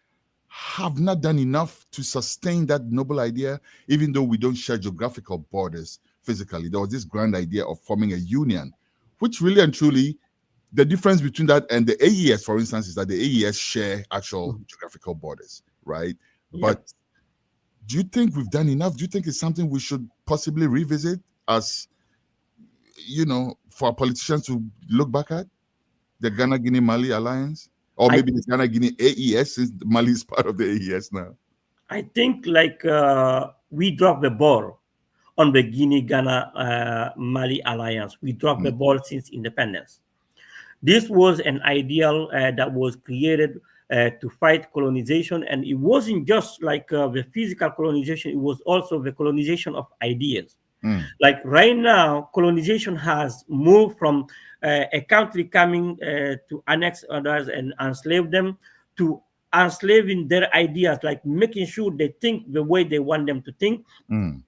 S11: have not done enough to sustain that noble idea, even though we don't share geographical borders physically? There was this grand idea of forming a union, which really and truly, the difference between that and the AES, for instance, is that the AES share actual geographical borders, right?
S13: Yeah.
S11: But do you think we've done enough? Do you think it's something we should possibly revisit as, for our politicians to look back at? The Ghana-Guinea-Mali alliance? Or maybe the Ghana-Guinea AES, since Mali is part of the AES now.
S13: I think we dropped the ball on the Guinea-Ghana-Mali alliance. We dropped the ball since independence. This was an ideal that was created to fight colonization, and it wasn't just like the physical colonization, it was also the colonization of ideas. Like right now, colonization has moved from a country coming to annex others and enslave them to enslaving their ideas, like making sure they think the way they want them to think,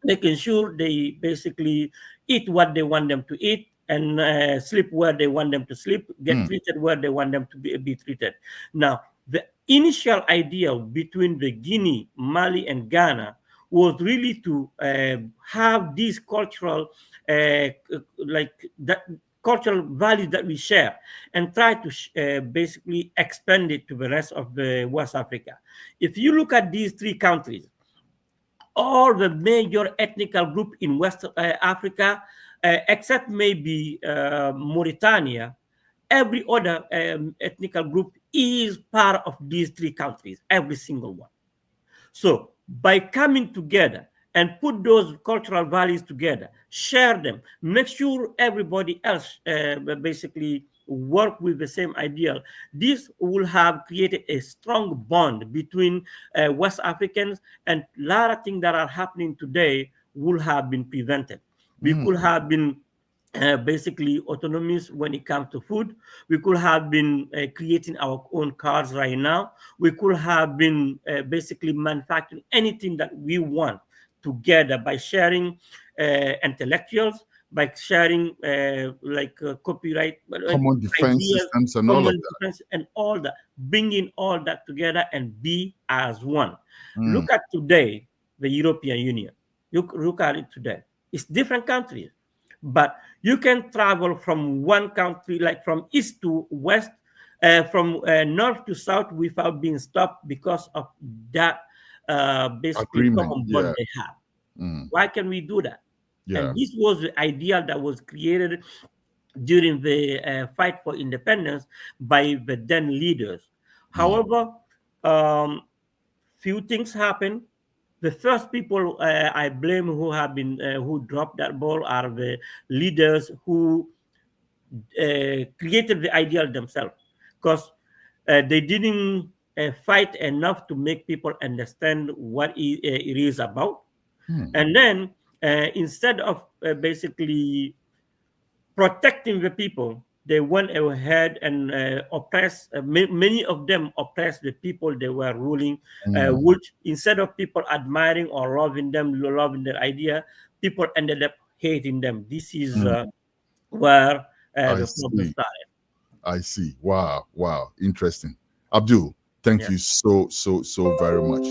S13: making sure they basically eat what they want them to eat, and sleep where they want them to sleep, get treated where they want them to be treated. Now, the initial idea between the Guinea, Mali, and Ghana was really to have these cultural, cultural values that we share, and try to basically expand it to the rest of the West Africa. If you look at these three countries, all the major ethnical group in West Africa, except maybe Mauritania, every other ethnical group is part of these three countries, every single one. So by coming together and put those cultural values together, share them, make sure everybody else basically work with the same ideal, this will have created a strong bond between West Africans, and a lot of things that are happening today would have been prevented. We could have been basically autonomous when it comes to food. We could have been creating our own cars right now. We could have been basically manufacturing anything that we want together by sharing intellectuals, by sharing copyright,
S11: common defense
S13: ideas,
S11: systems and all of that.
S13: And all that, bringing all that together and be as one. Look at today, the European Union. Look at it today. It's different countries, but you can travel from one country, like from east to west, from north to south, without being stopped because of that basically common bond they have. Why can we do that? And this was the idea that was created during the fight for independence by the then leaders. However, few things happened. The first people I blame who dropped that ball are the leaders who created the ideal themselves, because they didn't fight enough to make people understand what it is about. And then instead of basically protecting the people, they went ahead and oppressed. Many of them oppressed the people they were ruling, which instead of people admiring or loving them, loving their idea, people ended up hating them. This is where the problem started.
S11: I see. Wow. Interesting. Abdul, thank you so very much.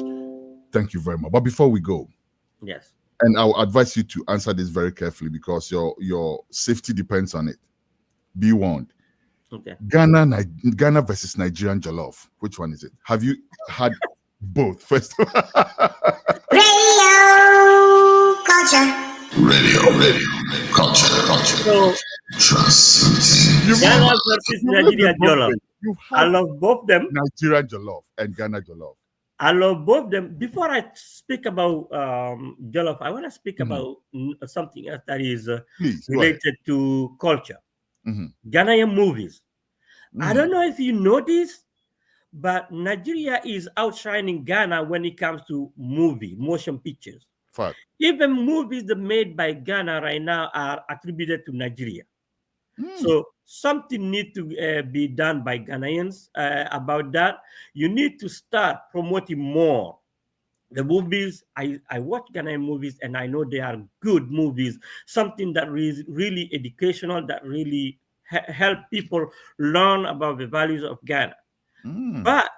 S11: Thank you very much. But before we go,
S13: yes,
S11: And I will advise you to answer this very carefully because your safety depends on it. Be warned.
S13: Okay.
S11: Ghana versus Nigerian jollof. Which one is it? Have you had both? First,
S2: Radio culture.
S13: So Ghana versus Nigeria jollof. I love both them.
S11: Nigerian jollof and Ghana jollof.
S13: I love both them. Before I speak about jollof, I want to speak about something else that is related to culture. Ghanaian movies. I don't know if you know this, but Nigeria is outshining Ghana when it comes to motion pictures.
S11: Fact.
S13: Even movies that made by Ghana right now are attributed to Nigeria. So something needs to be done by Ghanaians about that. You need to start promoting more the movies. I watch Ghanaian movies and I know they are good movies, something that is really educational, that really help people learn about the values of Ghana. But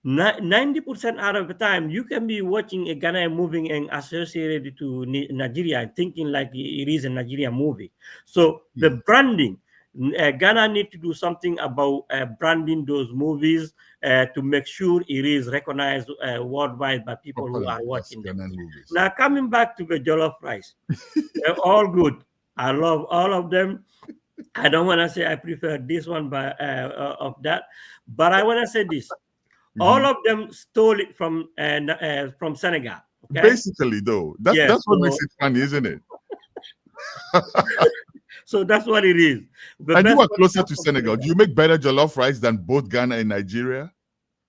S13: 90% out of the time, you can be watching a Ghanaian movie and associated to Nigeria and thinking like it is a Nigerian movie. So the branding, Ghana need to do something about branding those movies to make sure it is recognized worldwide by people who are watching them.
S11: Movies.
S13: Now, coming back to the jollof rice, they're all good. I love all of them. I don't want to say I prefer this one of that, but I want to say this. All of them stole it from Senegal. Okay?
S11: Basically, though, that's what makes it funny, isn't it?
S13: So that's what it is.
S11: And you are closer to Senegal. Do you make better jollof rice than both Ghana and Nigeria?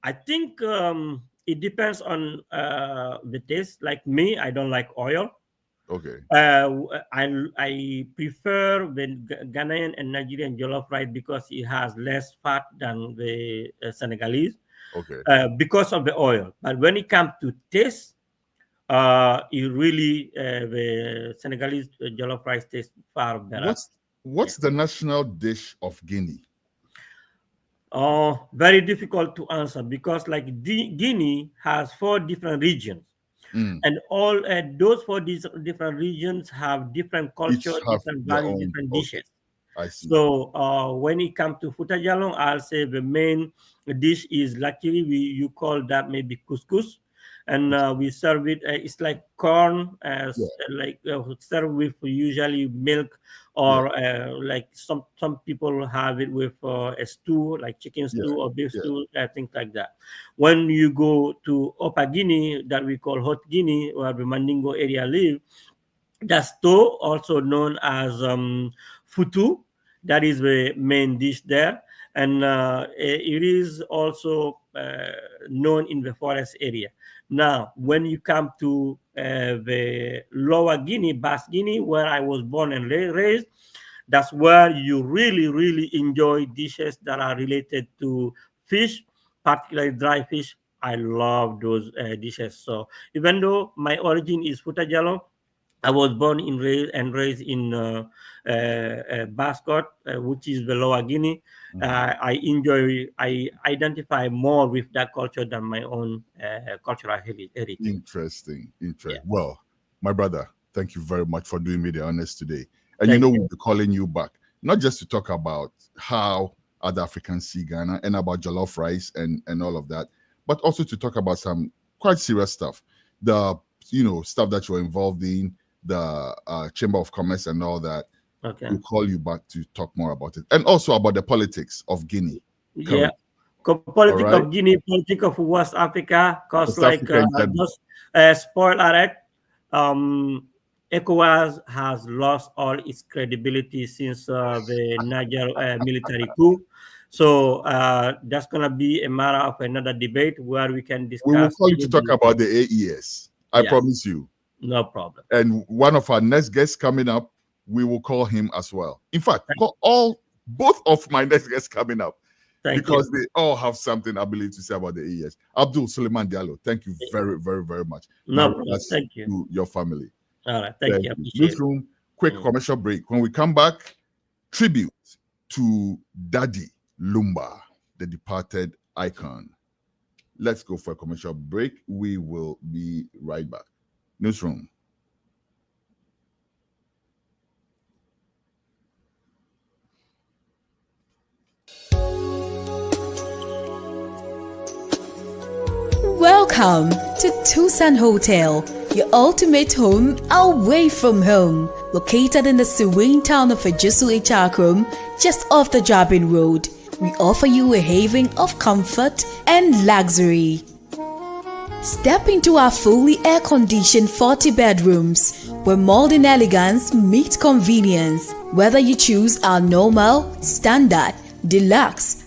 S13: I think it depends on the taste. Like me, I don't like oil.
S11: Okay.
S13: I prefer the Ghanaian and Nigerian jollof rice because it has less fat than the Senegalese.
S11: Okay.
S13: Because of the oil. But when it comes to taste, it really the Senegalese jollof rice tastes far better.
S11: What's the national dish of Guinea?
S13: Very difficult to answer because like Guinea has 4 different regions. And all those 4 different regions have different culture, different values, different dishes.
S11: I see.
S13: So when it comes to Fouta Djallon, I'll say the main dish is luckily you call that maybe couscous, and we serve it. It's like corn, served with usually milk, or like some people have it with a stew, like chicken stew or beef stew, things like that. When you go to Upper Guinea, that we call Hot Guinea, where the Mandingo area live, that's also known as futu. That is the main dish there, and it is also known in the forest area. Now, when you come to the Lower Guinea, Basse Guinea, where I was born and raised, that's where you really, really enjoy dishes that are related to fish, particularly dry fish. I love those dishes. So even though my origin is Fouta Djallon, I was born and raised in Bascot, which is the Lower Guinea. I identify more with that culture than my own cultural heritage.
S11: Interesting. Yeah. Well, my brother, thank you very much for doing me the honors today. And we'll be calling you back, not just to talk about how other Africans see Ghana and about jollof rice and all of that, but also to talk about some quite serious stuff. The stuff that you're involved in, the Chamber of Commerce and all that.
S13: Okay.
S11: We'll call you back to talk more about it. And also about the politics of Guinea.
S13: Yeah. Politics of Guinea, politics of West Africa, because spoil alert, ECOWAS has lost all its credibility since the Niger military coup. So that's going to be a matter of another debate where we can discuss.
S11: We will call you to talk about the AES. I promise you.
S13: No problem.
S11: And one of our next guests coming up, we will call him as well. In fact, call both of my next guests coming up because they all have something, I believe, to say about the AES. Abdoulaye Diallo, thank you very, very, very much.
S13: No problem. Thank you.
S11: To your family.
S13: All right. Thank you.
S11: Newsroom, quick commercial break. When we come back, tribute to Daddy Lumba, the departed icon. Let's go for a commercial break. We will be right back. Newsroom.
S8: Welcome to Tucson Hotel, your ultimate home away from home. Located in the serene town of Ejisu Ichakrum, just off the Jabin Road, we offer you a haven of comfort and luxury. Step into our fully air-conditioned 40 bedrooms, where modern elegance meets convenience. Whether you choose our normal, standard, deluxe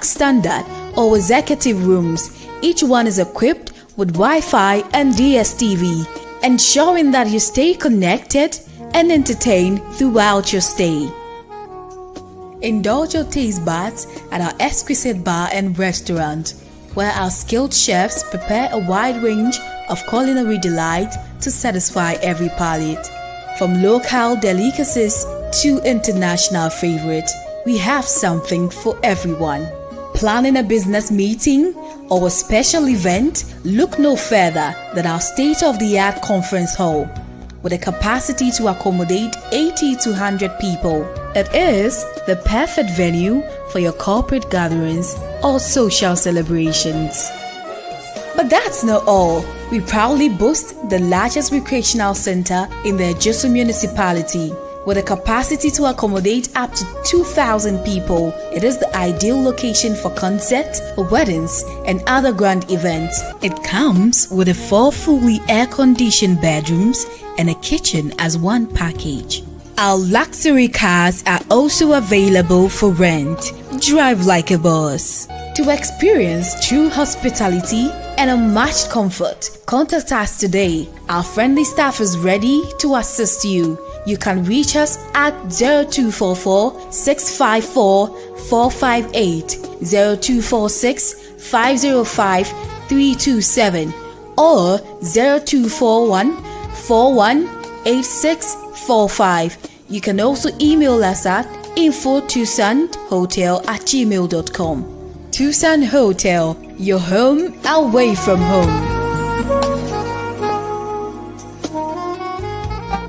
S8: standard, or executive rooms, each one is equipped with Wi-Fi and DSTV, ensuring that you stay connected and entertained throughout your stay. Indulge your taste buds at our exquisite bar and restaurant, where our skilled chefs prepare a wide range of culinary delight to satisfy every palate. From local delicacies to international favorites, we have something for everyone. Planning a business meeting or a special event? Look no further than our state-of-the-art conference hall. With a capacity to accommodate 80 to 100 people, it is the perfect venue for your corporate gatherings or social celebrations. But that's not all. We proudly boast the largest recreational center in the Ejisu municipality. With a capacity to accommodate up to 2,000 people, it is the ideal location for concerts, weddings, and other grand events. It comes with 4 fully air-conditioned bedrooms and a kitchen as one package. Our luxury cars are also available for rent. Drive like a boss. To experience true hospitality and unmatched comfort, contact us today. Our friendly staff is ready to assist you. You can reach us at 0244 654 458, 0246 505 327, or 0241 418645. You can also email us at info@tucsonhotel@gmail.com. Tucson Hotel, your home away from home.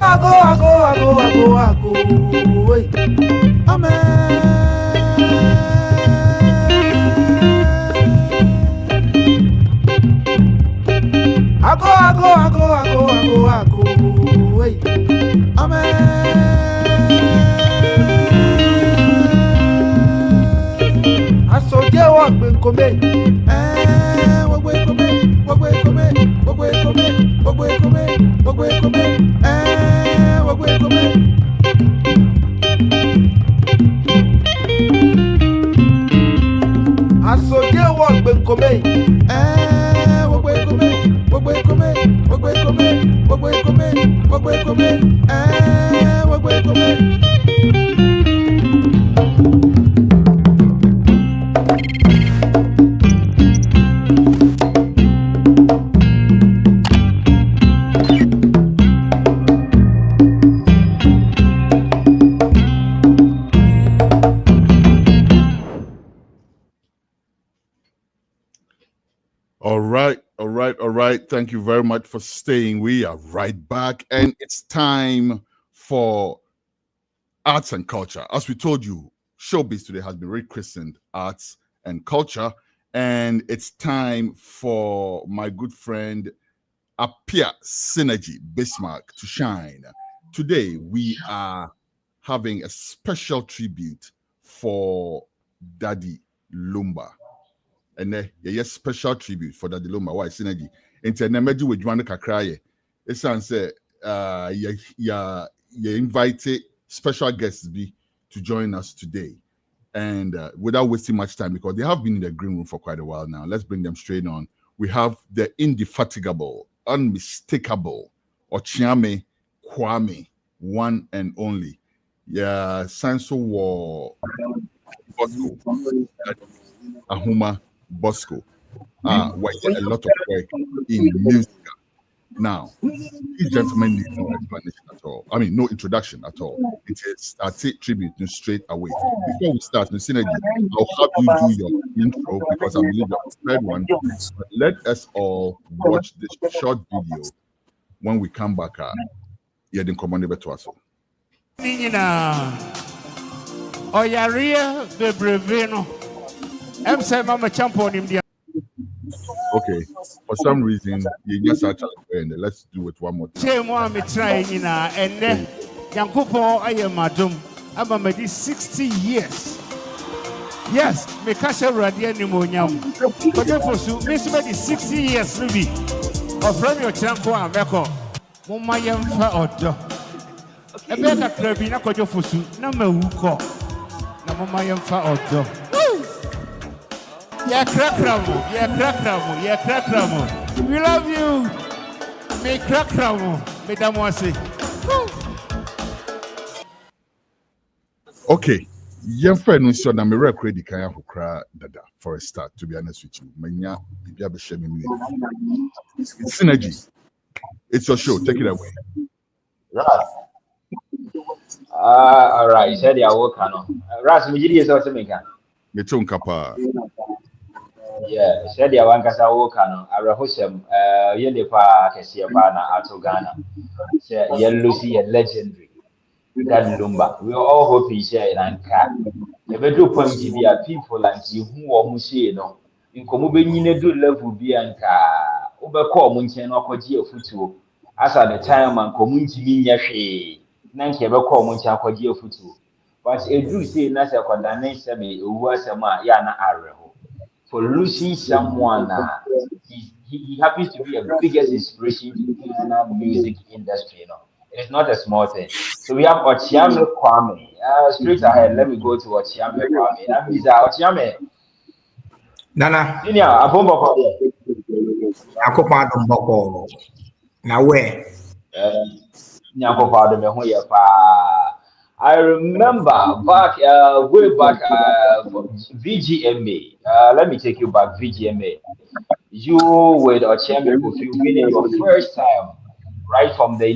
S1: I go, wait. Amen. I go, wait. Amen. I saw you walk when come.
S11: All right. Thank you very much for staying. We are right back, and it's time for arts and culture. As we told you, Showbiz today has been rechristened Arts and Culture, and it's time for my good friend Apia Synergy Bismarck to shine. Today, we are having a special tribute for Daddy Lumba. And a special tribute for Daddy Lumba. Why Synergy? Into Nemeji with Juan Kakraye. It's answer you invited special guests to join us today. And without wasting much time, because they have been in the green room for quite a while now, let's bring them straight on. We have the indefatigable, unmistakable Ochiame Kwame, one and only. Yeah, Sanso War Bosco, Ahuma Bosco. Where a lot of work in music. Now, these gentlemen need no explanation at all. I mean, no introduction at all. It is started tribute straight away. Before we start, Synergy, I'll have you do your intro because I believe you have prepared one. But let us all watch this short video. When we come back, you didn't come on the to us.
S14: Oyaria de Breveno. I'm saying, Mama Champion.
S11: Okay. For some reason, you just start and let's do it one more time.
S14: And then Yankupo, I am madam. I'm a 60 years. Yes, me kasha radia ni monyam. But for so, me 60 years ruby. Or from your chanko and beko. Mumma yam fa odo. A better club na kojo fosu na me wuko. Na mumma yam fa odo. Yeah, crackamo, yeah, crackamo, yeah, crackamo. We love you. Me crackamo, Madam Wasi.
S11: Okay. Young friend, we saw that me record kind of cry dada for a start. To be honest with you, manya bibi abeshe me. It's synergy. It's your show. Take it away.
S15: All right. You said you are working on. Ras, me jidi yeso se meka.
S11: Me chon kapa.
S15: Yeah, said you want kasa working on. Arahosem, yende pa kesi pa na ato Ghana. Say Lucy a legendary. That Lumba. We are all hoping share in Anka. The bedroom point to be a people like you who are Mushi, no. In Komubin, do level be Anka. Overcall Munchen or Koji of Futu. As at the time, and community Yashi. Nanke ever call Muncha Koji of Futu. But a do say Nasa condemnation me who was a man Yana Areho. For losing someone, he happens to be a biggest inspiration to the Ghana music industry, you know. It's not a small thing. So we have Ochiame Kwame. Straight ahead, let me go to Ochiame Kwame. That means Ochiame.
S16: Nana.
S15: Senior, Abombo.
S16: Akopado Mboko. Now where?
S15: I remember back, way back, VGMA. Let me take you back, VGMA. You with Ochiame Kofi winning your first time. Right from the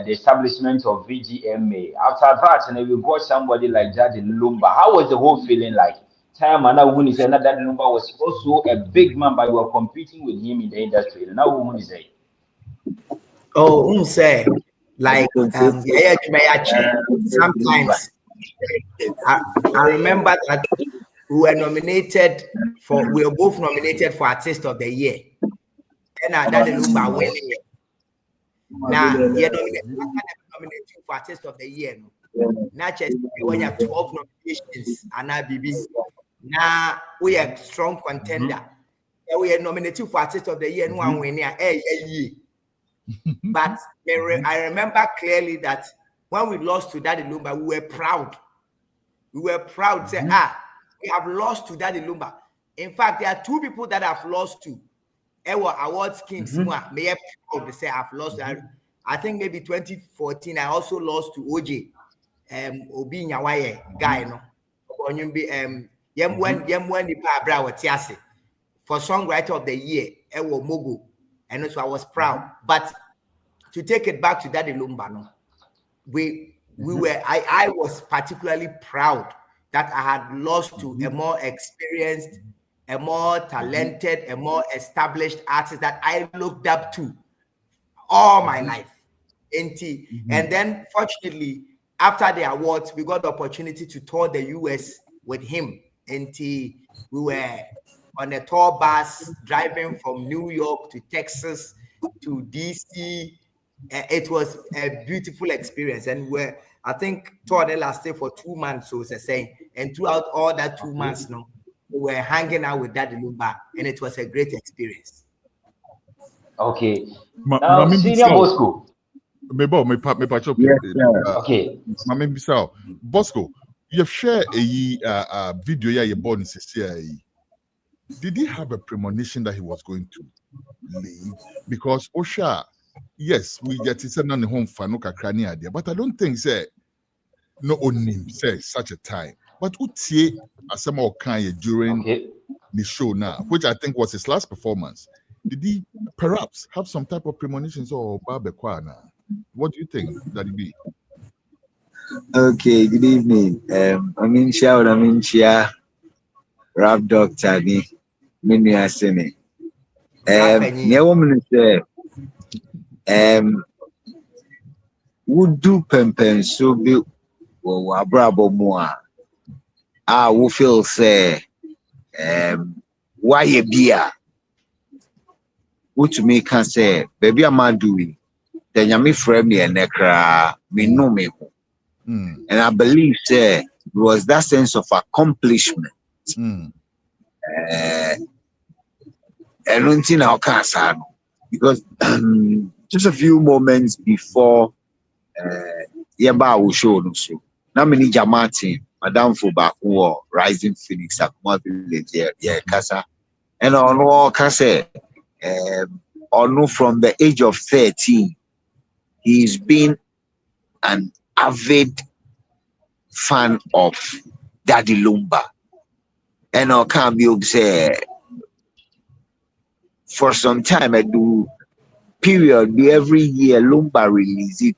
S15: establishment of VGMA. After that, and we got somebody like Daddy Lumba. How was the whole feeling like? Time and now when said that Daddy Lumba was also a big man, but you were competing with him in the industry. And now when is it?
S16: Oh, say like sometimes I remember that we were both nominated for Artist of the Year. And Daddy Lumba winning it. Now, you're nominated for Artist of the Year. Not just when you have 12 nominations, and now BB. Now we are strong contender. We are nominated for Artist of the Year, no one winning. But I remember clearly that when we lost to Daddy Lumba, we were proud. We were proud. Say, we have lost to Daddy Lumba. In fact, there are two people that have lost to. Awards Kings, may I proud say I've lost. I think maybe 2014. I also lost to OJ, Obi Nyawaye guy, no. When for songwriter of the year, Ewo Mogo, and so I was proud. But to take it back to Daddy Lumba, no, I was particularly proud that I had lost to a more experienced, a more talented, a more established artist that I looked up to all my life. And then, fortunately, after the awards, we got the opportunity to tour the US with him. And we were on a tour bus driving from New York to Texas to DC. It was a beautiful experience. And I think toured the last day for 2 months, so it's saying. And throughout all that 2 months, no, we were hanging out with Daddy Lumba, and it was a great experience.
S15: Okay. Now, Senior Bosco.
S11: Okay. Bosco, you've shared a video you born in. Did he have a premonition that he was going to leave? Because Osha, yes, we get it on the home for no kakrani idea, but I don't think say no onim say such a time. But Utie Asamoah Kanye during the show now, which I think was his last performance, did he perhaps have some type of premonitions or Babekwana? What do you think that it be?
S17: Okay, good evening. Shia, Rap Doctor, Mini Asene. Woman say, would do pempen so be or brabo moa. I will feel say, why a beer? to make us say, baby, I'm not doing. Then you frame me and nekra me no me. And I believe it was that sense of accomplishment. And until now, can't because just a few moments before Yaba will show no so. Now many Jamati, Madame Fubaku, Rising Phoenix, Akuma Village, yeah, Casa. And on all Casa, or from the age of 13, he's been an avid fan of Daddy Lumba. And I can't be say for some time I do period every year Lumba releases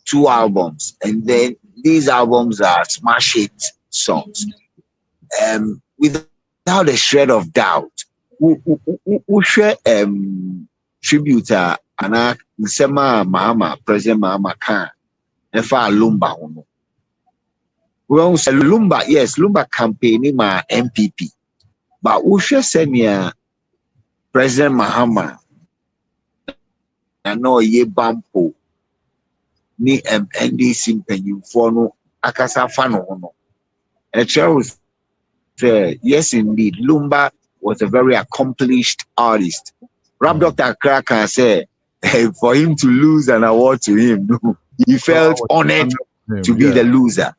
S17: two albums, and then these albums are smash hit songs. Without a shred of doubt, we share tributor and Nsema Mahama, President Mahama Khan, and for Lumba. Well, Lumba, yes, Lumba campaigning my MPP, but we share senior President Mahama. I know ye bampo ni NDC mpanyimfo no akasa fa no no. And Charles said, yes, indeed, Lumba was a very accomplished artist. Rap Dr. Kraka said, for him to lose an award to him, he felt honored to be the loser.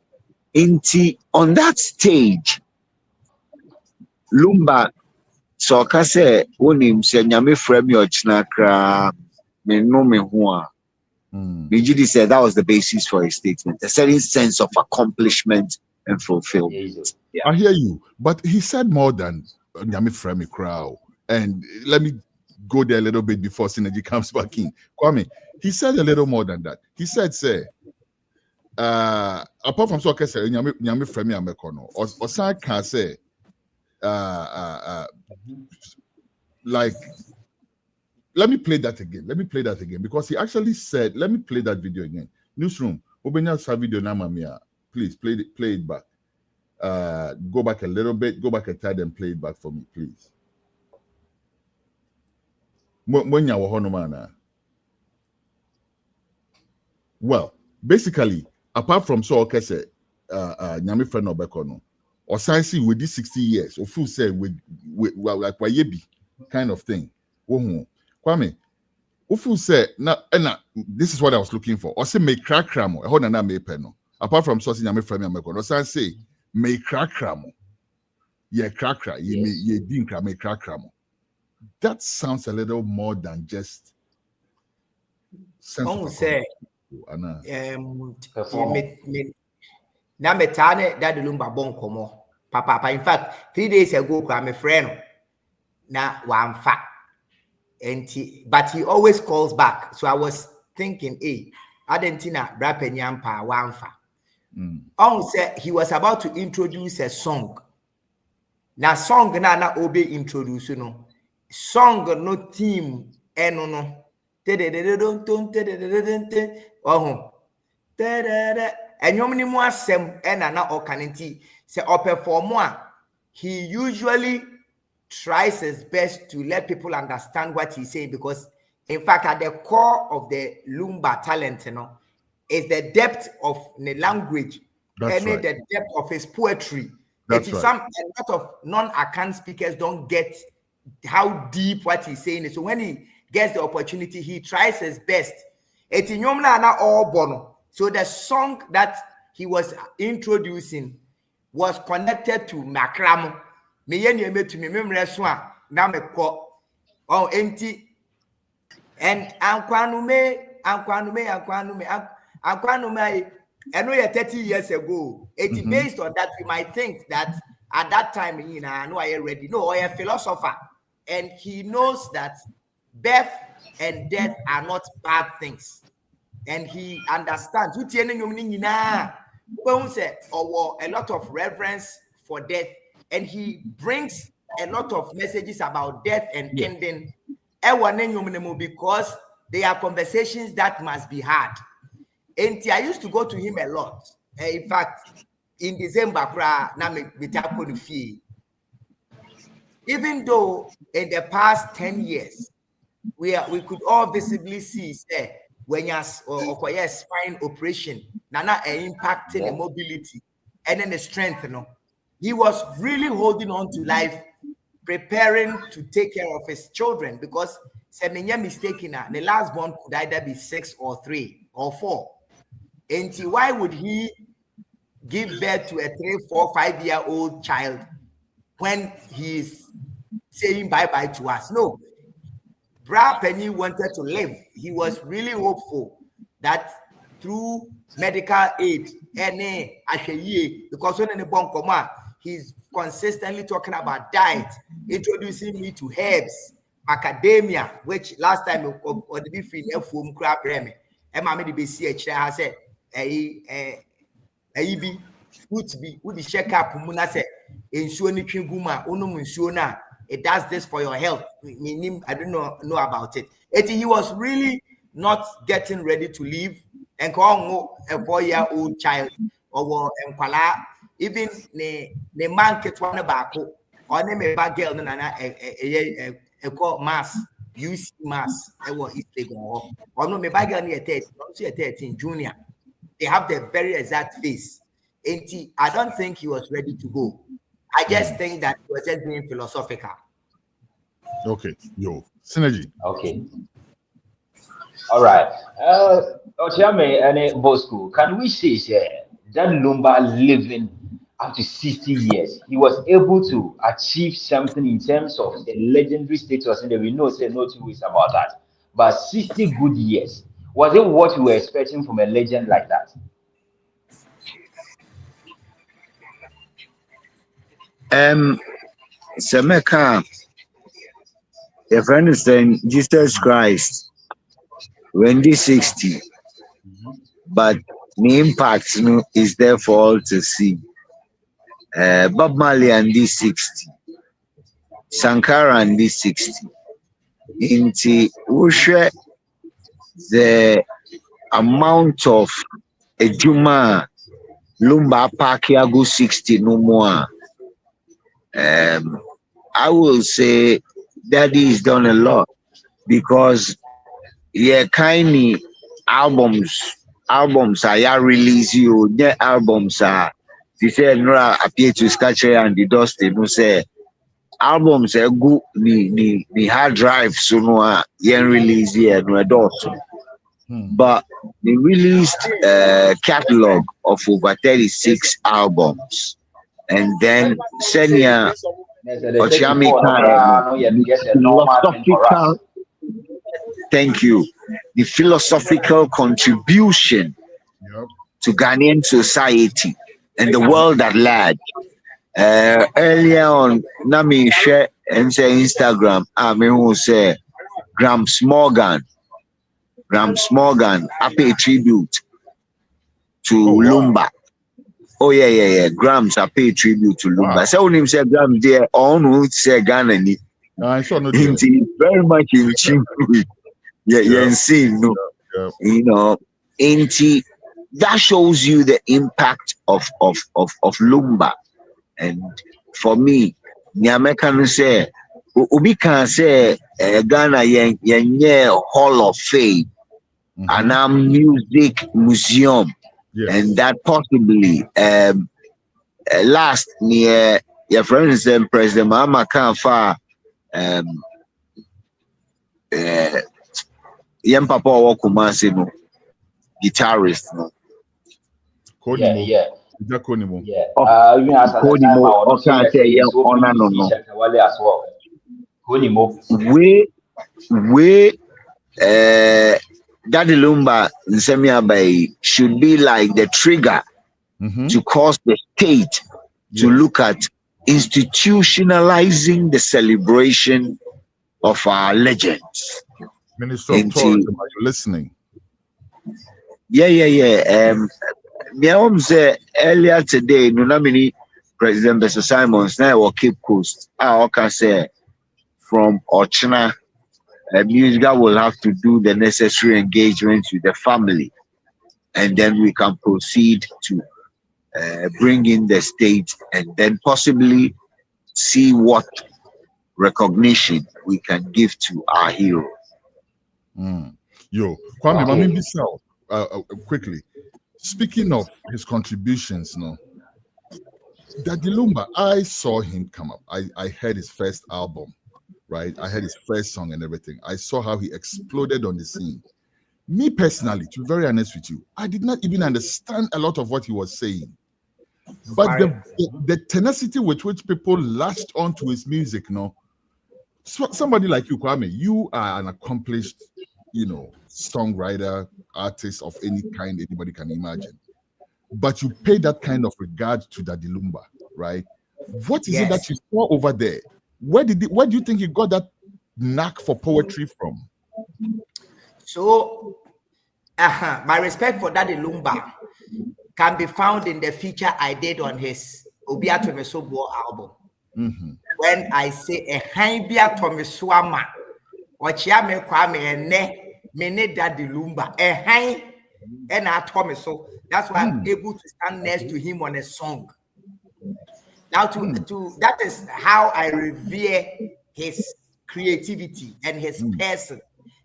S17: On that stage, Lumba so kase wonim se nyame frame your chinakra me no me ho a Bijidi said that was the basis for his statement, a certain sense of accomplishment and fulfillment.
S11: Yeah. I hear you, but he said more than nyame frame crowd. And let me go there a little bit before Synergy comes back in. Kwame, he said a little more than that. He said, say, apart from so kase nyame frame amekono or side can say like, let me play that again because he actually said, let me play that video again. Newsroom, Obenya video namamia. Please play it back. Go back a little bit, go back a tad and play it back for me, please. Well, basically, apart from so kese nyame friend obekono or science with this 60 years, or full say with like wayebi kind of thing. Kwame, ufu say na this is what I was looking for. Or say me crack cramo, a hona na me peno. Apart from source nyame friend amekono, or say me crack cramo. Ye crack ye dinkra me crack cramo. That sounds a little more than just
S16: say na metane Daddy Lumba bonkomo papa in fact 3 days ago my friend na wamfa but he always calls back, so I was thinking Argentina brapanyampa wamfa say he was about to introduce a song na song na obe introduce no song no theme eno no enyom ni mu asem na okanenti se perform he usually tries his best to let people understand what he's saying, because in fact at the core of the Lumba talent is the depth of the language and the depth of his poetry. A lot of non-Akan speakers don't get how deep what he's saying is. So when he gets the opportunity, he tries his best. So the song that he was introducing was connected to Makramo. And I know 30 years ago. It's based on that. We might think that at that time, I know I already know, a philosopher, and he knows that birth and death are not bad things. And he understands a lot of reverence for death, and he brings a lot of messages about death and ending because they are conversations that must be had. And I used to go to him a lot. In fact, in December, even though in the past 10 years, we could all visibly see when you spine operation, nana impacting the mobility and then the strength. He was really holding on to life, preparing to take care of his children, because mistaken, the last born could either be 6 or 3 or 4. And why would he give birth to a 3, 4, 5-year-old child when he's saying bye-bye to us? No. Bra Penny wanted to live. He was really hopeful that through medical aid, because when he's consistently talking about diet, introducing me to herbs, macadamia, which last time on the beef in foam crab reme, and mammy the BC I said, be fruit be would check up Muna said, in Suoni Chinguma, Unum Suona. It does this for your health. I don't know about it. He was really not getting ready to leave and call a 4-year-old child or even the man get one back or name a bad girl a call mass UC mass or no me bag near 13 junior. They have the very exact face. And I don't think he was ready to go. I just think that he was just being philosophical.
S11: Okay, synergy.
S15: Okay. All right. Ochiame and Bosco, can we say that Lumba living up to 60 years, he was able to achieve something in terms of the legendary status, and we know say no two ways about that. But 60 good years, was it what you were expecting from a legend like that?
S17: Semeka, your friend is saying Jesus Christ, when he's 60, but the impact is there for all to see. Bob Marley and this 60, Sankara and this 60. Into the amount of a Juma Lumba Pakiago 60 no more. I will say Daddy has done a lot, because kind albums are release you, their albums are they say no appear to scratch and the dust they say albums are good the hard drive so no release here no adult. But they released a catalog of over 36 albums, and then Senya Ochiame philosophical, thank you, the philosophical contribution to Ghanaian society and the world at large. Earlier on, Nami share and say Instagram, I who say Gramps Morgan, I pay tribute to Lumba. Oh yeah. Grams, I pay tribute to Lumba. So when him say Grams there, on who say Ghana ni. Very much in tune with you know, that shows you the impact of Lumba. And for me, Nyame can say Ubi can say Ghana yen Hall of Fame and a music museum. And that possibly last near your friends and President Mahama Kanfa Yem Papa Wakumasi no guitarist no.
S15: Yeah.
S17: Konimo, Daddy Lumba Nsemiabai should be like the trigger to cause the state to look at institutionalizing the celebration of our legends.
S11: Minister of Tourism, are you listening?
S17: Yeah. Earlier today, Nunamini President Bessie Simons now or Cape Coast, I can say from Ochina, Musica will have to do the necessary engagements with the family, and then we can proceed to bring in the state and then possibly see what recognition we can give to our hero.
S11: Yo, Kwame, Mami Bissau, quickly. Speaking of his contributions, Daddy Lumba, I saw him come up. I heard his first album, right? I heard his first song and everything. I saw how he exploded on the scene. Me personally, to be very honest with you, I did not even understand a lot of what he was saying. But the tenacity with which people latched onto his music, so somebody like you, Kwame, you are an accomplished, songwriter, artist of any kind anybody can imagine. But you pay that kind of regard to Daddy Lumba, right? What is it that you saw over there? Where do you think you got that knack for poetry from?
S16: So, my respect for Daddy Lumba can be found in the feature I did on his Obia Tomesobo album. When I say a Hambia Tomeswama, or Chiame Kwame and Ne Daddy Lumba, a Hein and I Tomeso. That's why I'm able to stand next to him on a song. Now, that is how I revere his creativity and his person.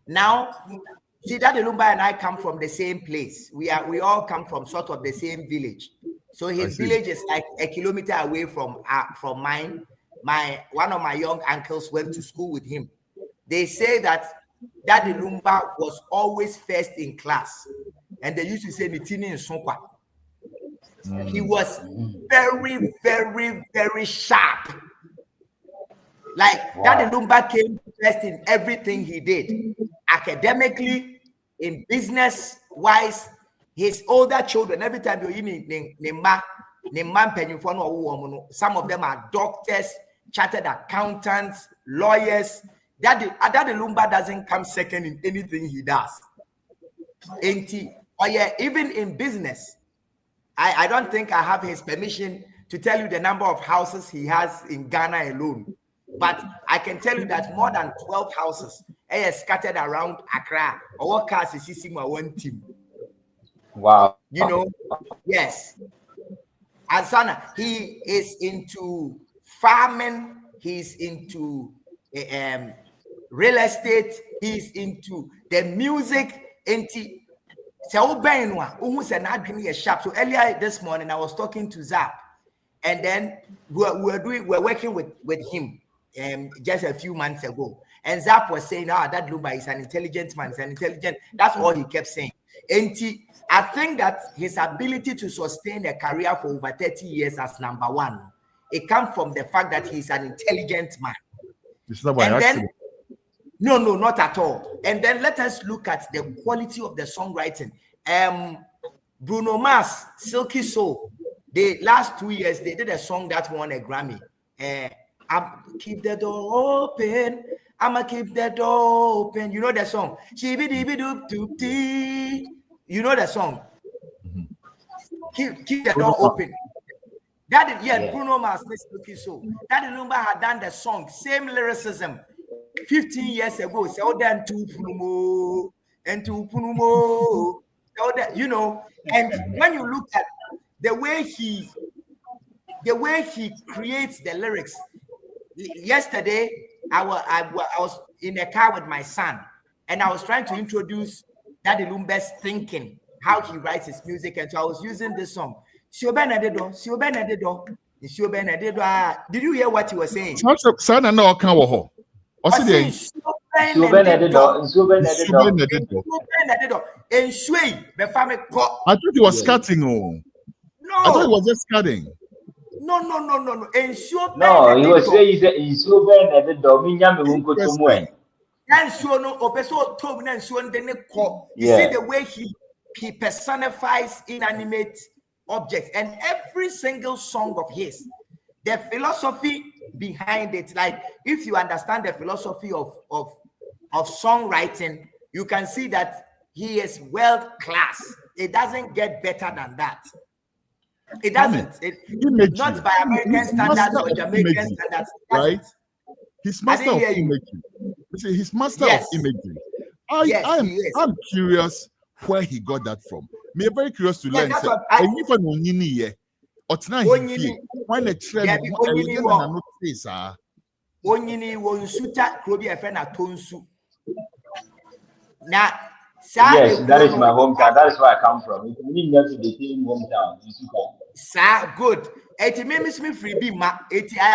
S16: Now, see, Daddy Lumba and I come from the same place. We all come from sort of the same village. So his village is like a kilometer away from mine. One of my young uncles went to school with him. They say that Daddy Lumba was always first in class. And they used to say Nitini and Sonkwa. He was very, very, very sharp. Like Daddy Lumba came first in everything he did. Academically, in business wise, his older children, every time you're in some of them are doctors, chartered accountants, lawyers. Daddy Lumba doesn't come second in anything he does. Even in business, I don't think I have his permission to tell you the number of houses he has in Ghana alone. But I can tell you that more than 12 houses are scattered around Accra. Our cars is one team.
S15: Wow.
S16: Yes. Asana, he is into farming, he's into real estate, he's into the music, so earlier this morning I was talking to Zap, and then we're working with him just a few months ago, and Zap was saying, that Lumba is an intelligent man, that's all he kept saying. And I think that his ability to sustain a career for over 30 years as number one, it comes from the fact that he's an intelligent man.
S11: It's not by accident.
S16: No, not at all. And then let us look at the quality of the songwriting. Bruno Mars, Silky Soul, the last 2 years, they did a song that won a Grammy. Keep the door open. I'ma keep the door open. You know the song? You know the song? Keep the door open. Bruno Mars, Silky Soul. Daddy Lumba had done the song, same lyricism. 15 years ago, so then to Punumo and to Punumo, and when you look at the way he creates the lyrics. Yesterday, I was in a car with my son, and I was trying to introduce Daddy Lumba's thinking, how he writes his music, and so I was using this song. Did you hear what he was saying? I thought
S11: he was scatting.
S16: No.
S11: I thought he was just scatting.
S16: No.
S15: No, he was saying he's so bad at the dominion.
S16: You see the way he personifies inanimate objects, and every single song of his, the philosophy behind it, like if you understand the philosophy of songwriting, you can see that he is world class. It doesn't get better than that. It doesn't. Not by American standards or Jamaican standards,
S11: right? His master of imagery. His master of imagery. I'm curious where he got that from. Me very curious to learn.
S15: Now, yes, that is my hometown. That is where I come from. It's really not to the same hometown.
S16: Sir, good. 80 minutes me freebie ma. 80. I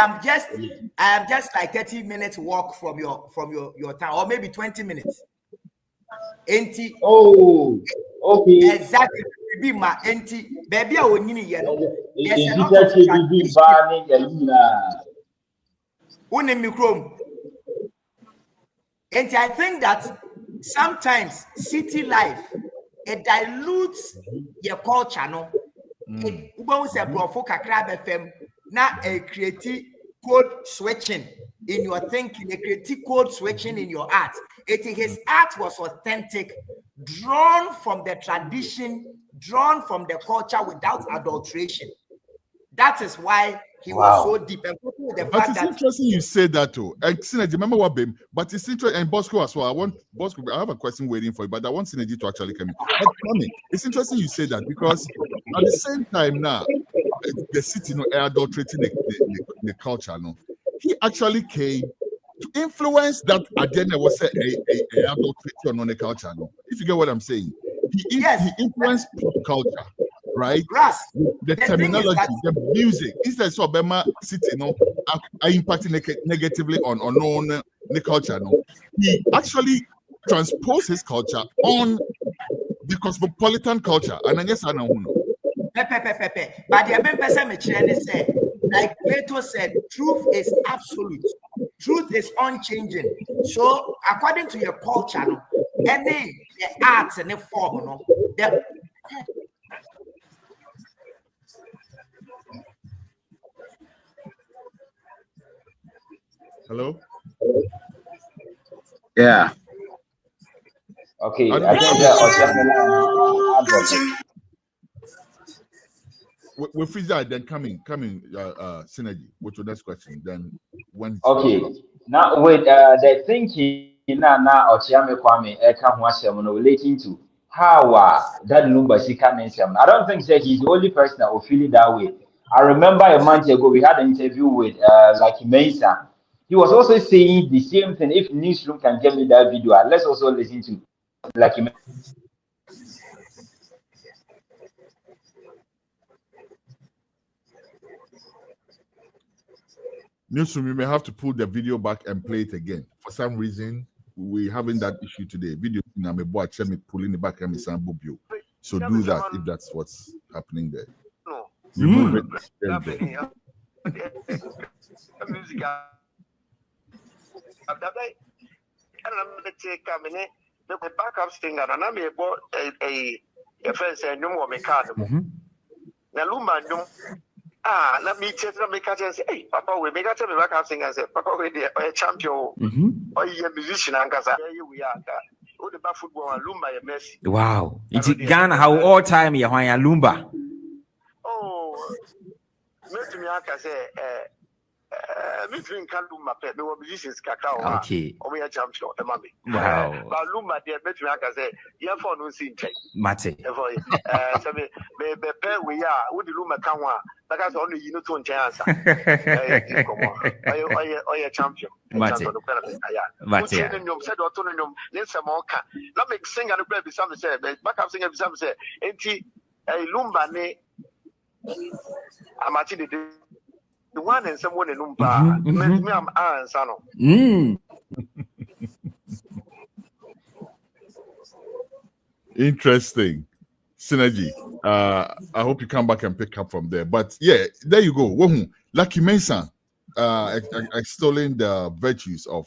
S16: am just like 30 minutes walk from your town, or maybe 20 minutes. 80.
S15: Oh, okay.
S16: Exactly. Freebie ma. 80. Baby, I will need you. There's a lot of tradition. And I think that sometimes city life it dilutes your culture, no. It say brofo kakra FM na a creative code switching in your thinking, a creative code switching in your art. His art was authentic, drawn from the tradition, drawn from the culture without adulteration. That is why he was so deep. And the
S11: but
S16: fact
S11: it's
S16: that
S11: interesting you say that too. And Synergy, remember what Bim, but it's interesting, and Bosco as well. I have a question waiting for you, but I want Synergy to actually come in. But it's interesting you say that because at the same time now, the city adulterating the culture. No, he actually came to influence that agenda was a adulteration on the culture. No, if you get what I'm saying, he influenced pop culture. Right, the terminology, the music. Instead, so Bema City, are impacting negatively on unknown the culture. No, he actually transposed his culture on the cosmopolitan culture. And I guess I know.
S16: But the main person say, like Plato said, truth is absolute. Truth is unchanging. So, according to your culture, any the arts and the form,
S11: Hello?
S17: Yeah.
S15: Okay.
S11: We'll freeze that, then coming, Synergy, with your next question. Then when
S15: okay. Now with the thinking now Ochiame Kwame relating to how that Lumba Sika mentioned. I don't think that he's the only person that will feel it that way. I remember a month ago we had an interview with like Mesa. He was also saying the same thing. If Newsroom can give me that video, let's also listen to like
S11: Newsroom, you may have to pull the video back and play it again. For some reason, we're having that issue today. Video pulling it back and so do that if that's what's happening there. Remove it.
S18: The backup singer, and I'm a friend saying, no more mechanical. Naluma, let me check the mechanic and say, hey, Papa, we make a backup singer and say, Papa, we're a champion or a musician, and here we are. All the football and Lumba, a mess.
S19: Wow. It's Ghana, how all time you're Lumba.
S18: Oh, let me say, me drink can do my pet, no musicians cacao.
S19: Okay.
S18: Or we are champion, mommy.
S19: Wow.
S18: But Lumba, dear, bet me I say, yeah, for no scene check.
S19: Mate.
S18: So me we are, would the Luma come on? Because only you know to chance. Oh, yeah, champion.
S19: Mate.
S18: Said autonomous, let's some more. Let me sing and play some say, back up singing some say, ain't a Lumba ne Amati the one and someone in Lumba. Me am Sano.
S11: Interesting. Synergy. I hope you come back and pick up from there. But yeah, there you go. Lucky Mesa extolling the virtues of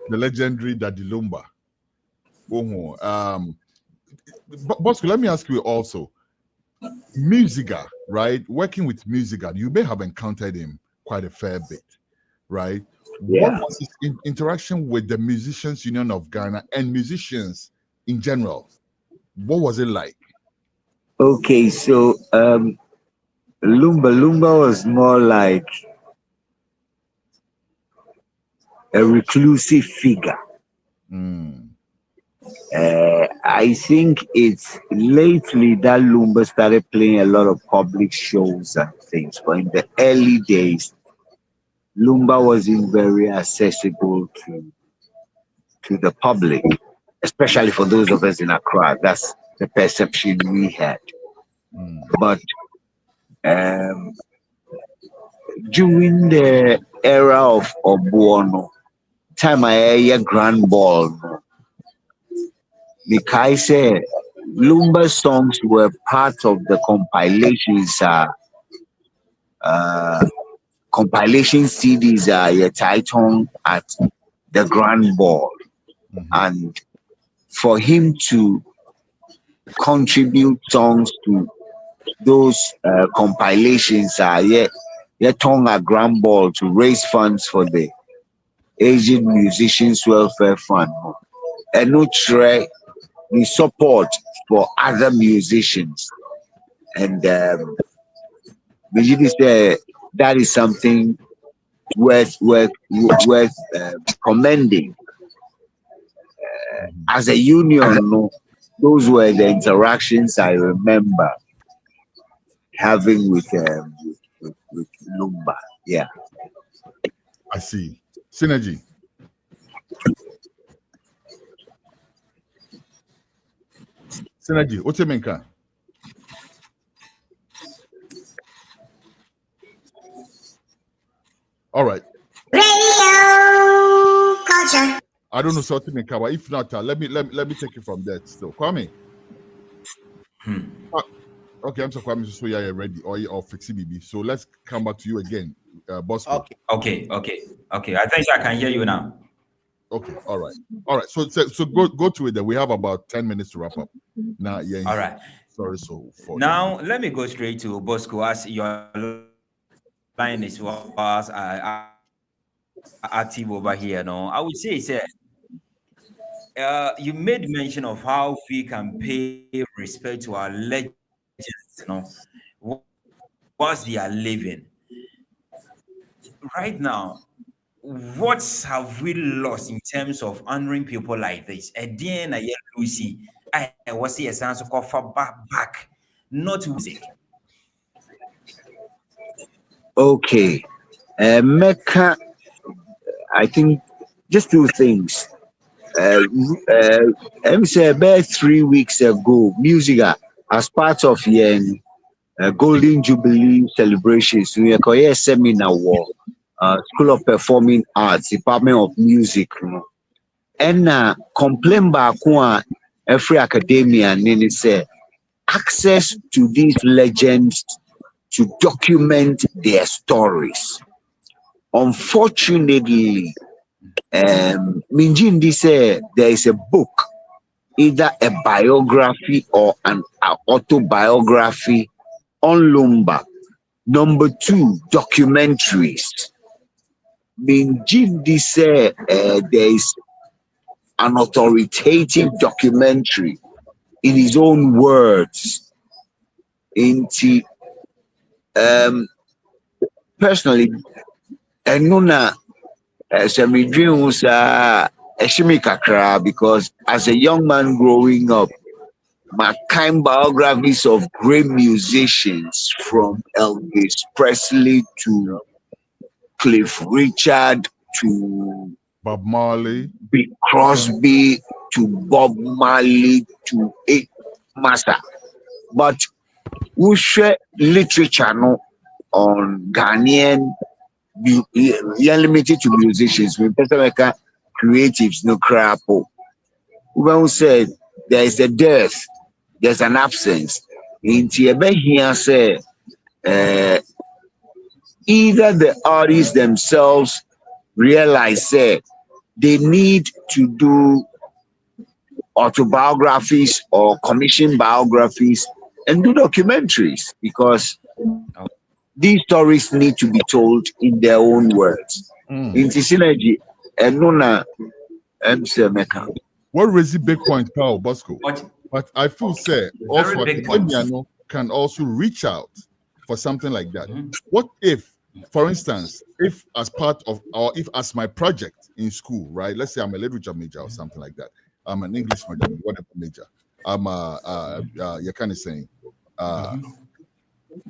S11: the legendary Daddy Lumba. Bosco, let me ask you also. Musiga, right? Working with Musiga, you may have encountered him quite a fair bit, right? Yeah. What was his interaction with the Musicians Union of Ghana and musicians in general? What was it like?
S17: Okay, so Lumba was more like a reclusive figure. I think it's lately that Lumba started playing a lot of public shows and things, but in the early days, Lumba wasn't very accessible to the public, especially for those of us in Accra. That's the perception we had. But during the era of Obuono, time I grand ball, Mikai said Lumba songs were part of the compilations, compilation CDs titled at the grand ball. And for him to contribute songs to those compilations, Tonga Grand Ball to raise funds for the Asian Musicians Welfare Fund. And no try the support for other musicians. And that is something worth commending. As a union, those were the interactions I remember having with Lumba. Yeah.
S11: I see. Synergy. Synergy, what's your main car? All right.
S20: Radio culture.
S11: I don't know something in car. If not, let me take it from there. Still, Kwame. Okay, I'm so Kwame. So you're ready, or fixing BB. So let's come back to you again, boss.
S19: Okay. I think I can hear you now.
S11: Okay, all right. So go to it. Then we have about 10 minutes to wrap up. Now, yeah.
S19: All right.
S11: Sorry, so for
S19: now let me go straight to Bosco as your line is was active over here. No, I would say, sir. You made mention of how we can pay respect to our legends, whilst they are living. Right now, what have we lost in terms of honoring people like this? Again, I hear Lucy. I was here sounds of call back, not music.
S17: Okay, Mecca. I think just two things. I'm say about 3 weeks ago, music as part of the Golden Jubilee celebrations, we had a seminar war, School of Performing Arts, Department of Music, and complain back one every academia and then it said access to these legends to document their stories. Unfortunately, Minjindi said there is a book, either a biography or an autobiography on Lumba. Number 2, documentaries. Minjindi said there is an authoritative documentary in his own words. Into personally, and Nuna. So my dream was because as a young man growing up, my kind biographies of great musicians from Elvis Presley to Cliff Richard to
S11: Bob Marley,
S17: Big Crosby to Bob Marley to a master. But we share literature on Ghanaian. You're limited to musicians. We creatives no crap. When we said there is a dearth, there's an absence. In here say either the artists themselves realize they need to do autobiographies or commission biographies and do documentaries because these stories need to be told in their own words. In synergy, and Nuna Mecca.
S11: What raise the big point, Paul Bosco? But I feel say also academia can also reach out for something like that. What if, for instance, if as part of or if as my project in school, right? Let's say I'm a literature major or something like that. I'm an English major, whatever major. I'm you're kind of saying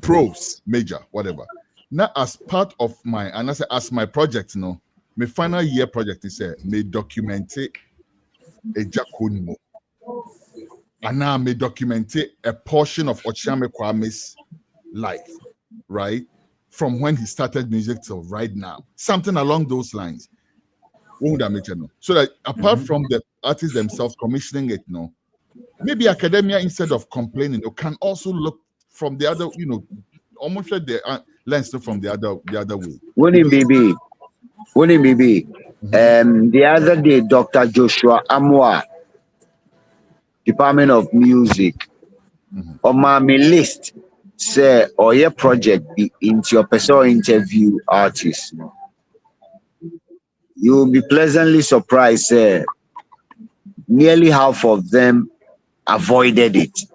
S11: prose major, whatever. Now, as part of my, and I say as my project, my final year project is may document a Jakonimo. And now may document a portion of Ochiame Kwame's life, right? From when he started music till right now. Something along those lines. What would I make you know? So that apart from the artists themselves commissioning it, no, maybe academia, instead of complaining, can also look from the other, almost like the lens from the other way.
S17: Winning BB. The other day, Dr. Joshua Amoah, Department of Music, on my list, say, or your project be into your personal interview artist. You will be pleasantly surprised, nearly half of them avoided it.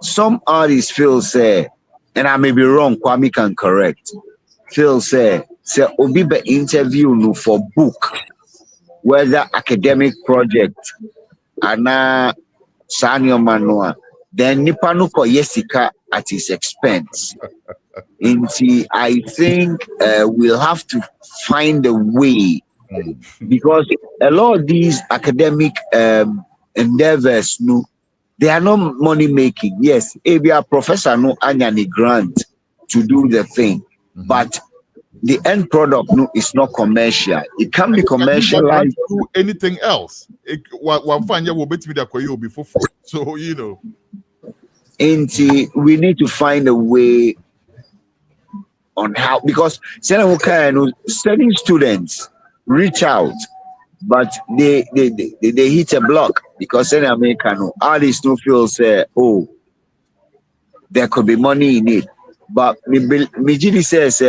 S17: Some artists feel, and I may be wrong, Kwame can correct, feel, obi be interview no for book, whether academic project, ana sanyo manoa, then nipa no ko yesika at his expense. I think we'll have to find a way, because a lot of these academic endeavors, no, they are not money making. Yes, ABR professor no anyani grant to do the thing, but the end product no is not commercial. It can be commercialized.
S11: Do anything else. One fine will be before. So
S17: we need to find a way on how, because studying students reach out, but they hit a block because in America artists don't feel there could be money in it. But Mijidi says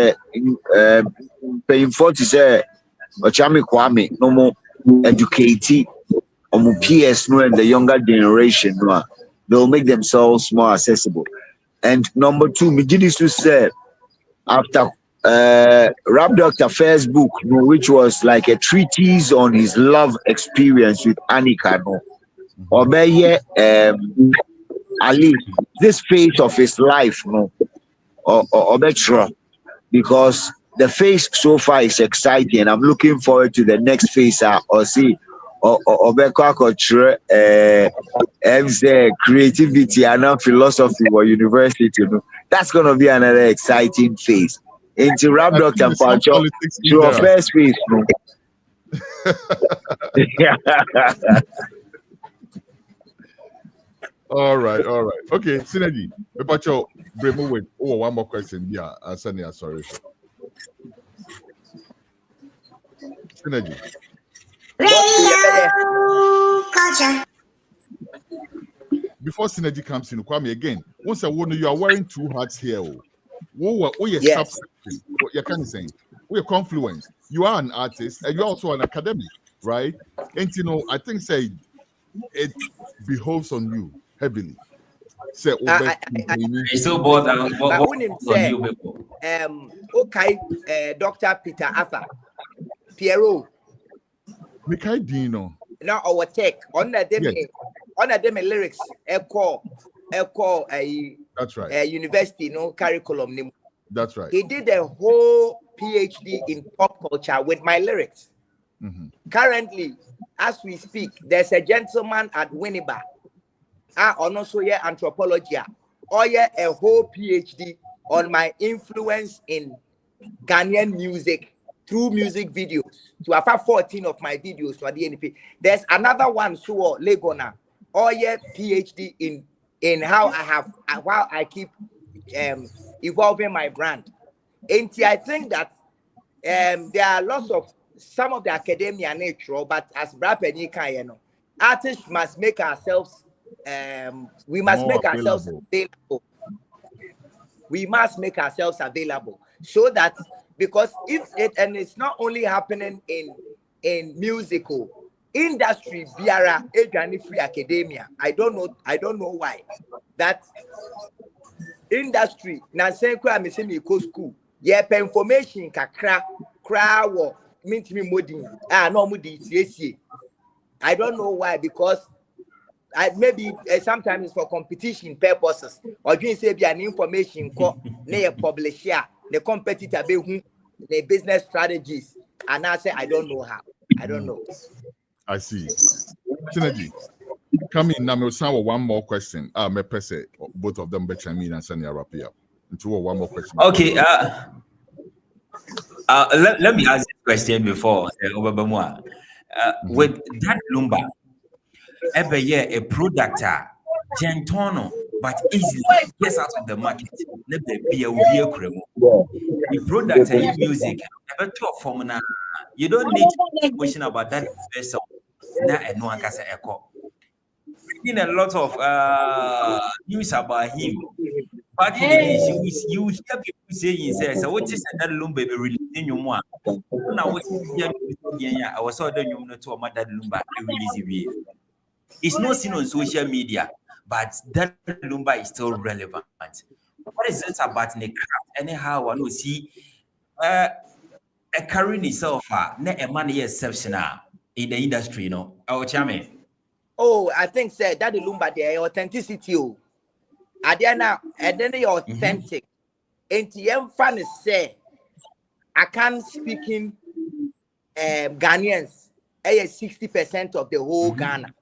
S17: paying 40 say Ochami Kwame no more educated or PS no, and the younger generation no, they'll make themselves more accessible. And number two, Mijidi said after Rap Doctor first book, which was like a treatise on his love experience with Annika, or at least this phase of his life, or better, because the phase so far is exciting, and I'm looking forward to the next phase. Or see, or creativity and philosophy or university. That's gonna be another exciting phase. Into Rap Doctor Pacho to our first phase.
S11: All right. Okay, Synergy. Pacho, bring with one more question. Yeah, Asania, sorry. Synergy. Before Synergy comes in, Kwame again. Once I wonder, you are wearing two hats here. What your subsection? What you're kind of saying? What your confluence? You are an artist and you're also an academic, right? And I think it behoves on you heavily. Say,
S16: Dr. Peter Arthur Pierrot.
S11: Mikai Dino.
S16: Now our tech on the lyrics echo
S11: that's right.
S16: University curriculum.
S11: That's right.
S16: He did a whole PhD in pop culture with my lyrics. Currently, as we speak, there's a gentleman at Winneba, on also anthropology, or a whole PhD on my influence in Ghanaian music through music videos. To have 14 of my videos for the NP. There's another one, so Legona, or PhD in how I keep evolving my brand. And I think that there are lots of some of the academia nature, but as Brapeni artists must make ourselves we must
S11: more
S16: make ourselves available. We must make ourselves available so that, because it's not only happening in musical industry, biara free academia. I don't know why that industry na say kwa me say me go school pe information kakra wo mint me modin no mo di CAC. I don't know why, because maybe sometimes it's for competition purposes, or you say be an information ko na publish here the competitor be who the business strategies, and I say I don't know how. I don't know.
S11: I see. Synergy. Come in now. We'll one more question. Me press it. Both of them bet me and send you wrap it up. Into one more question.
S19: Okay. Let me ask this question before with that lumber, every year a product gentono, but easily gets out of the market. Never be a cremo. The product music, never to a formula. You don't need question about that vessel. Na and no one can say echo. Reading a lot of news about him. Back in the days, you hear people saying, "Says, so what is that lumber releasing your one?" Now, I was so done. You know, to a mother lumber release. It's not seen on social media, but that lumber is still relevant. What is it about the craft? Anyhow, I know see a carrying itself, not a money exceptional in the industry, you know. Our chairman.
S16: Oh, I think said that the lumber there authenticity. Adiana, and then they authentic. And the fan is say, I can't speak in Ghanaians. 60% of the whole Ghana.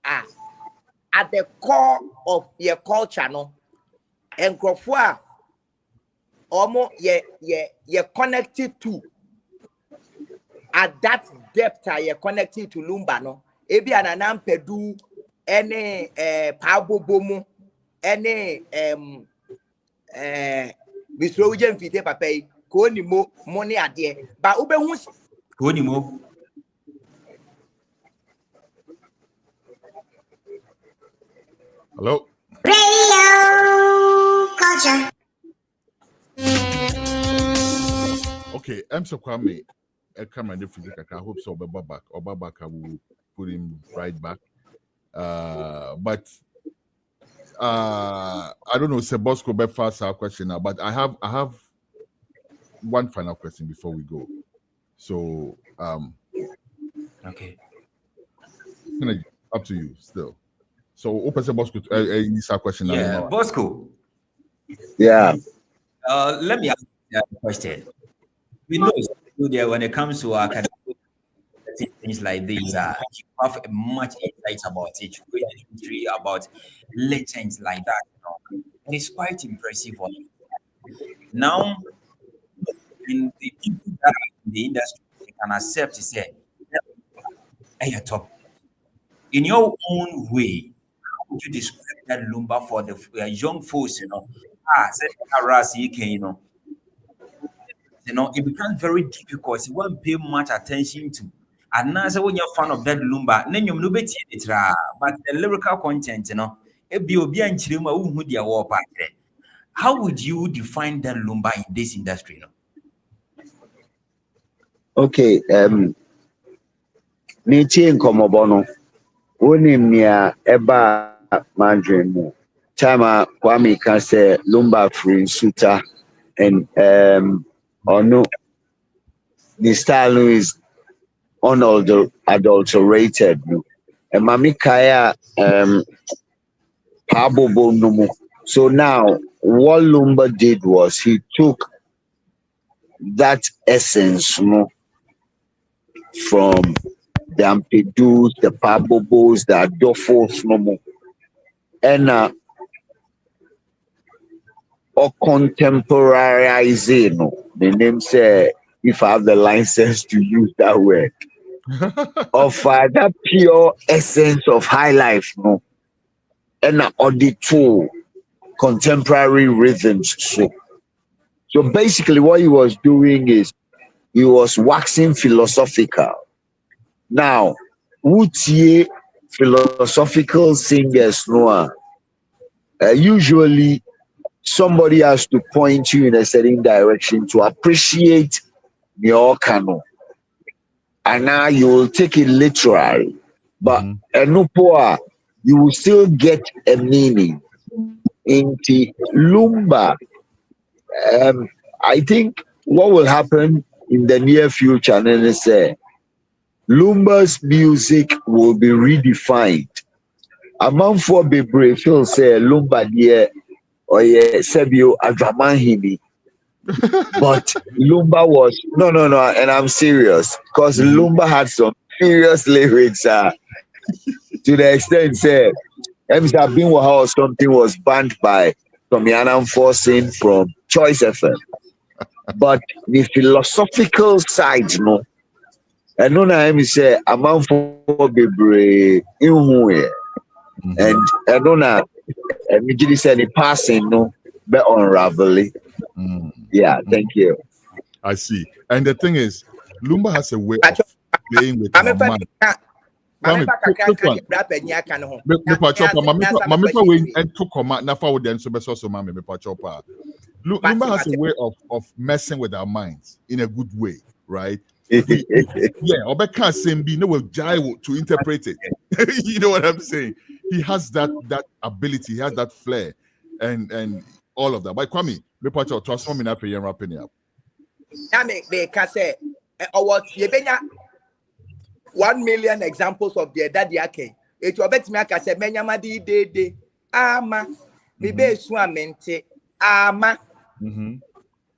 S16: At the core of your culture, no, and Krofua, almost you're connected to. At that depth, you're connected to Lumba, no. Ebi ananam pedu, any pabo bomu, any bisrojen fite papai, koni mo money adie, ba ube hunsi.
S19: Koni mo.
S11: Hello.
S1: Radio culture.
S11: Okay, I'm so Kwame. I come and I hope so. Back I will put him right back. But I don't know. Sebosco be fast our question now, but I have one final question before we go. So
S19: okay,
S11: up to you still. So open Sebosco. This our question.
S19: Yeah, Bosco.
S17: Yeah.
S19: Let me ask you a question. We know there when it comes to academic things like this, you have much insight about it, history, about legends like that. You know, it is quite impressive. Now, in the people that are in the industry, they can accept to say, "Hey, top." In your own way, how would you describe that lumber for the young folks? You know, you know, it becomes very difficult. You won't pay much attention to. And now, when you're a fan of that lumber, then you know it, but the lyrical content, you know, how would you define that lumber in this industry? You know?
S17: Okay, Nichi Nkomobono, Unimia Eba Mandrimu, Tama Kwame can say lumber free suta, and no, the style is unadulterated. And Mami Kaya Pabobo Numu. So now what Lumba did was he took that essence, from the Ampedus, the Pabobos, the Adolfos, and or contemporarizing. The name say, if I have the license to use that word, of that pure essence of high life, and on the two contemporary rhythms. So basically, what he was doing is he was waxing philosophical. Now, Woutier philosophical singers, usually somebody has to point you in a certain direction to appreciate your canon. And now you will take it literally. But you will still get a meaning. In the Lumba, I think what will happen in the near future, and say, Lumba's music will be redefined. Among for Bebre, feel say Lumba dear or Sebio Adramahini. But Lumba was no, and I'm serious because Lumba had some serious lyrics to the extent say Mr. Binwaha or something was banned by Tomiana Forcing from Choice FM. But the philosophical side, no. And no na say a man for bebre in and I don't know immediately said the passing no be unraveling. Yeah, thank you.
S11: I see. And the thing is, Lumba has a way of playing with our mind. Lumba has a way of messing with our minds in a good way, right? Obe can't say be no will jive to interpret it. You know what I'm saying? He has that ability, he has that flair, and all of that. But Kwame, me pacho transform me up here and wrapping it up.
S16: Now me can say, or you benya 1 million examples of the daddy ake. It will bet me I say menya madi de ama me be suamente ama.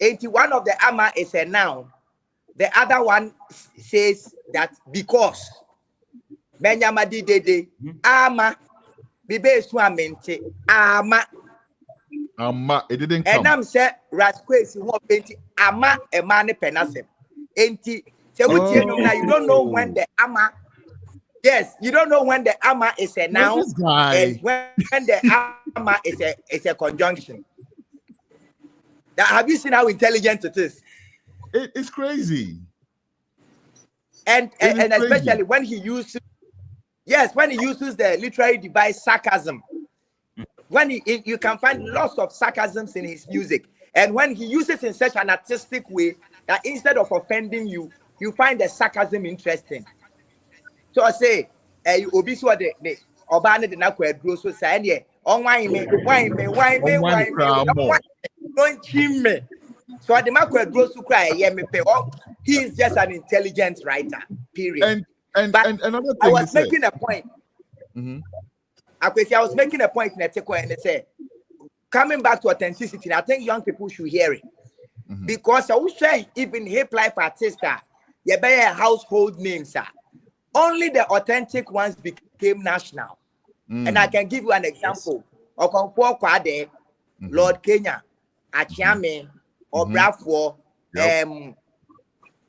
S16: 81 of the ama is a noun. The other one says that because menya madi de ama me be suamente ama.
S11: It didn't come.
S16: And I'm say Rasquez who painting ama a man penasem. Enti say you don't know when the ama. Yes, you don't know when the ama is a noun and when the ama is a conjunction. That have you seen how intelligent it is?
S11: It's crazy.
S16: And especially when he uses the literary device sarcasm. When you can find lots of sarcasms in his music, and when he uses in such an artistic way that instead of offending you, you find the sarcasm interesting. So I say, obi so the obane de na kwadro so say ne on wine me don't chim me. So the makwadro so cry me pay. He is just an intelligent writer. Period.
S11: And another thing
S16: I was making a point. I was making a point in a and it said, coming back to authenticity, I think young people should hear it. Because I would say, even hip life artists, you better household names, only the authentic ones became national. And I can give you an example. Okonkwo Kwade, Lord Kenya, Achiame, Obrafo,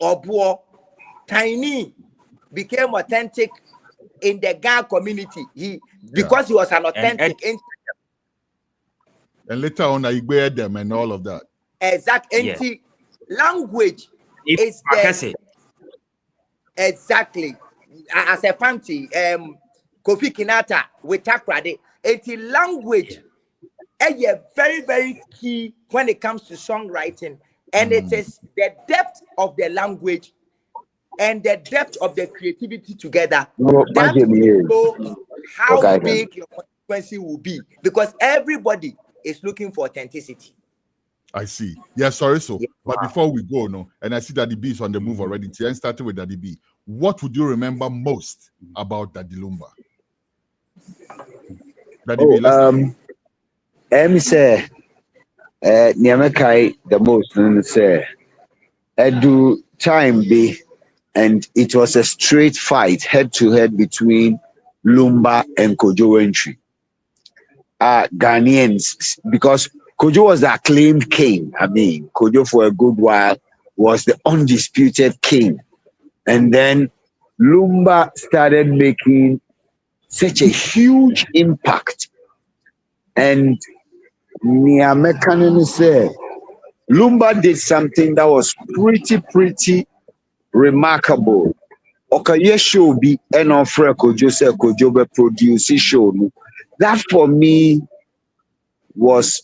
S16: Obuo, Tiny became authentic in the Ga community. Because he was an authentic.
S11: And later on, I bear them and all of that.
S16: Exactly. Language is the exactly as a fancy Kofi Kinata with Takrade. Language is very, very key when it comes to songwriting, and it is the depth of the language and the depth of the creativity together that will show how big your frequency will be, because everybody is looking for authenticity.
S11: I see. Yeah, sorry. But before we go, and I see Daddy B is on the move already. Tien started with Daddy B. What would you remember most about Daddy Lumba? Daddy B,
S17: let's say, Niamekai the most, say, Edu time be, and it was a straight fight, head to head between Lumba and Kojo Entry. Ghanaians, because Kojo was the acclaimed king. I mean, Kojo for a good while was the undisputed king. And then Lumba started making such a huge impact. And Niamekanen said, Lumba did something that was pretty remarkable. Okaye show be an offer Kojo say Kojo be produce show. That for me was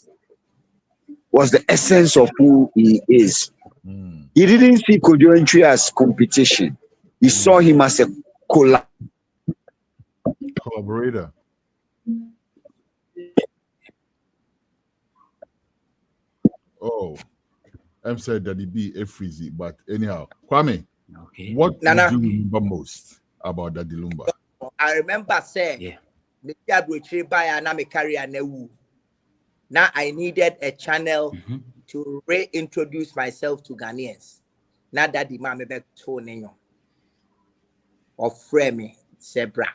S17: the essence of who he is. He didn't see Kojo Entry as competition. He saw him as a
S11: collaborator. Oh, I'm sorry, Daddy B, freezy, but anyhow, Kwame, what do you remember most about Daddy Lumba?
S16: I remember saying, now I needed a channel to reintroduce myself to Ghanaians. Now that the man told me. or frame Sebra.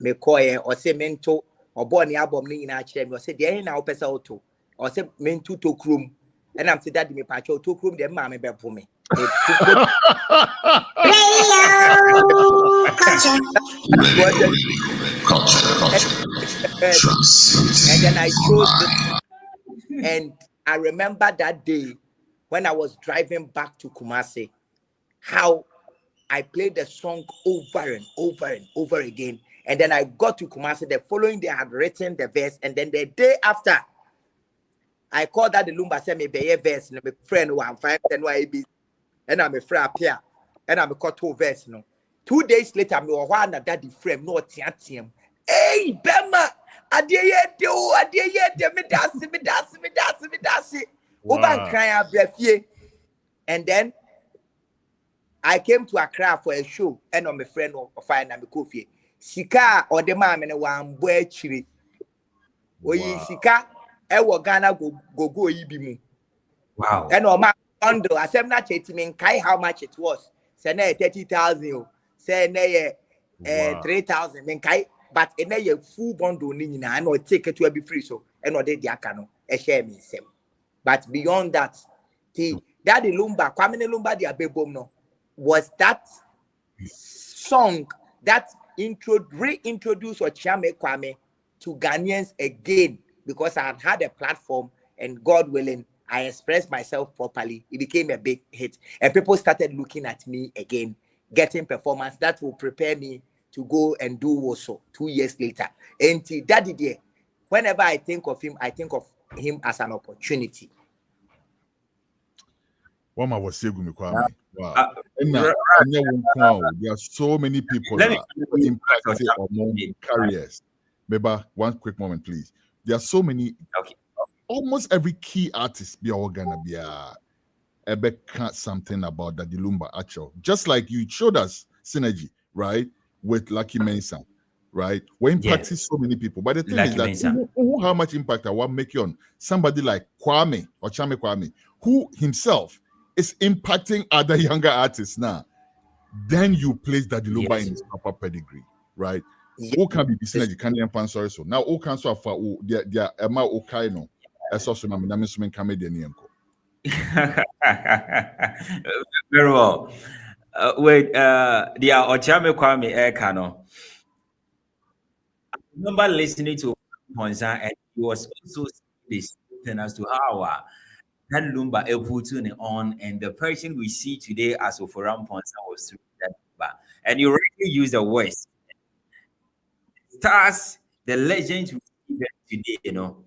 S16: Me koye or say mento or born album in our chamber or say the end now pesa auto or say mento to room and I'm saying that me pacho to room the mammy be for me. And then I chose this, and I remember that day when I was driving back to Kumasi, how I played the song over and over and over again. And then I got to Kumasi. The following day, I had written the verse. And then the day after, I called that the Lumba said me be a verse. And my friend who I'm 5 10 and I'm a friend here. And I'm a cut 2 verse. 2 days later, I'm one that the frame no tiantium. Hey, Bema, and then I came to Accra for a show, and I'm a friend of fine and coffee. Sika or the man and one boy chiri. We Sika, I will Ghana go ibimu.
S19: Wow.
S16: And on my bundle, I said not me kai how much it was. Say 30,000, say 3,000 men kai. But in a full bundle, I know take it to be free. So, and what they diakano, a share me same. But beyond that, the Daddy Lumba, Kwame Lumba, the Abebomno, was that song that reintroduced Ochame Kwame to Ghanaians again, because I had a platform, and God willing, I expressed myself properly. It became a big hit, and people started looking at me again, getting performance that will prepare me to go and do also 2 years later. And Daddy there, whenever I think of him as an opportunity.
S11: Wama was Segumi Kwame. Wow. There are so many people that are impacted among carriers. Beba, one quick moment, please. There are so many, almost every key artist be gonna be something about the Lumba actual. Just like you showed us synergy, right? With Lucky Mensah, right? We're impacting so many people. But the thing
S19: Lucky
S11: is that how much impact I want to make you on somebody like Kwame or Chame Kwame, who himself is impacting other younger artists now. Then you place that Lumba in his proper pedigree, right? Who can be synergy? Can you answer so? Now, all kinds of their Emma Okaino, as also Namin Comedian.
S19: Very well. The Ochame Kwame Ekano. I remember listening to Ponza, and he was also listening as to how that Lumba put on, and the person we see today as Oforam Ponza was through that Lumba. And you really use the voice. Stars, the legends we see them today, you know.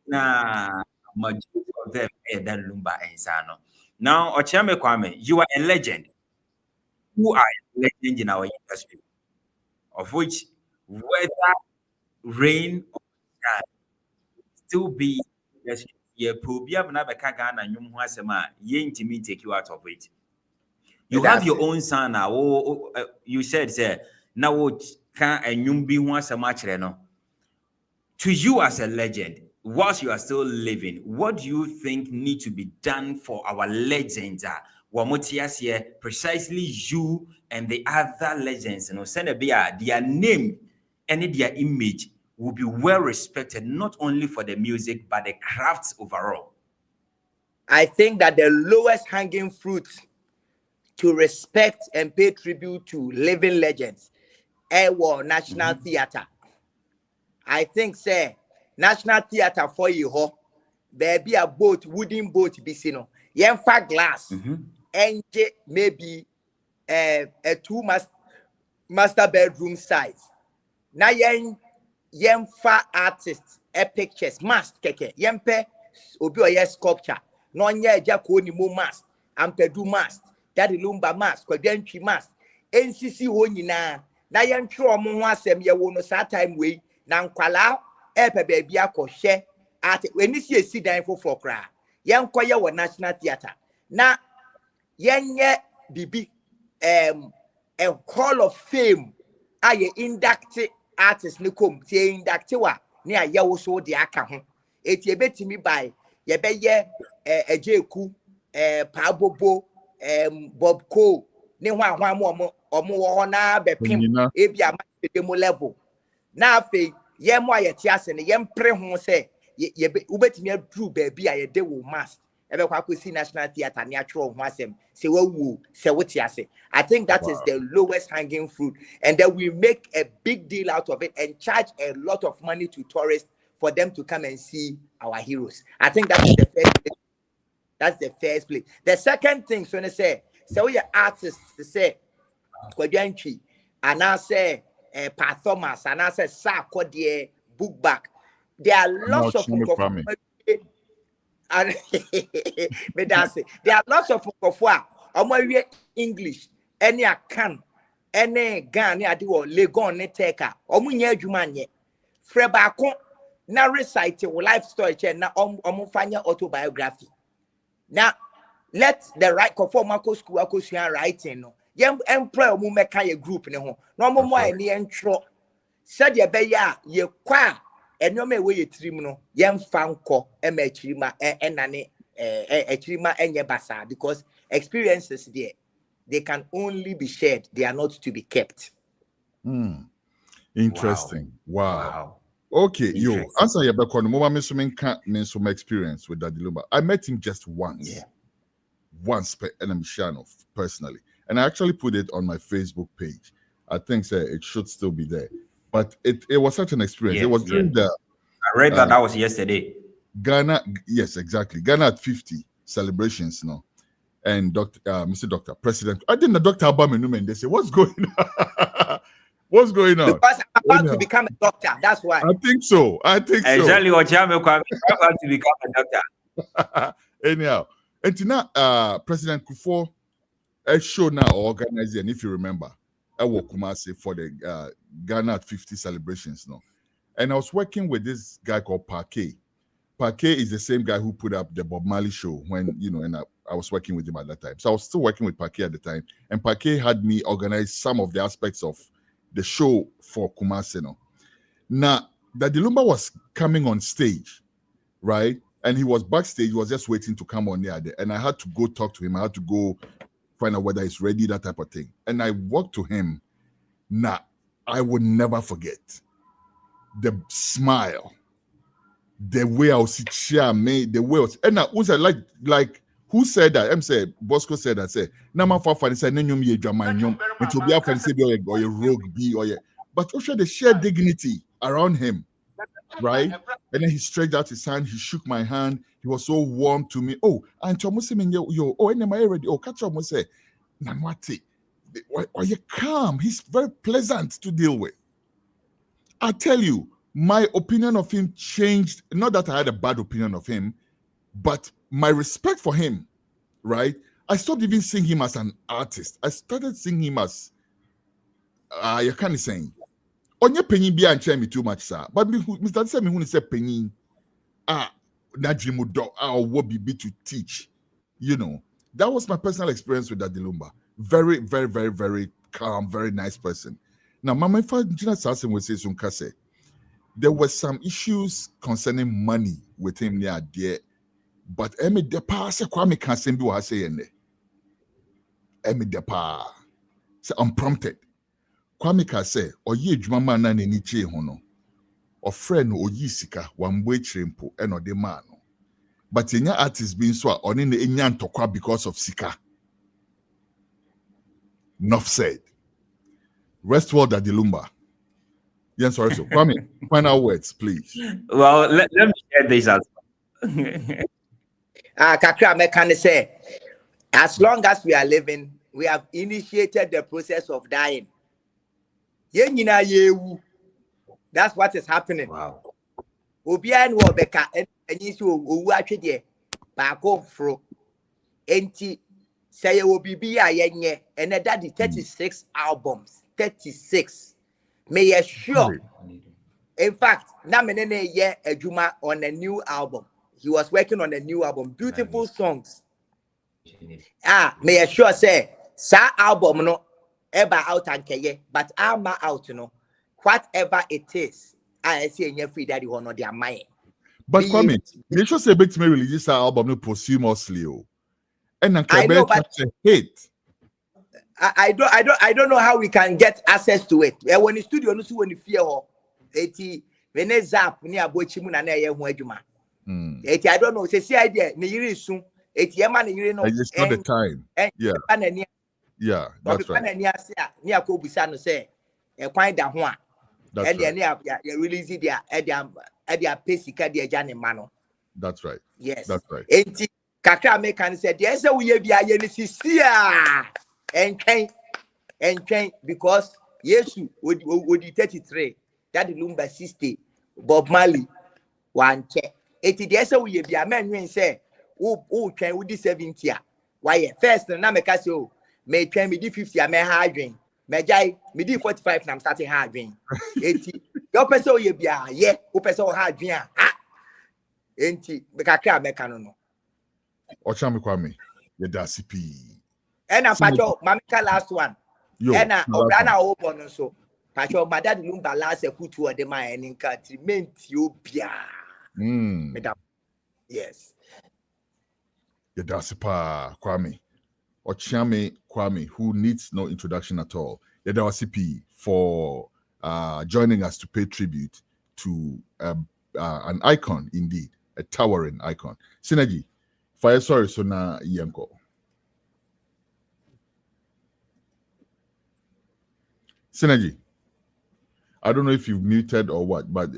S19: Nah, majority of them are that Lumba and Sano. Now, Ochame Kwame, you are a legend. Who are legends in our industry, of which whether rain or shine, still be ye probia na beka Ghana nyum ho asema ye intimi take you out of it. You have your own son now. You said say na wo kan anyum bi ho asema kire no. To you as a legend, whilst you are still living, what do you think need to be done for our legends? Precisely you and the other legends, their name and their image will be well respected, not only for the music, but the crafts overall.
S16: I think that the lowest hanging fruit to respect and pay tribute to living legends, National Theatre. I think, say, National Theatre for you, there be a boat, wooden boat, bisino, yenfa glass, and maybe a 2 master bedroom size. Now yenfa artists, pictures, mast keke, yempe obi oye sculpture, no nye jako ni mo mast, ampedu mast, Daddy Lumba mast, kwadentwi mast, NCC ho nyina, na yentwe omo ho asem ye wo no sa time we. Na nkwala baby akɔhwɛ at when you see dan for kra yenkoye wo National Theatre na yenye bibi a hall of fame aye induct artist ni kom tie induct wa ne aye wo so de aka ho eti ebetimi by ye beye ejeku pa bobo Bob Co ne ho ahwa mo omo na be pim ebi ama demo level na afi ye mo ayeti ase ne ye mpre ho se ye ubetimi adru ba bi a ye de wo mass ebe kwa Kusi National Theatre ne atro ho asem se wawu se wote ase. I think that is the lowest hanging fruit, and then we make a big deal out of it and charge a lot of money to tourists for them to come and see our heroes. I think that is the first place. That's the first place. The second thing, so they say, so your artists say, Kwadyanchi, and I say, Pat Thomas, and I say, Sa Kodie, book back. There are lots of and there are lots of English, any can, any gun, I do Legon, ne taker, Omunya Jumanye, Frebako, na recite life story, na Omufanya autobiography. Now, let the right conform school writing. Young emperor mu meka ye group ne ho. No mo any entro. Said ye be ya ye kwa enome we ye tirim no yem fanko e ma chirima enane chirima enye basa, because experiences there they can only be shared, they are not to be kept.
S11: Interesting. Wow. Okay, yo, answer your back on the moment some experience with Daddy Lumba. I met him just once. Yeah. Once personally. And I actually put it on my Facebook page. I think it should still be there. But it was such an experience. It was during the
S19: I read that was yesterday.
S11: Ghana, yes, exactly. Ghana at 50 celebrations, no. And Mr. Doctor, President, I didn't the Dr. Abamenumen, they say, what's going on? What's going on?
S16: Because I'm about to become a doctor. That's why.
S11: I think so.
S19: Exactly what I'm about to become a
S11: doctor. Anyhow, and now, President Kufuor, a show now organizing, if you remember, I work Kumasi for the Ghana at 50 celebrations now. And I was working with this guy called Parquet. Parquet is the same guy who put up the Bob Marley show when, and I was working with him at that time. So I was still working with Parquet at the time. And Parquet had me organize some of the aspects of the show for Kumasi. Now, Daddy Lumba was coming on stage, right? And he was backstage, he was just waiting to come on there. And I had to go talk to him. I had to go find out whether he's ready, that type of thing. And I walked to him. Now, I would never forget the smile, the way I was made, the way I was, and I was like, who said that? I'm saying Bosco said that. Say, Nama Fafa said, "Nenyum ye jamanyum." It will be a fancy or a rogue be or but also the sheer dignity around him, right? And then he stretched out his hand. He shook my hand. He was so warm to me. Oh, and Chomusimin yo. Oh, and am I ready? Oh, catch up. Say, Nanwati. Or you calm. He's very pleasant to deal with. I tell you, my opinion of him changed. Not that I had a bad opinion of him, but my respect for him, right? I stopped even seeing him as an artist. I started seeing him as, you can't say, onye penny be and me too much, sir. But Mr. Semi, who say penny, Najimudo, what be to teach, That was my personal experience with Daddy Lumba. Very, very, very, very calm, very nice person. Now, Mama Fajina Sassen will say Sunkase. There were some issues concerning money with him near there. But Emi Depa se Kwame Kansembi wa say ene. Emi Depa se unprompted. Kwame ka say oye adwuma man na ni chie ho no. Ofre no oyi sika wambo echirempo e no de man no. But enya artist being so oni na enya ntokwa because of sika. Enough said. Rest well Daddy Lumba. Yes, sorry. So Kwame, final words, please.
S19: Well, let me share this as
S16: Kakra Mekan say, as long as we are living, we have initiated the process of dying. That's what is happening. Wow. Obian wo beka enyi so owu atwede ba ko fro. Enti say wo bibi a yenye and that the 36 albums, 36. May you sure. In fact, na menene ye ejuma on a new album. He was working on a new album, beautiful songs. May I sure say, sa album no ever out and keye, but I'm out, whatever it is, I see in your free daddy or not their mind.
S11: But Kwame, they should say bit me release this album no posthumously. And I know, but hate.
S16: I don't know how we can get access to it. When the studio no when you fear eti when zap ni abochimu na ye ho adwuma. Eti I don't know say see idea ni yiri sun eti e ma ni yiri no.
S11: It's not the time. Yeah, that's right.
S16: Ni akobusa no say e kwan da ho a.
S11: That's right.
S16: Ni release dia e dia pesika dia ja ne ma no.
S11: That's right.
S16: Yes.
S11: That's right.
S16: Enti kakra me kan say there say we bia ye ni sisia and train because Yesu would 33 that the Lumba 60 Bob Marley one check. 80 days a we be a man when say oh train with the 70 why first na me say oh may train me the 50 a me hard drink me jai me the 45 na I'm starting hard drink 80 your person we be a yeah o person hard drink ah enti me kakra me kan no
S11: Ochami Kwame ye da CP
S16: and a pacho mamika last one and a obrana open so pacho my dad lumba last a put to the man in country meant you bia yes
S11: Yedasipa Kwame Ochami Kwame, who needs no introduction at all. Yedawasipi for joining us to pay tribute to an icon indeed, a towering icon. Synergy Fire sorry so na Yanko. Synergy. I don't know if you've muted or what, but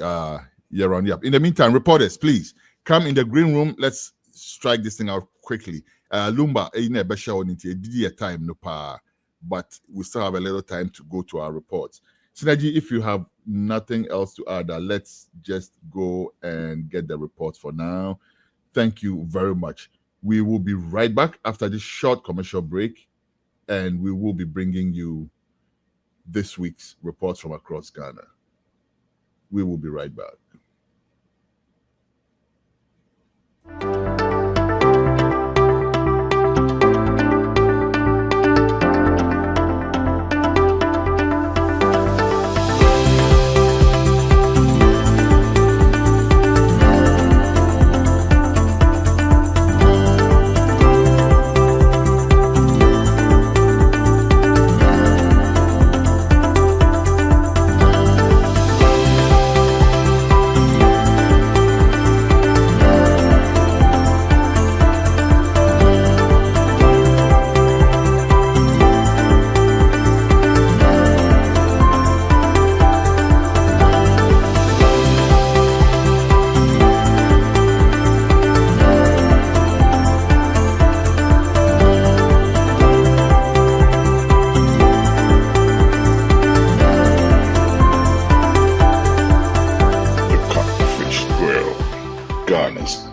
S11: you're on the app. In the meantime, reporters, please come in the green room. Let's strike this thing out quickly. Lumba, time no pa, but we still have a little time to go to our reports. Synergy, if you have nothing else to add, let's just go and get the reports for now. Thank you very much. We will be right back after this short commercial break, and we will be bringing you this week's reports from across Ghana. We will be right back.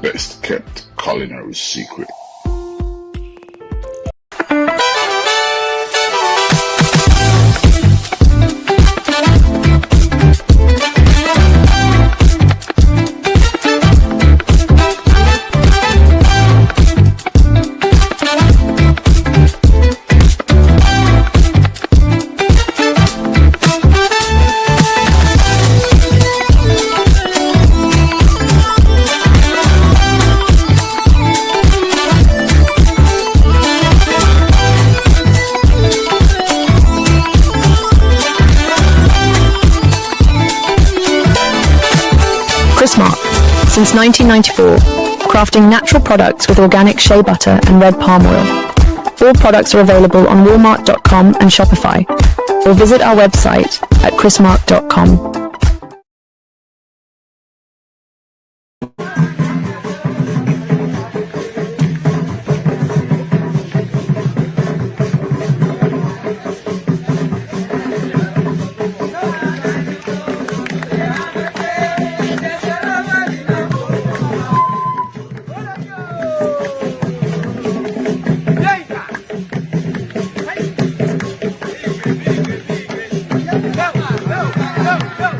S11: Best kept culinary secret.
S3: Since 1994, crafting natural products with organic shea butter and red palm oil. All products are available on Walmart.com and Shopify, or visit our website at chrismark.com.
S1: Go!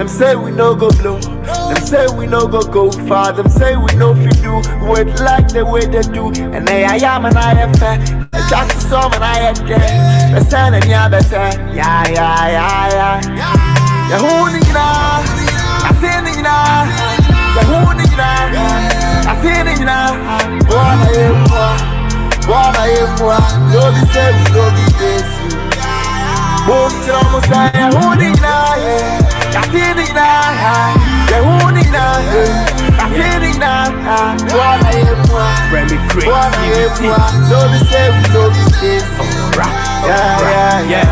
S20: say we no go blow. Them say we no go far. Them say we no fit do what like the way they do. And I am and I am fair. The tax is some and I am there. The sun and ya better. Yeah. The holding now. I feel it now. The holding now. I feel it now. What I am. No be say we no be this. Boom, almost say I'm holding now. I feel it now. The holding now. I feel it now. What I am. What I am. No be say we no be this. Yeah.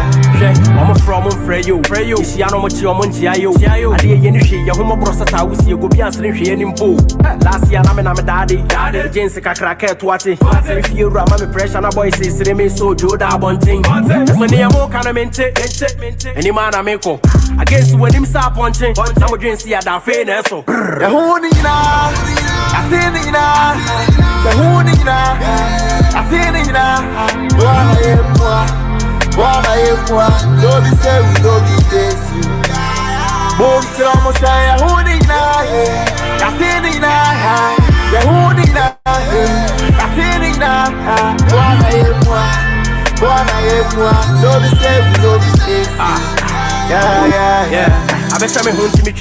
S21: I'm from Freyo. See, I know what you're on Giayo. I did any shit. Your home brostata will see you go be answering here in Bo. Last year, I'm a daddy. James Cracker to what if you ram my pressure, a boy says, Remy so Joda Bunting. When they are more kind of mente. Any man I make up. I guess when him start punching, some would drink see at that fair. So,
S20: the holding now. I feel it now. The holding now. I feel it now. What I am, no be say we no be this. Boom, almost say I'm holding now. I feel it now. The holding now. I feel it now. What I am, no be say we no be this.
S21: Yeah. I bet I'm home to me,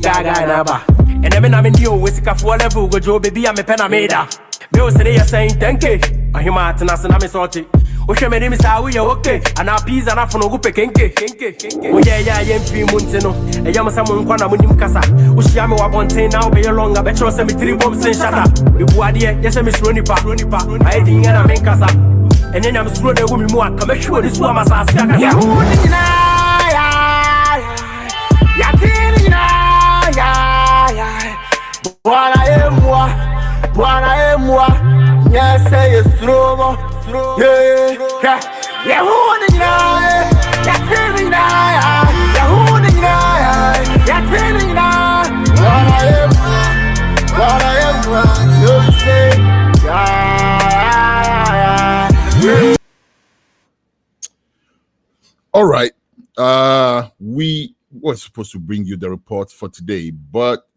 S21: Gaga Naba. And then I'm in the West for level, go Joe, baby, I'm a penameda. Bill said they are saying, thank you. I hear my Tanas and I'm sorted. Osha me name say we okay, and our peas and after no go kenke. Oh yeah, 3 months no. E yam someone kwana munim kasa. Oshia me wa bonten now be longer, bet you say me 3 bombs in shata. Ibu ade, yes me sro nipa. I din na men kasa. And then I'm sro de go me mu aka me sure this one masa ase aka. Ya huni na ya tini na ya.
S20: Bwana emwa. Yes, say it's throw. Yeah, holding now. Yeah, telling now. Yeah, holding now. Yeah, telling now. What I am, you say. Yeah.
S11: All right. We were supposed to bring you the report for today, but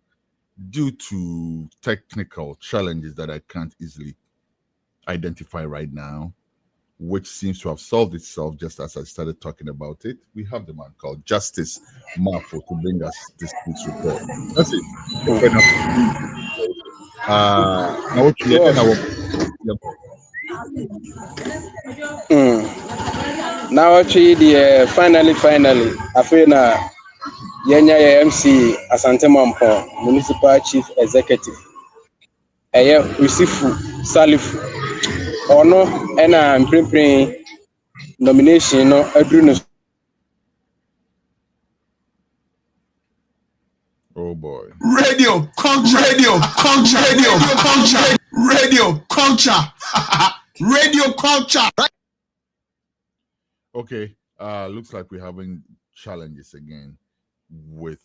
S11: due to technical challenges that I can't easily identify right now, which seems to have solved itself just as I started talking about it, we have the man called Justice Marfo to bring us this week's report. That's it.
S22: Now actually finally I feel na Yenya MC Asante Mampo, Municipal Chief Executive. Usifu Salifu Ono and preparing nomination no Adruno.
S11: Oh boy.
S5: Radio culture.
S11: Okay. Looks like we're having challenges again with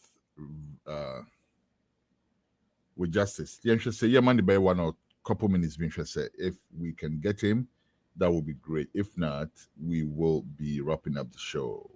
S11: Justice. The interest say, yeah, man, by 1 or couple minutes being said. If we can get him, that would be great. If not, we will be wrapping up the show.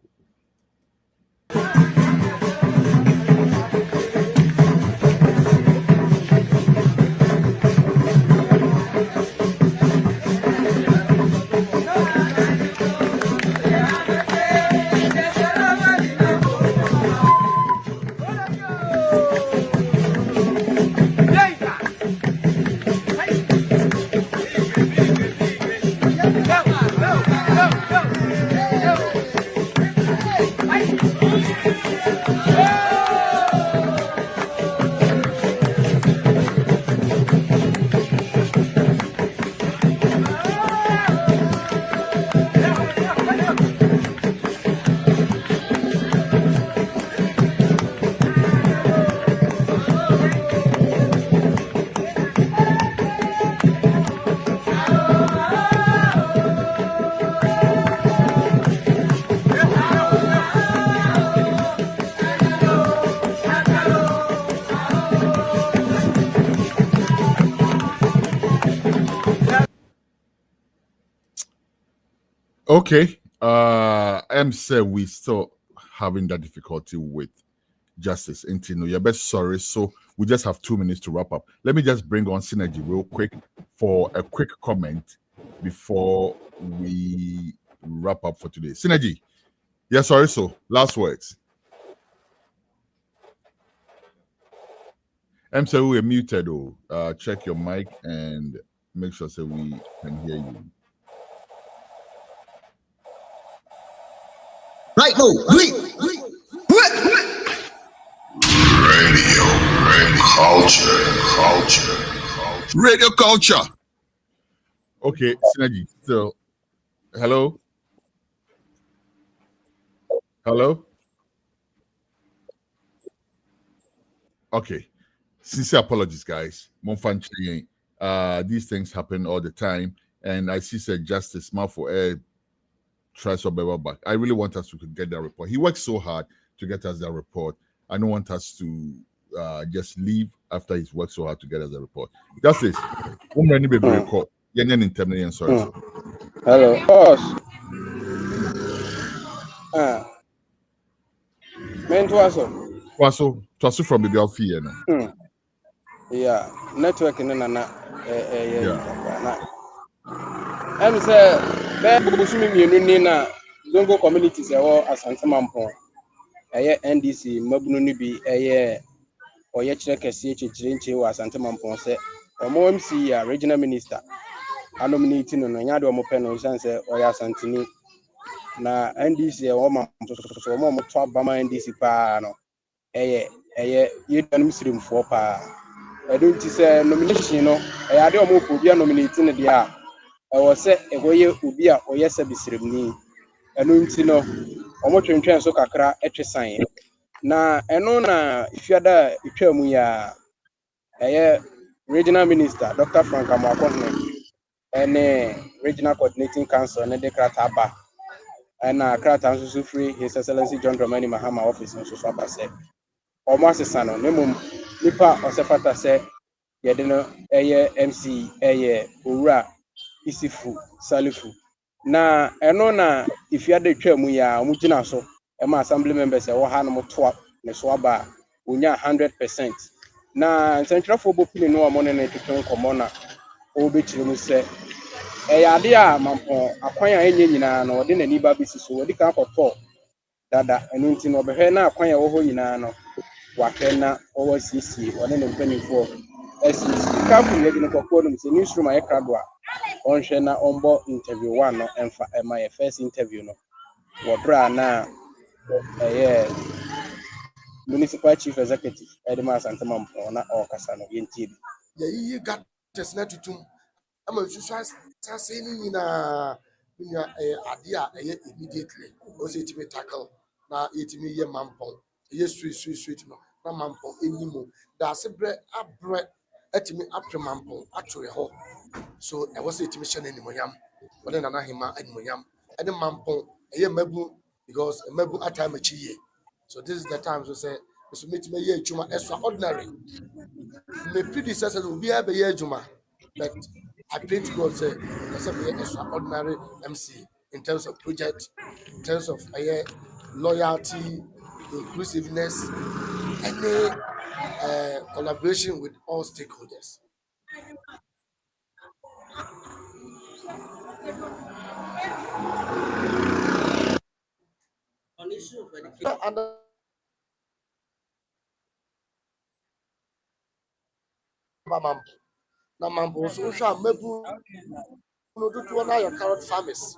S11: Okay. I'm saying we still having that difficulty with justice. And your best sorry. So we just have 2 minutes to wrap up. Let me just bring on Synergy real quick for a quick comment before we wrap up for today. Synergy. Yeah, sorry. So last words. So we're muted. Check your mic and make sure so we can hear you.
S20: Right, no, Radio culture.
S11: Okay, Synergy. So, hello? Hello? Okay. Sincere apologies, guys. These things happen all the time. And I see said Justice for air tries to be back. I really want us to get that report. He worked so hard to get us that report. I don't want us to just leave after he's worked so hard to get us the report. Justice, sorry.
S22: Hello, boss.
S11: Twaso from the Gulf here.
S22: Yeah, network in Nana. I'm say, there was me na Zongo communities or Asante Mampon. NDC, Mabunu be a or yet check a CH or Asante Mampon say, or more MC, regional minister. I nominating on Yado Mopeno Sanse or Yasantini. Na NDC or more Bama NDC pano. You don't miss him for pa. I don't say nomination, I don't move to be nominating the air. I was set a way ubia or yes, a bisrimni. And Untino, or more to so kakra etch sign. Na enona if you ada Ichamuya a regional minister, Dr. Frank Amakone, and regional coordinating council and the Krataba. And Kratan Susufri, His Excellency John Dramani Mahama office in Susaba said. Almost a son on Nemum Nipa or Sepata said, Yadino, MC, Ura, Isifu, Salifu. Na enona if you had the Chamuya, Mujina so, Emma assembly members, or Hanamo Twap, Neswaba, Unya 100%. Na Central Football Pin no money to turn commona, Obichimu say, idea, Mampo, acquire any no, didn't any baby, so the camp of four. Dada, and until Obehena, acquire over Yinano, Wakena, over CC, one in 24. SCC, come here in the Cocorum, the newsroom, I crabwa. On Shena Ombo interview one, and my first interview, no. Wabra na, Municipal Chief Executive, Edema Santamam, or Casano, Yinti.
S6: You got just not to do. I'm a saying in a idea immediately. Also, it may tackle now 80 million mampon. Yes, sweet, no, mampon anymore. That's a bread, at me after mampon, actually, ho. So I was a mission anymore, but then Anahima and Moyam, and the mampon, a year mebu, because a mebu at time a cheer. So this is the time to say, Mr. Mitchell, Juma extraordinary. My predecessors will be a year Juma, but I pray to God say that's a extraordinary MC in terms of project, in terms of loyalty, inclusiveness, and collaboration with all stakeholders. On issue of education. Na mambo so sha mebu no do na your carrot farmers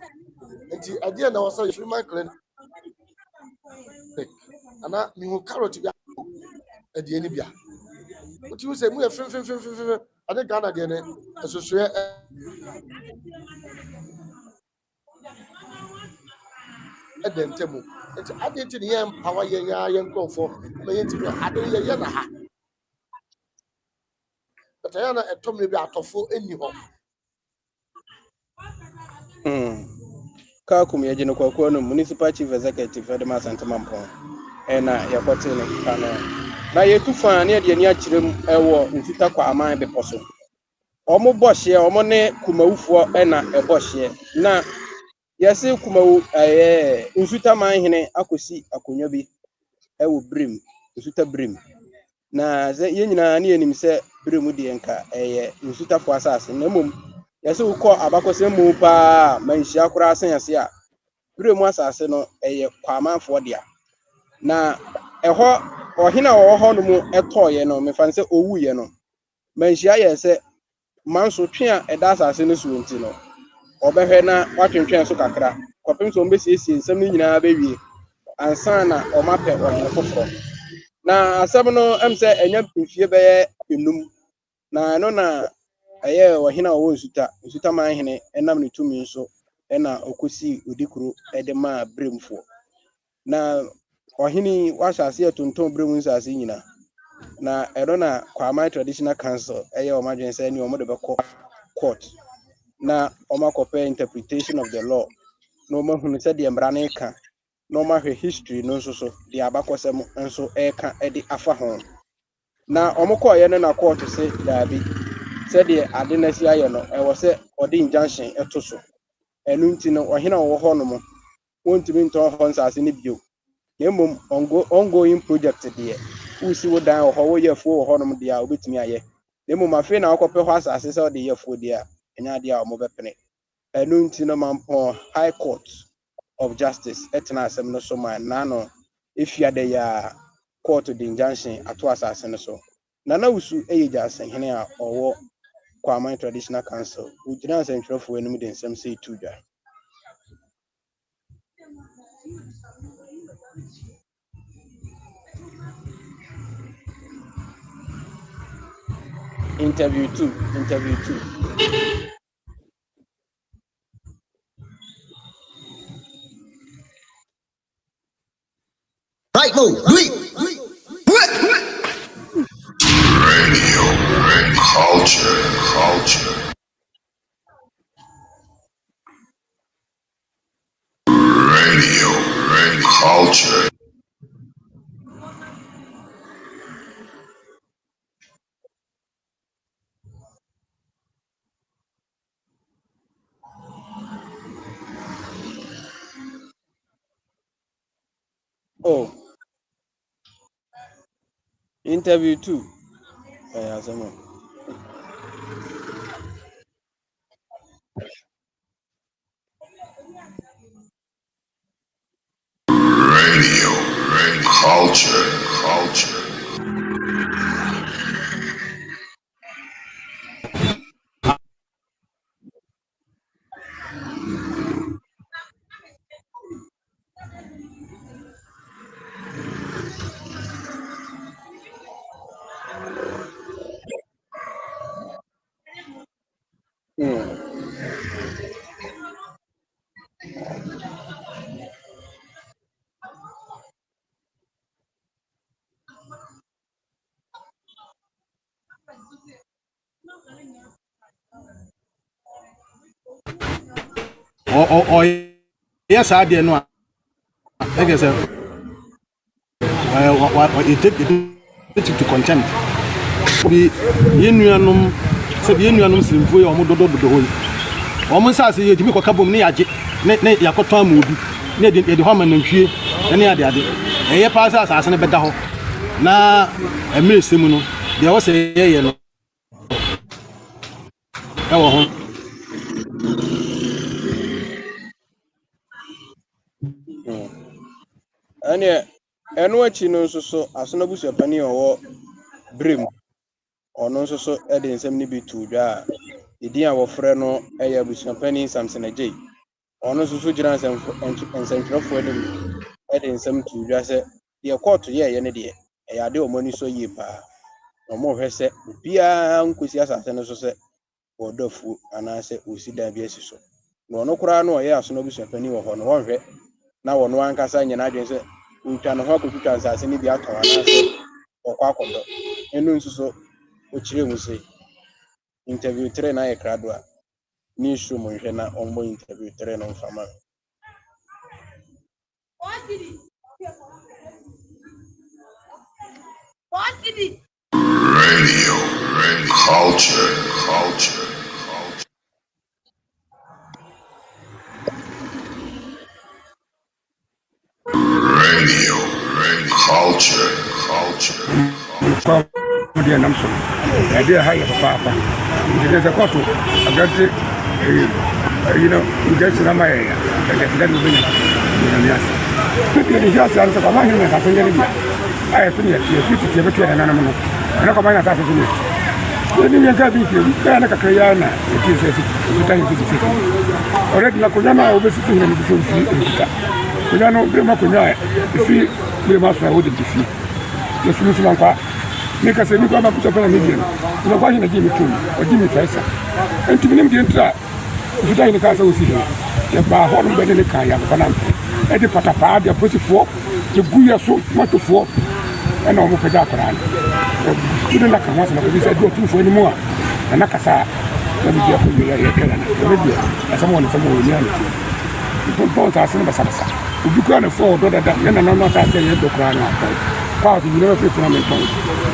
S6: enti ade na wasa human clinic ana mi ho carrot bia ade ni bia what you say mu e fem ade Ghana de ne asoso ade ntemu enti ade enti ne yem power yen nkofo ma yen ti ade ye na ha but yana etom ne bi atofo eni ho
S22: Kakum Yajino Kwakono, Municipal Chief Executive, Edema Santamampon, and Yakotin Kano. Now you too far near the Niachim, Ewo, in Fitakwa, Amai Beposo. Omo Bosch here, Omone, Kumau, and a Bosch here. Now, yes, Kumau, Unsuta Mahine, Akusi, Akunyobi, Ewu Brim, nsuta brim na ze yenyina ne enim se brim de nka nsuta fo asase na mom yɛsɛ wokɔ abakɔsɛ mu paa manhyia koraa asen yɛse a brim asase no kwamanfoɔ dea na ɛhɔ ɔhene a ɔwɔ hɔ no mu ɛtɔɔyɛ no mefa sɛ owuyɛ no manhyia yɛ sɛ manso twe a ɛda asase no so nti no ɔbɛhwɛ na watwentwɛn so kakra kɔpem so ɔmbɛsiesie nsɛm no nyinaa bɛwie ansa na ɔmapɛ ɔhene foforɔ na asɛm no ɛm sɛ ɛnya mfie bɛyɛ enum na ɛno na ɛyɛ ɔhene a ɔwɔ nsuta man hene ɛnam ne tumi nso ɛna ɔkɔsii odikuro ɛde maa bremfoɔ na ɔhene wahyɛ ase atontɔn brem nsase nyinaa na ɛno na Kwame Traditional Council ɛyɛ ɔmadwen sɛ ne ɔmo de bɛkɔ court na ɔmakɔpɛ interpretation of the law na ɔmahunu sɛ deɛ mmara no ka na ɔmahwɛ history no nso so deɛ abakɔsɛm nso ɛka ɛde afa ho na ɔmokɔɔyɛ no na court sɛ daabi sɛdeɛ ade no asi ayɛ no ɛwɔ sɛ ɔde injunction ɛto so ɛno nti no ɔhene a ɔwɔ hɔ no mo wɔntumi ntɔn hɔ nsase no bio na mmom ongoing project deɛ wosi wo dan wɔ hɔ woyɛ afuo wɔ hɔ nom deɛ a wobɛtumi ayɛ na mmom afei na wɔkɔpɛ hɔ asase sɛ ɔde yɛ afuo deɛ a ɛnyɛ adeɛ a ɔmobɛpene ɛno nti no mampɔn High Court of Justice ɛtena asɛm no so ma naano efiada yɛ a court de injunction ato asase no so Nana Wusu ɛyɛ gyaasɛhene a ɔwɔ Kwame Traditional Council wogyina nsɛntwerɛfoɔ anim de nsɛm sɛ itu dwa Interview two.
S1: Right move, leap.
S2: Radio, culture. Radio, culture.
S22: Oh, interview two. Asamoah.
S2: Radio, culture.
S4: Yes, I didn't know. I guess it to contempt. The Unianum said the Unianum Simfui or Mododo. Almost as you to be a couple of Niaji, Yakotam movie, near the Homan and She, and the other. A year passes as an bedaho. Now, a mere Simono, there was a yellow.
S22: Ɛno akyi no nso so asonabusua pani ɔwɔ Brim ɔno nso so ɛde nsɛm no bi to dwa a ɛdin a wɔfrɛ no ɛyɛ abusua pani Samson Agye ɔno nso so gyina nsɛntwerɛfoɔ anim ɛde nsɛm to dwa sɛ deɛ kɔɔto yɛɛyɛ no deɛ ɛyɛ ade ɔmo ani so yie paa na ɔmo hwɛ sɛ obiara nkosi asase no so sɛ wɔdɔ afuo anaasɛ osi dan bi asi so na ɔno koraa no ɔyɛ asonabusua pani wɔ hɔ no wɔnhwɛ na wɔno ankasa nyɛ n'adwene sɛ ntwa no ho akɔtwitwa nsase no bi atɔn anaasɛ ɔkɔ akɔdɔ ɛno nso so ɔkyerɛ mu sɛ interview 3 na yɛ krado a ne nsuo mu nhwɛ na ɔmmɔ interview 3 no mfama
S2: Radio, culture. Radio, culture.
S7: deɛ nam so ɛde ha yɛ papaapa nti sɛ kɔto abrante injection ama yɛ ɛdɛ fidɛ no bɛnya nyame ase deɛ ne hyɛ ase ano sɛ kɔma hene ne asase nyɛ no bia ayɛ so ne yɛtie fititie bɛtua ne nanom no ɛne kɔma ne asase so ne ɛni yɛnka bi nkyerɛ mu bɛyɛ ne kakra yɛ na ɛtie sɛ ɛsita yɛ sisi sika ɔrɛdi na akonnwa no a wobɛsisi hene no so mfiri nsika akonnwa no berɛ mu akonnwa a ɛfiri berɛ mu aso a wode de fie yɛsunu so mankwa meka sɛ mekɔ ama kusɔ pɛ na medeɛ no wobɛkɔ ahye na gye me tom ɔgye me fae sa ɛnti menim deɛ ntra ɔfita hene kaa sɛ wɔsi hene yɛbaa hɔ no bɛne ne ka yɛ akɔkɔ no ampɛ ɛde patapaa de aposifoɔ yɛgu yɛ so matofoɔ ɛna ɔmo pɛgya akɔraa no sude na ka ho asɛm akɔbi sɛ ɛde ɔtumfoɔ no mu a ɛna kasa a na medeɛ akɔwie yɛkɛra no ɛbɛdeɛ ɛsɛm wɔ ne sɛm wɔ ɔni ano mpɔmpɔn nsase no basabasa obi kora ne fɔ ɔdɔ dada ne nana no asase ɛyɛ dɔ koraa no atɔn paas nyina bɛfiri na mentɔn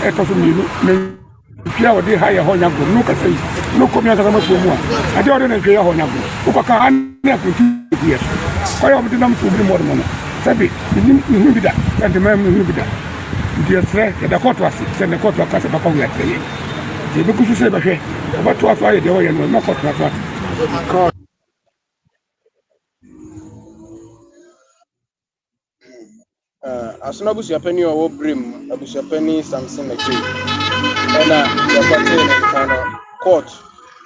S7: ɛtɔ so mmienu na pia wɔde ha yɛ hɔ nyagoro no kasa yi no kɔmi ankasa mafuo mu a adeɛ wɔde ne nhwɛ yɛ hɔ nyagoro wokɔka ha ne akontu gu yɛ so ɔyɛ ɔmde nam so obiri mɔde mɔ no sɛbe mehu bi da sɛntema mehu bi da nti yɛserɛ yɛda kɔɔto ase sɛ ne kɔɔto aka sɛ bɛkɔ ho yɛtrɛ yɛ nti yɛbɛgu so sɛ bɛhwɛ ɔbɛtoa so ayɛ deɛ wɔyɛ no na kɔɔtona so ate
S22: asono abusuapani a ɔwɔ berem abusuapani samson akyi ɛna yɛkɔtee ne nka no court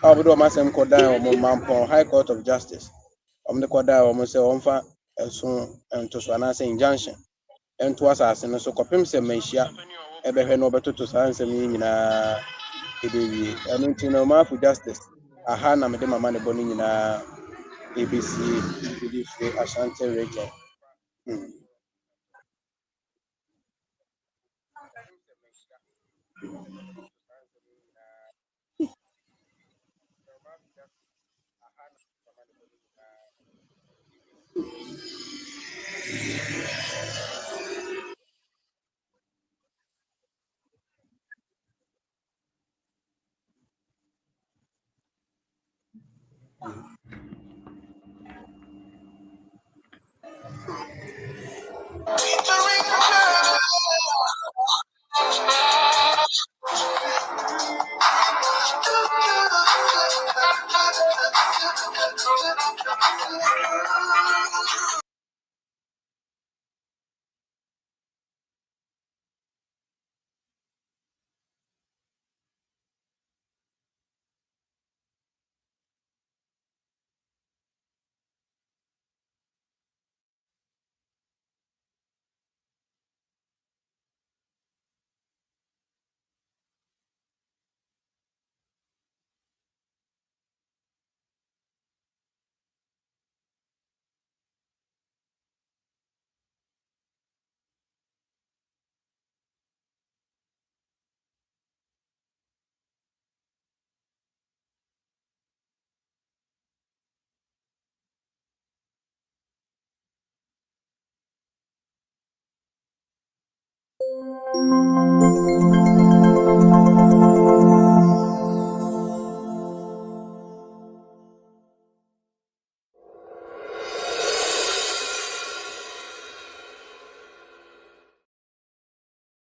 S22: a wɔde wɔn asɛm kɔdan wɔn mampɔn high court of justice wɔn de kɔdan wɔn sɛ wɔmfa ɛso ntoso anaasɛ injunction ɛnto asase no so kɔpem sɛ mmanhyia ɛbɛhwɛ na wɔbɛtoto saa nsɛm yi nyinaa ɛbɛwie ɛno nti na ɔman afo justice aha na mede mama ne bɔ no nyinaa ɛbɛsie ɛde firi ashanti region.